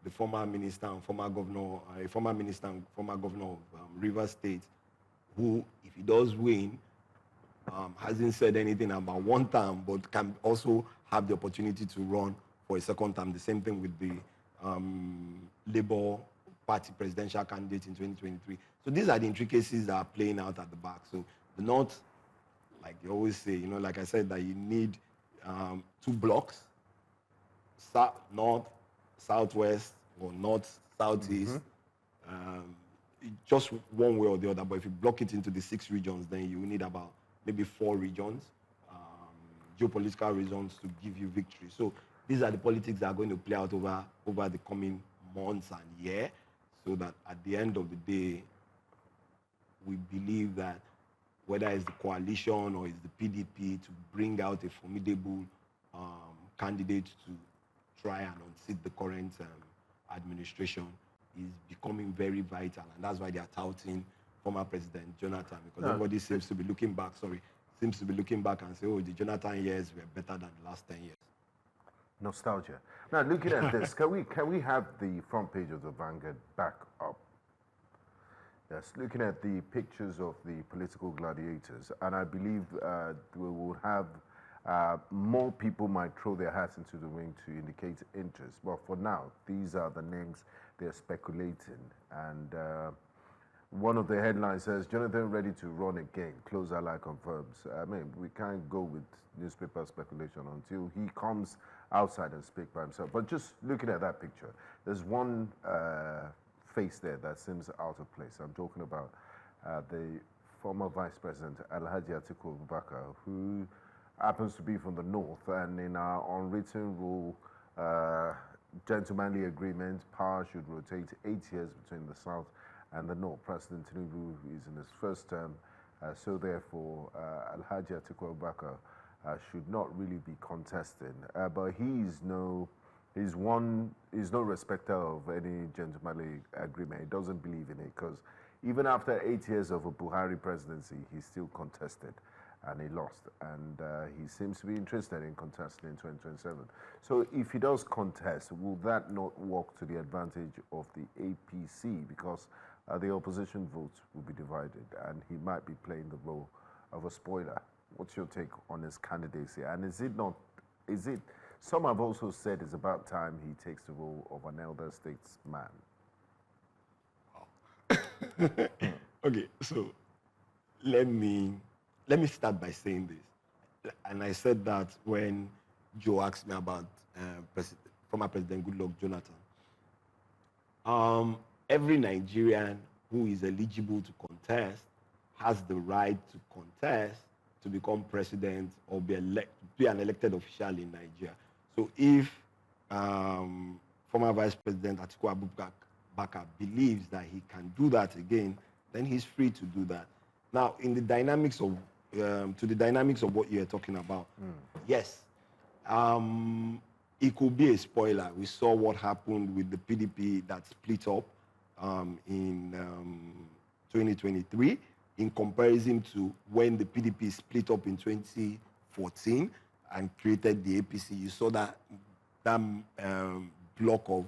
the former minister and former governor, of Rivers State, who, if he does win, hasn't said anything about one term, but can also have the opportunity to run for a second term? The same thing with the Labour Party presidential candidate in 2023. So these are the intricacies that are playing out at the back. So the North, like you always say, you know, like I said, that you need 2 blocks, North, Southwest, or North, Southeast. Just one way or the other. But if you block it into the 6 regions, then you need about maybe 4 regions, geopolitical reasons to give you victory. So these are the politics that are going to play out over the coming months and year, so that at the end of the day, we believe that whether it's the coalition or it's the PDP, to bring out a formidable candidate to try and unseat the current administration is becoming very vital, and that's why they are touting former President Jonathan, because everybody seems to be looking back, and say, oh, the Jonathan years were better than the last 10 years. Nostalgia. Now, looking at this, can we have the front page of the Vanguard back up? Yes, looking at the pictures of the political gladiators, and I believe we will have more people might throw their hats into the ring to indicate interest. But for now, these are the names they're speculating. And one of the headlines says, Jonathan ready to run again, close ally confirms. I mean, we can't go with newspaper speculation until he comes outside and speak by himself. But just looking at that picture, there's one face there that seems out of place. I'm talking about the former Vice President Alhaji Atiku Abubakar, who happens to be from the North, and in our unwritten rule, gentlemanly agreement, power should rotate 8 years between the South and the North. President Tinubu is in his first term, so therefore Alhaji Atiku Abubakar should not really be contesting. But he's no respecter of any gentlemanly agreement. He doesn't believe in it, because even after 8 years of a Buhari presidency, he still contested and he lost. And he seems to be interested in contesting in 2027. So if he does contest, will that not work to the advantage of the APC? Because the opposition votes will be divided, and he might be playing the role of a spoiler. What's your take on his candidacy? And is it Some have also said it's about time he takes the role of an elder statesman. Okay, so let me start by saying this. And I said that when Joe asked me about former President Goodluck Jonathan. Every Nigerian who is eligible to contest has the right to contest to become president or be an elected official in Nigeria. So if former Vice President Atiku Abubakar believes that he can do that again, then he's free to do that. Now, in the dynamics of what you're talking about, yes, it could be a spoiler. We saw what happened with the PDP that split up in 2023 in comparison to when the PDP split up in 2014 and created the APC. You saw that block of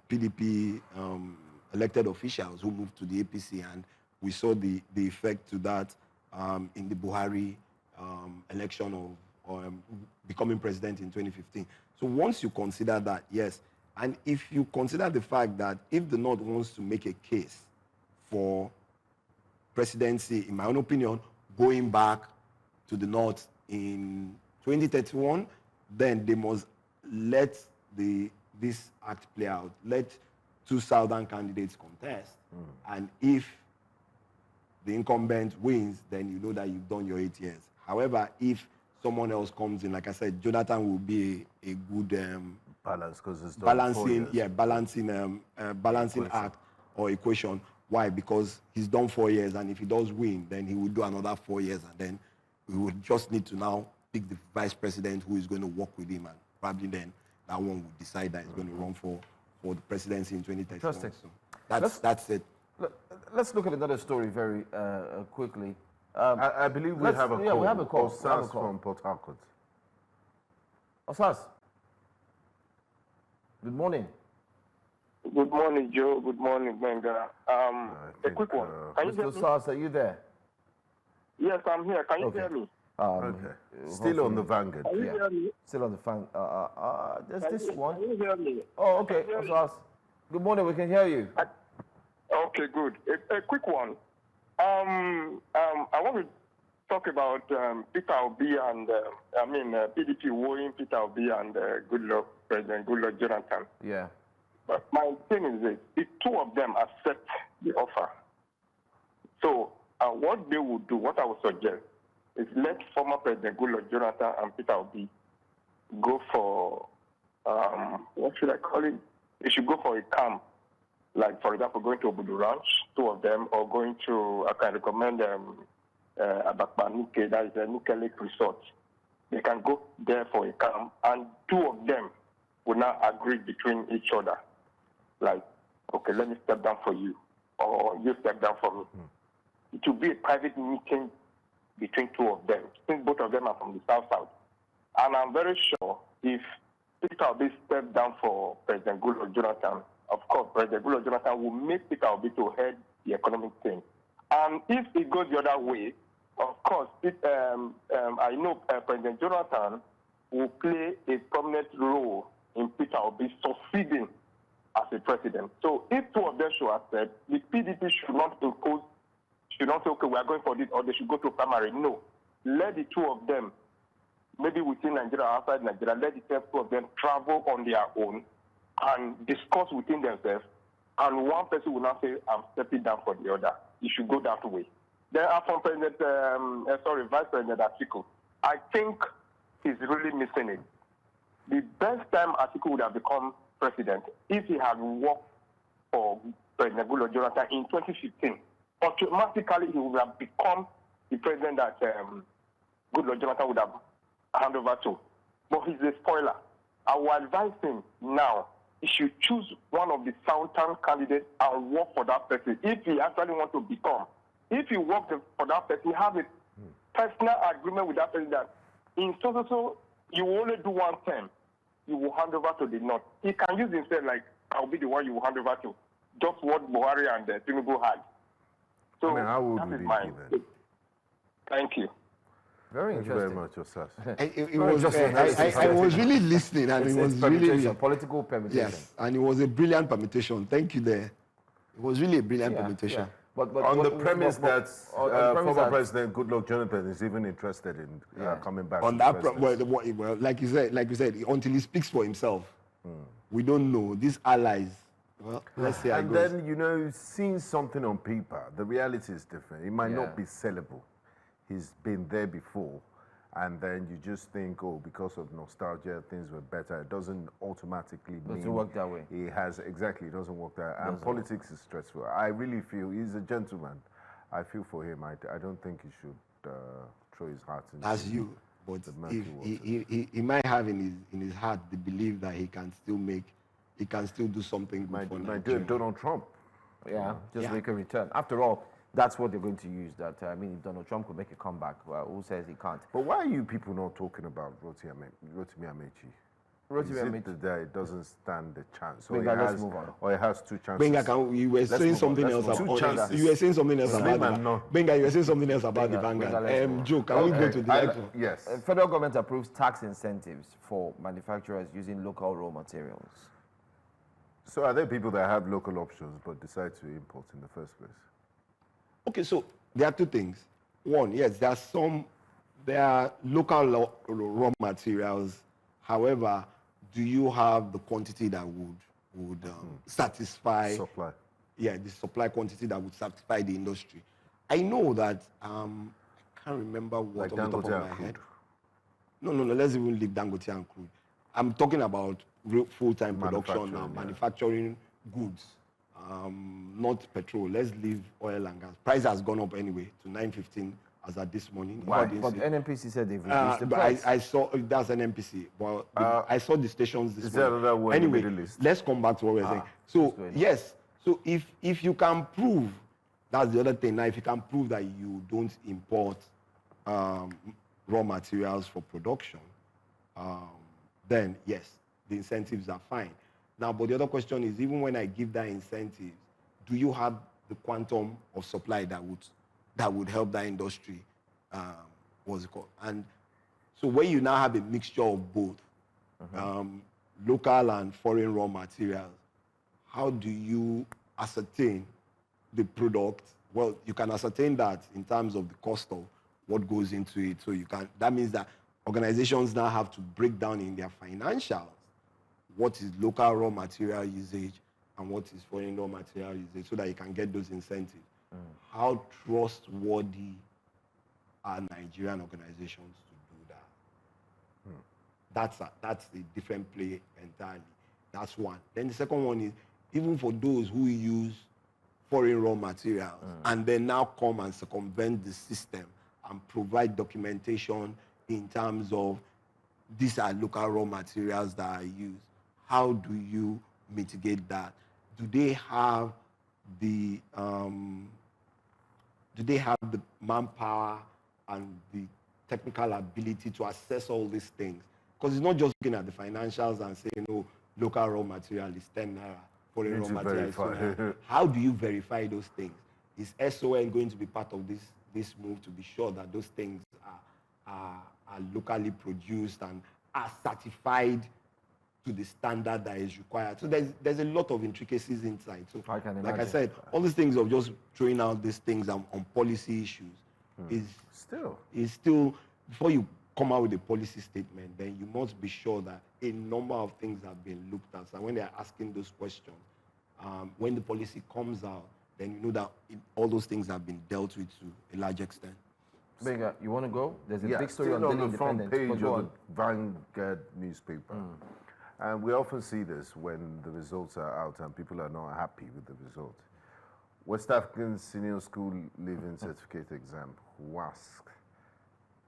PDP elected officials who moved to the APC, and we saw the effect to that in the Buhari election of becoming president in 2015. So once you consider that, yes, and if you consider the fact that if the North wants to make a case for presidency, in my own opinion, going back to the North in 2031, then they must let this act play out. Let two Southern candidates contest. And if the incumbent wins, then you know that you've done your 8 years. However, if someone else comes in, like I said, Jonathan will be a good balance, because it's balancing act or equation. Why? Because he's done 4 years, and if he does win, then he will do another 4 years, and then we would just need to now pick the vice president who is going to work with him, and probably then that one would decide that he's going to run for the presidency in 2031. Interesting. So that's it. Let's look at another story very quickly. I believe we have a call. We have a call. Osas from Port Harcourt. Osas. Good morning. Good morning, Joe. Good morning, Benga. A quick one. Can you hear me? Mr. Osas, are you there? Yes, I'm here. Can you hear me? Okay. Still on the Vanguard. Can you hear me? Still on the Vanguard. There's this one. Can you hear me? Oh, okay. Osas. Good morning. We can hear you. Okay, good. A quick one. I want to talk about Peter Obi and PDP wooing Peter Obi and President Goodluck Jonathan. Yeah. But my thing is this: if two of them accept the offer, so what they would do, what I would suggest, is let former President Goodluck Jonathan and Peter Obi go for what should I call it? They should go for a camp. Like, for example, going to Obudu Ranch, two of them, or going to, I can recommend Abakpa Nuke, that is a Nuke Lake Resort. They can go there for a camp, and two of them will now agree between each other. Like, okay, let me step down for you, or you step down for me. It will be a private meeting between two of them, since both of them are from the South. And I'm very sure if Peter Obi steps down for President Goodluck Jonathan, of course, President Goodluck Jonathan will make Peter Obi to head the economic thing. And if it goes the other way, of course, I know President Jonathan will play a prominent role in Peter Obi succeeding as a president. So if two of them should accept, the PDP should not impose, should not say, okay, we are going for this, or they should go to primary. No. Let the two of them, maybe within Nigeria or outside Nigeria, let the two of them travel on their own and discuss within themselves, and one person will not say, I'm stepping down for the other. You should go that way. Then from Vice President Atiku, I think he's really missing it. The best time Atiku would have become president if he had worked for President Goodluck Jonathan in 2015. Automatically, he would have become the president that Goodluck Jonathan would have handed over to. But he's a spoiler. I will advise him now, he should choose one of the Southern candidates and work for that person if he actually wants to become. If he works for that person, he has a personal agreement with that person that in so you will only do one term. You will hand over to the North. He can use himself like, I'll be the one you will hand over to. Just what Buhari and Tinubu had. So how would that we is be mine. then? Thank you. Very Thank interesting. you very much, Osas. I was really listening, and it was really political permutation. Yes, and it was a brilliant permutation. Thank you there. It was really a brilliant permutation. Yeah. But on the premise that former that President Goodluck Jonathan is even interested in coming back On to that, the presidency. well, like you said, until he speaks for himself, we don't know. These allies, well, let's see how it And goes. then, you know, seeing something on paper, the reality is different. It might not be sellable. He's been there before. And then you just think, oh, because of nostalgia, things were better. It doesn't automatically mean... Doesn't work that way. It doesn't work that way. And politics is stressful. I really feel he's a gentleman. I feel for him. I don't think he should throw his heart into As you, but the murky he might have in his heart the belief that he can still do something good for Nigeria. Donald Trump. Yeah, make a return. After all, that's what they're going to use. That I mean, if Donald Trump could make a comeback, well, who says he can't? But why are you people not talking about Rotimi Amechi? Is it that it doesn't stand a chance? Or let's move on. Or it has two chances? Benga, you were saying something else about you were saying something else about the Vanguard. Joe, can we go to the next one? Yes. Federal government approves tax incentives for manufacturers using local raw materials. So are there people that have local options but decide to import in the first place? Okay, so there are two things. One, yes, there are local raw materials. However, do you have the quantity that would satisfy supply? Yeah, the supply quantity that would satisfy the industry. I know that I can't remember what Like on the top Dangote of my and head. No. Let's even leave Dangote and crude. I'm talking about full-time production now, manufacturing goods, not petrol. Let's leave oil and gas. Price has gone up anyway to $9.15 as at this morning. But NNPC said they've reduced the price. I saw that's NNPC. Well, I saw the stations this morning. That one anyway, in the Middle East? let's come back to what we're saying. So yes, so if you can prove, that's the other thing. Now, if you can prove that you don't import raw materials for production, then yes, the incentives are fine. Now, but the other question is, even when I give that incentive, do you have the quantum of supply that would help that industry? What's it called? And so when you now have a mixture of both, local and foreign raw materials, how do you ascertain the product? Well, you can ascertain that in terms of the cost of what goes into it. So that means that organizations now have to break down in their financials what is local raw material usage and what is foreign raw material usage so that you can get those incentives. How trustworthy are Nigerian organizations to do that? That's a different play entirely. That's one. Then the second one is, even for those who use foreign raw materials and then now come and circumvent the system and provide documentation in terms of these are local raw materials that are used, how do you mitigate that? Do they have the manpower and the technical ability to assess all these things? Because it's not just looking at the financials and saying, oh, local raw material is 10 naira, foreign raw material is 2 naira. How do you verify those things? Is SON going to be part of this move to be sure that those things are locally produced and are certified to the standard that is required? So there's a lot of intricacies inside. So like I said, all these things of just throwing out these things on policy issues is still, before you come out with a policy statement, then you must be sure that a number of things have been looked at. And when they're asking those questions, when the policy comes out, then you know that all those things have been dealt with to a large extent. Benga, you want to go? There's a big story still on the front page of the Vanguard newspaper. And we often see this when the results are out and people are not happy with the result. West African Senior School Leaving Certificate Exam, WASC.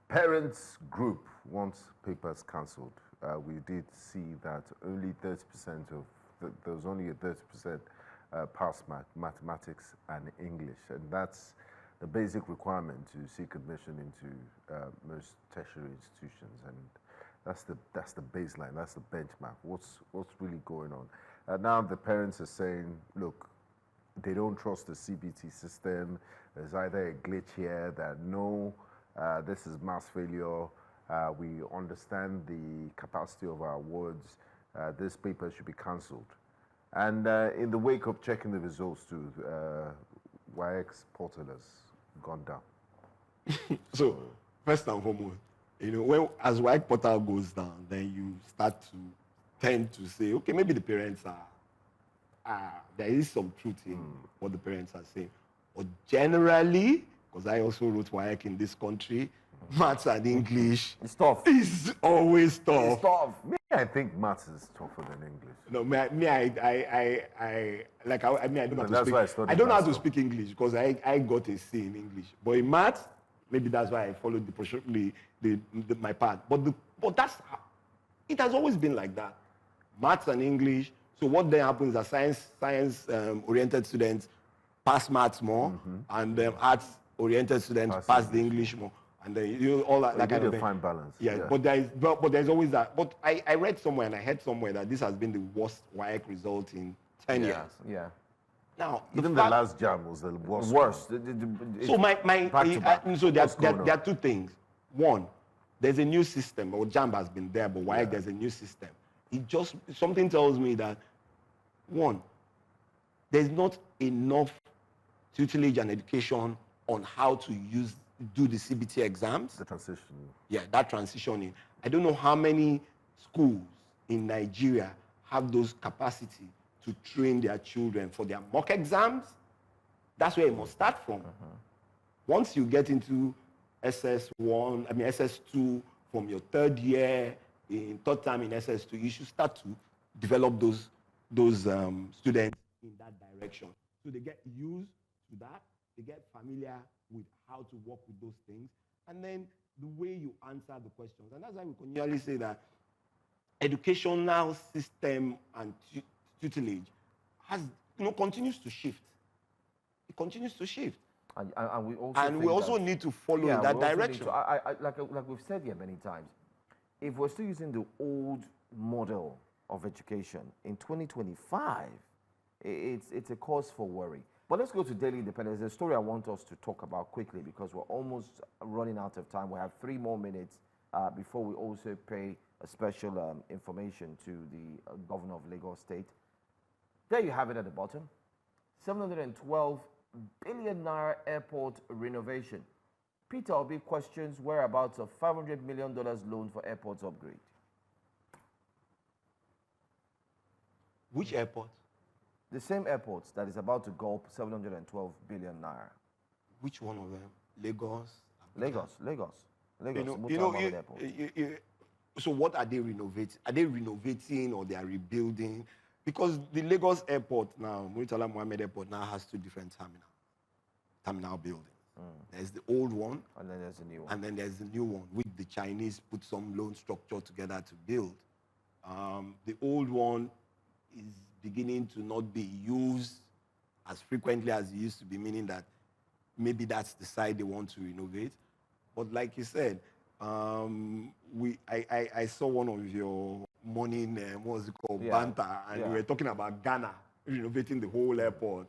Parents group wants papers cancelled. We did see that only 30% there was only a 30% pass mathematics and English, and that's the basic requirement to seek admission into most tertiary institutions, and that's the baseline, that's the benchmark. What's really going on? Now the parents are saying, look, they don't trust the CBT system. There's either a glitch here that no this is mass failure. We understand the capacity of our wards. This paper should be cancelled. And in the wake of checking the results too, WAEC's portal has gone down. So, first and foremost, you know, when as WAEC portal goes down, then you start to tend to say, okay, maybe the parents are there is some truth in what the parents are saying. But generally, because I also wrote WAEC in this country, maths and English it's tough. Is always tough. It's tough. I think maths is tougher than English. No, I don't have that's why I to speak. studied I don't know how to maths. speak English because I got a C in English. But in maths, maybe that's why I followed my path. But that's how, it has always been like that. Maths and English. So what then happens is that science oriented students pass maths more, and arts oriented students pass the English more. And then you know, all that, that kind of thing. Fine balance. Yeah, but there's always that. But I read somewhere and I heard somewhere that this has been the worst WAEC result in 10 years. Yeah. Now, even the last jam was the worst. Worst. So there are two things. One, there's a new system. Or JAMB has been there, but WAEC there's a new system. Something tells me that one, there's not enough tutelage and education on how to do the CBT exams. The transition. Yeah, that transitioning. I don't know how many schools in Nigeria have those capacity to train their children for their mock exams. That's where it must start from. Once you get into SS2 from your third year, in third time in SS2, you should start to develop those students in that direction. So they get used to that, they get familiar with how to work with those things, and then the way you answer the questions. And that's why we continually say that educational system and tutelage continues to shift. It continues to shift. And we also need to follow in that direction. Like we've said here many times, if we're still using the old model of education in 2025, it's a cause for worry. But let's go to Daily Independence. There's a story I want us to talk about quickly because we're almost running out of time. We have 3 more minutes before we also pay a special information to the governor of Lagos State. There you have it at the bottom. 712 billion naira airport renovation. Peter Obi questions whereabouts of $500 million loan for airports upgrade. Which airport? The same airports that is about to gulp 712 billion naira. Which one of them? Lagos? Lagos. So what are they renovating? Are they renovating or they are rebuilding? Because the Lagos airport now, Muritala Mohammed Airport now has 2 different terminal buildings. There's the old one. And then there's the new one. And then there's the new one, which the Chinese put some loan structure together to build. The old one is beginning to not be used as frequently as it used to be, meaning that maybe that's the side they want to renovate. But like you said, I saw one of your morning, what was it called, banter, and we were talking about Ghana renovating the whole airport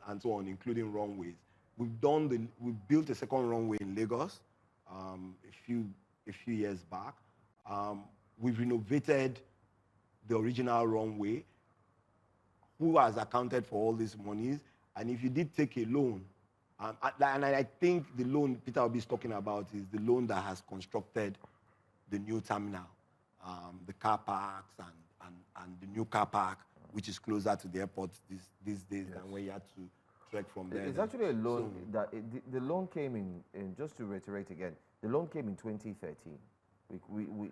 and so on, including runways. We built a second runway in Lagos a few years back. We've renovated the original runway. Who has accounted for all these monies? And if you did take a loan, and I think the loan Peter Obi is talking about is the loan that has constructed the new terminal, the car parks and the new car park, which is closer to the airport these days than where you had to trek from there. It's actually a loan the loan came in, just to reiterate again, the loan came in 2013.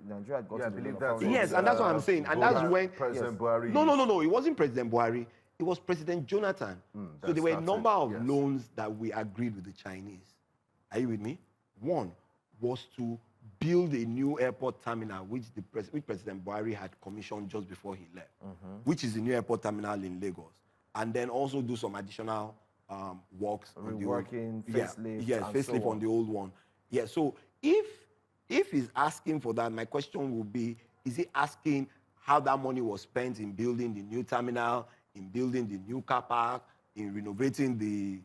Nigeria got to the loan. Yes, and that's what I'm saying. And that's when President Buhari. No, it wasn't President Buhari. It was President Jonathan. So there were a number of loans that we agreed with the Chinese. Are you with me? One was to build a new airport terminal, which President Buhari had commissioned just before he left, which is the new airport terminal in Lagos. And then also do some additional works. Reworking, facelift, facelift on the old one. Yeah, so if he's asking for that, my question would be, is he asking how that money was spent in building the new terminal, in building the new car park, in renovating the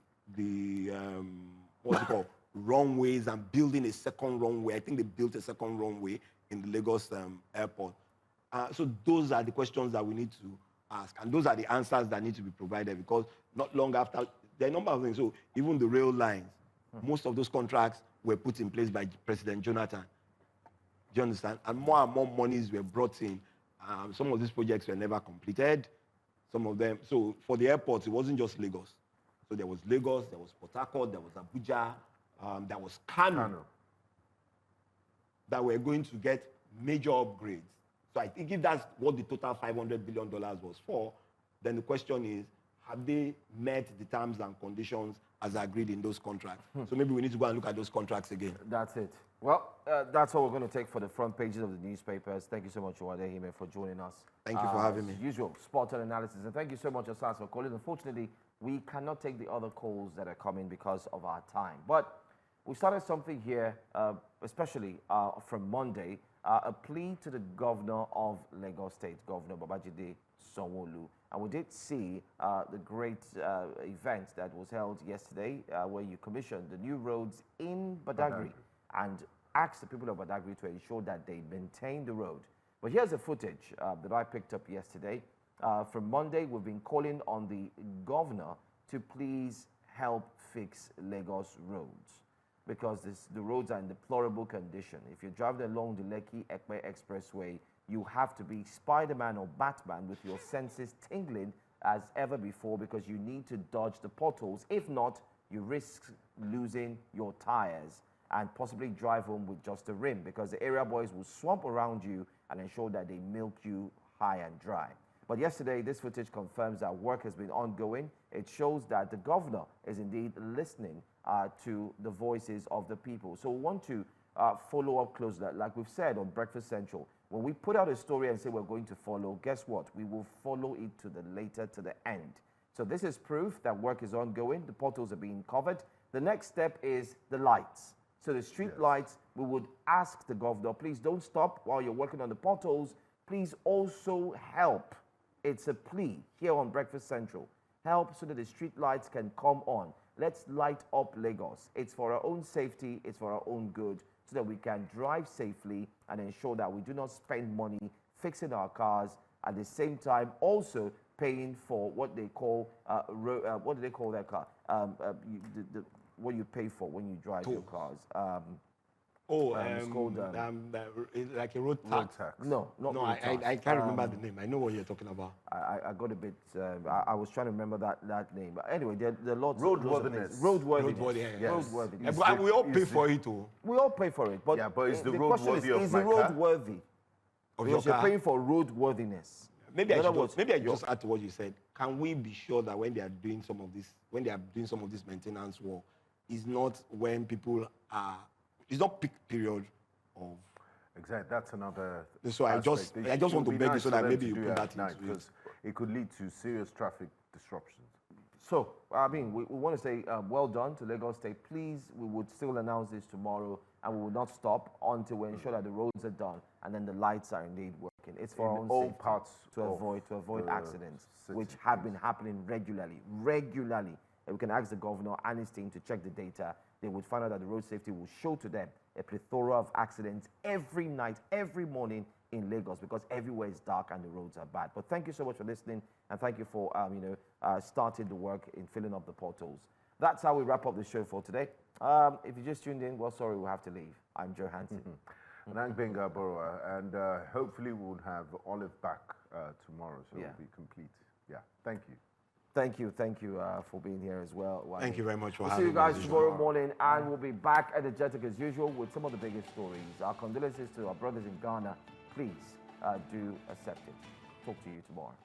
what's it called, runways and building a second runway. I think they built a second runway in the Lagos airport. So those are the questions that we need to ask, and those are the answers that need to be provided, because not long after, there are a number of things. So even the rail lines, most of those contracts were put in place by President Jonathan. Do you understand? And more monies were brought in. Some of these projects were never completed. Some of them, so for the airports, it wasn't just Lagos. So there was Lagos, there was Port Harcourt, there was Abuja, there was Kano, that were going to get major upgrades. So I think if that's what the total $500 billion was for, then the question is, have they met the terms and conditions as agreed in those contracts? So maybe we need to go and look at those contracts again. That's it. Well, that's all we're going to take for the front pages of the newspapers. Thank you so much, Owadehime, for joining us. Thank you for having me. As usual, spot on analysis. And thank you so much, Asas, for calling. Unfortunately, we cannot take the other calls that are coming because of our time. But we started something here, especially from Monday, a plea to the governor of Lagos State, Governor Babajide Sanwo-Olu. And we did see the great event that was held yesterday where you commissioned the new roads in Badagry and asked the people of Badagry to ensure that they maintain the road. But here's the footage that I picked up yesterday. From Monday, we've been calling on the governor to please help fix Lagos roads, because the roads are in deplorable condition. If you're driving along the Lekki-Ekpe Expressway, you have to be Spider-Man or Batman with your senses tingling as ever before, because you need to dodge the potholes. If not, you risk losing your tires and possibly drive home with just a rim, because the area boys will swamp around you and ensure that they milk you high and dry. But yesterday, this footage confirms that work has been ongoing. It shows that the governor is indeed listening to the voices of the people. So we want to follow up closely. Like we've said on Breakfast Central, when we put out a story and say we're going to follow, guess what? We will follow it to the end. So this is proof that work is ongoing. The potholes are being covered. The next step is the lights. So the street lights, we would ask the governor, please don't stop while you're working on the potholes. Please also help. It's a plea here on Breakfast Central. Help so that the street lights can come on. Let's light up Lagos. It's for our own safety, it's for our own good, so that we can drive safely and ensure that we do not spend money fixing our cars, at the same time also paying for what they call, what do they call that car? What you pay for when you drive your cars. It's called like a road tax. No, not road tax. I can't remember the name. I know what you're talking about. I got a bit. I was trying to remember that name. But anyway, there are lots. Roadworthiness. Roadworthiness. Yes. Roadworthiness. But we all pay for it, too. We all pay for it. But yeah, but is the road worthy of is my the road car? worthy? Because you're paying for roadworthiness. Maybe I just add to what you said. Can we be sure that when they are doing some of this, maintenance work, is not when people are, it's not peak period of. Exactly, that's another. So I just want to beg you so that maybe you put that into because it could lead to serious traffic disruptions. So, I mean, we want to say well done to Lagos State. Please, we would still announce this tomorrow, and we will not stop until we ensure that the roads are done and then the lights are indeed working. It's for our own all safety parts to avoid accidents, city, which have been happening regularly. And we can ask the governor and his team to check the data. They would find out that the road safety will show to them a plethora of accidents every night, every morning in Lagos, because everywhere is dark and the roads are bad. But thank you so much for listening, and thank you for starting the work in filling up the portals. That's how we wrap up the show for today. If you just tuned in, well, sorry, we'll have to leave. I'm Joe Hansen. And I'm Benga Borowa, and hopefully we'll have Olive back tomorrow, so it'll be complete. Yeah, thank you. Thank you for being here as well. Thank you very much for we'll having me. See you guys tomorrow morning, and we'll be back energetic as usual with some of the biggest stories. Our condolences to our brothers in Ghana. Please do accept it. Talk to you tomorrow.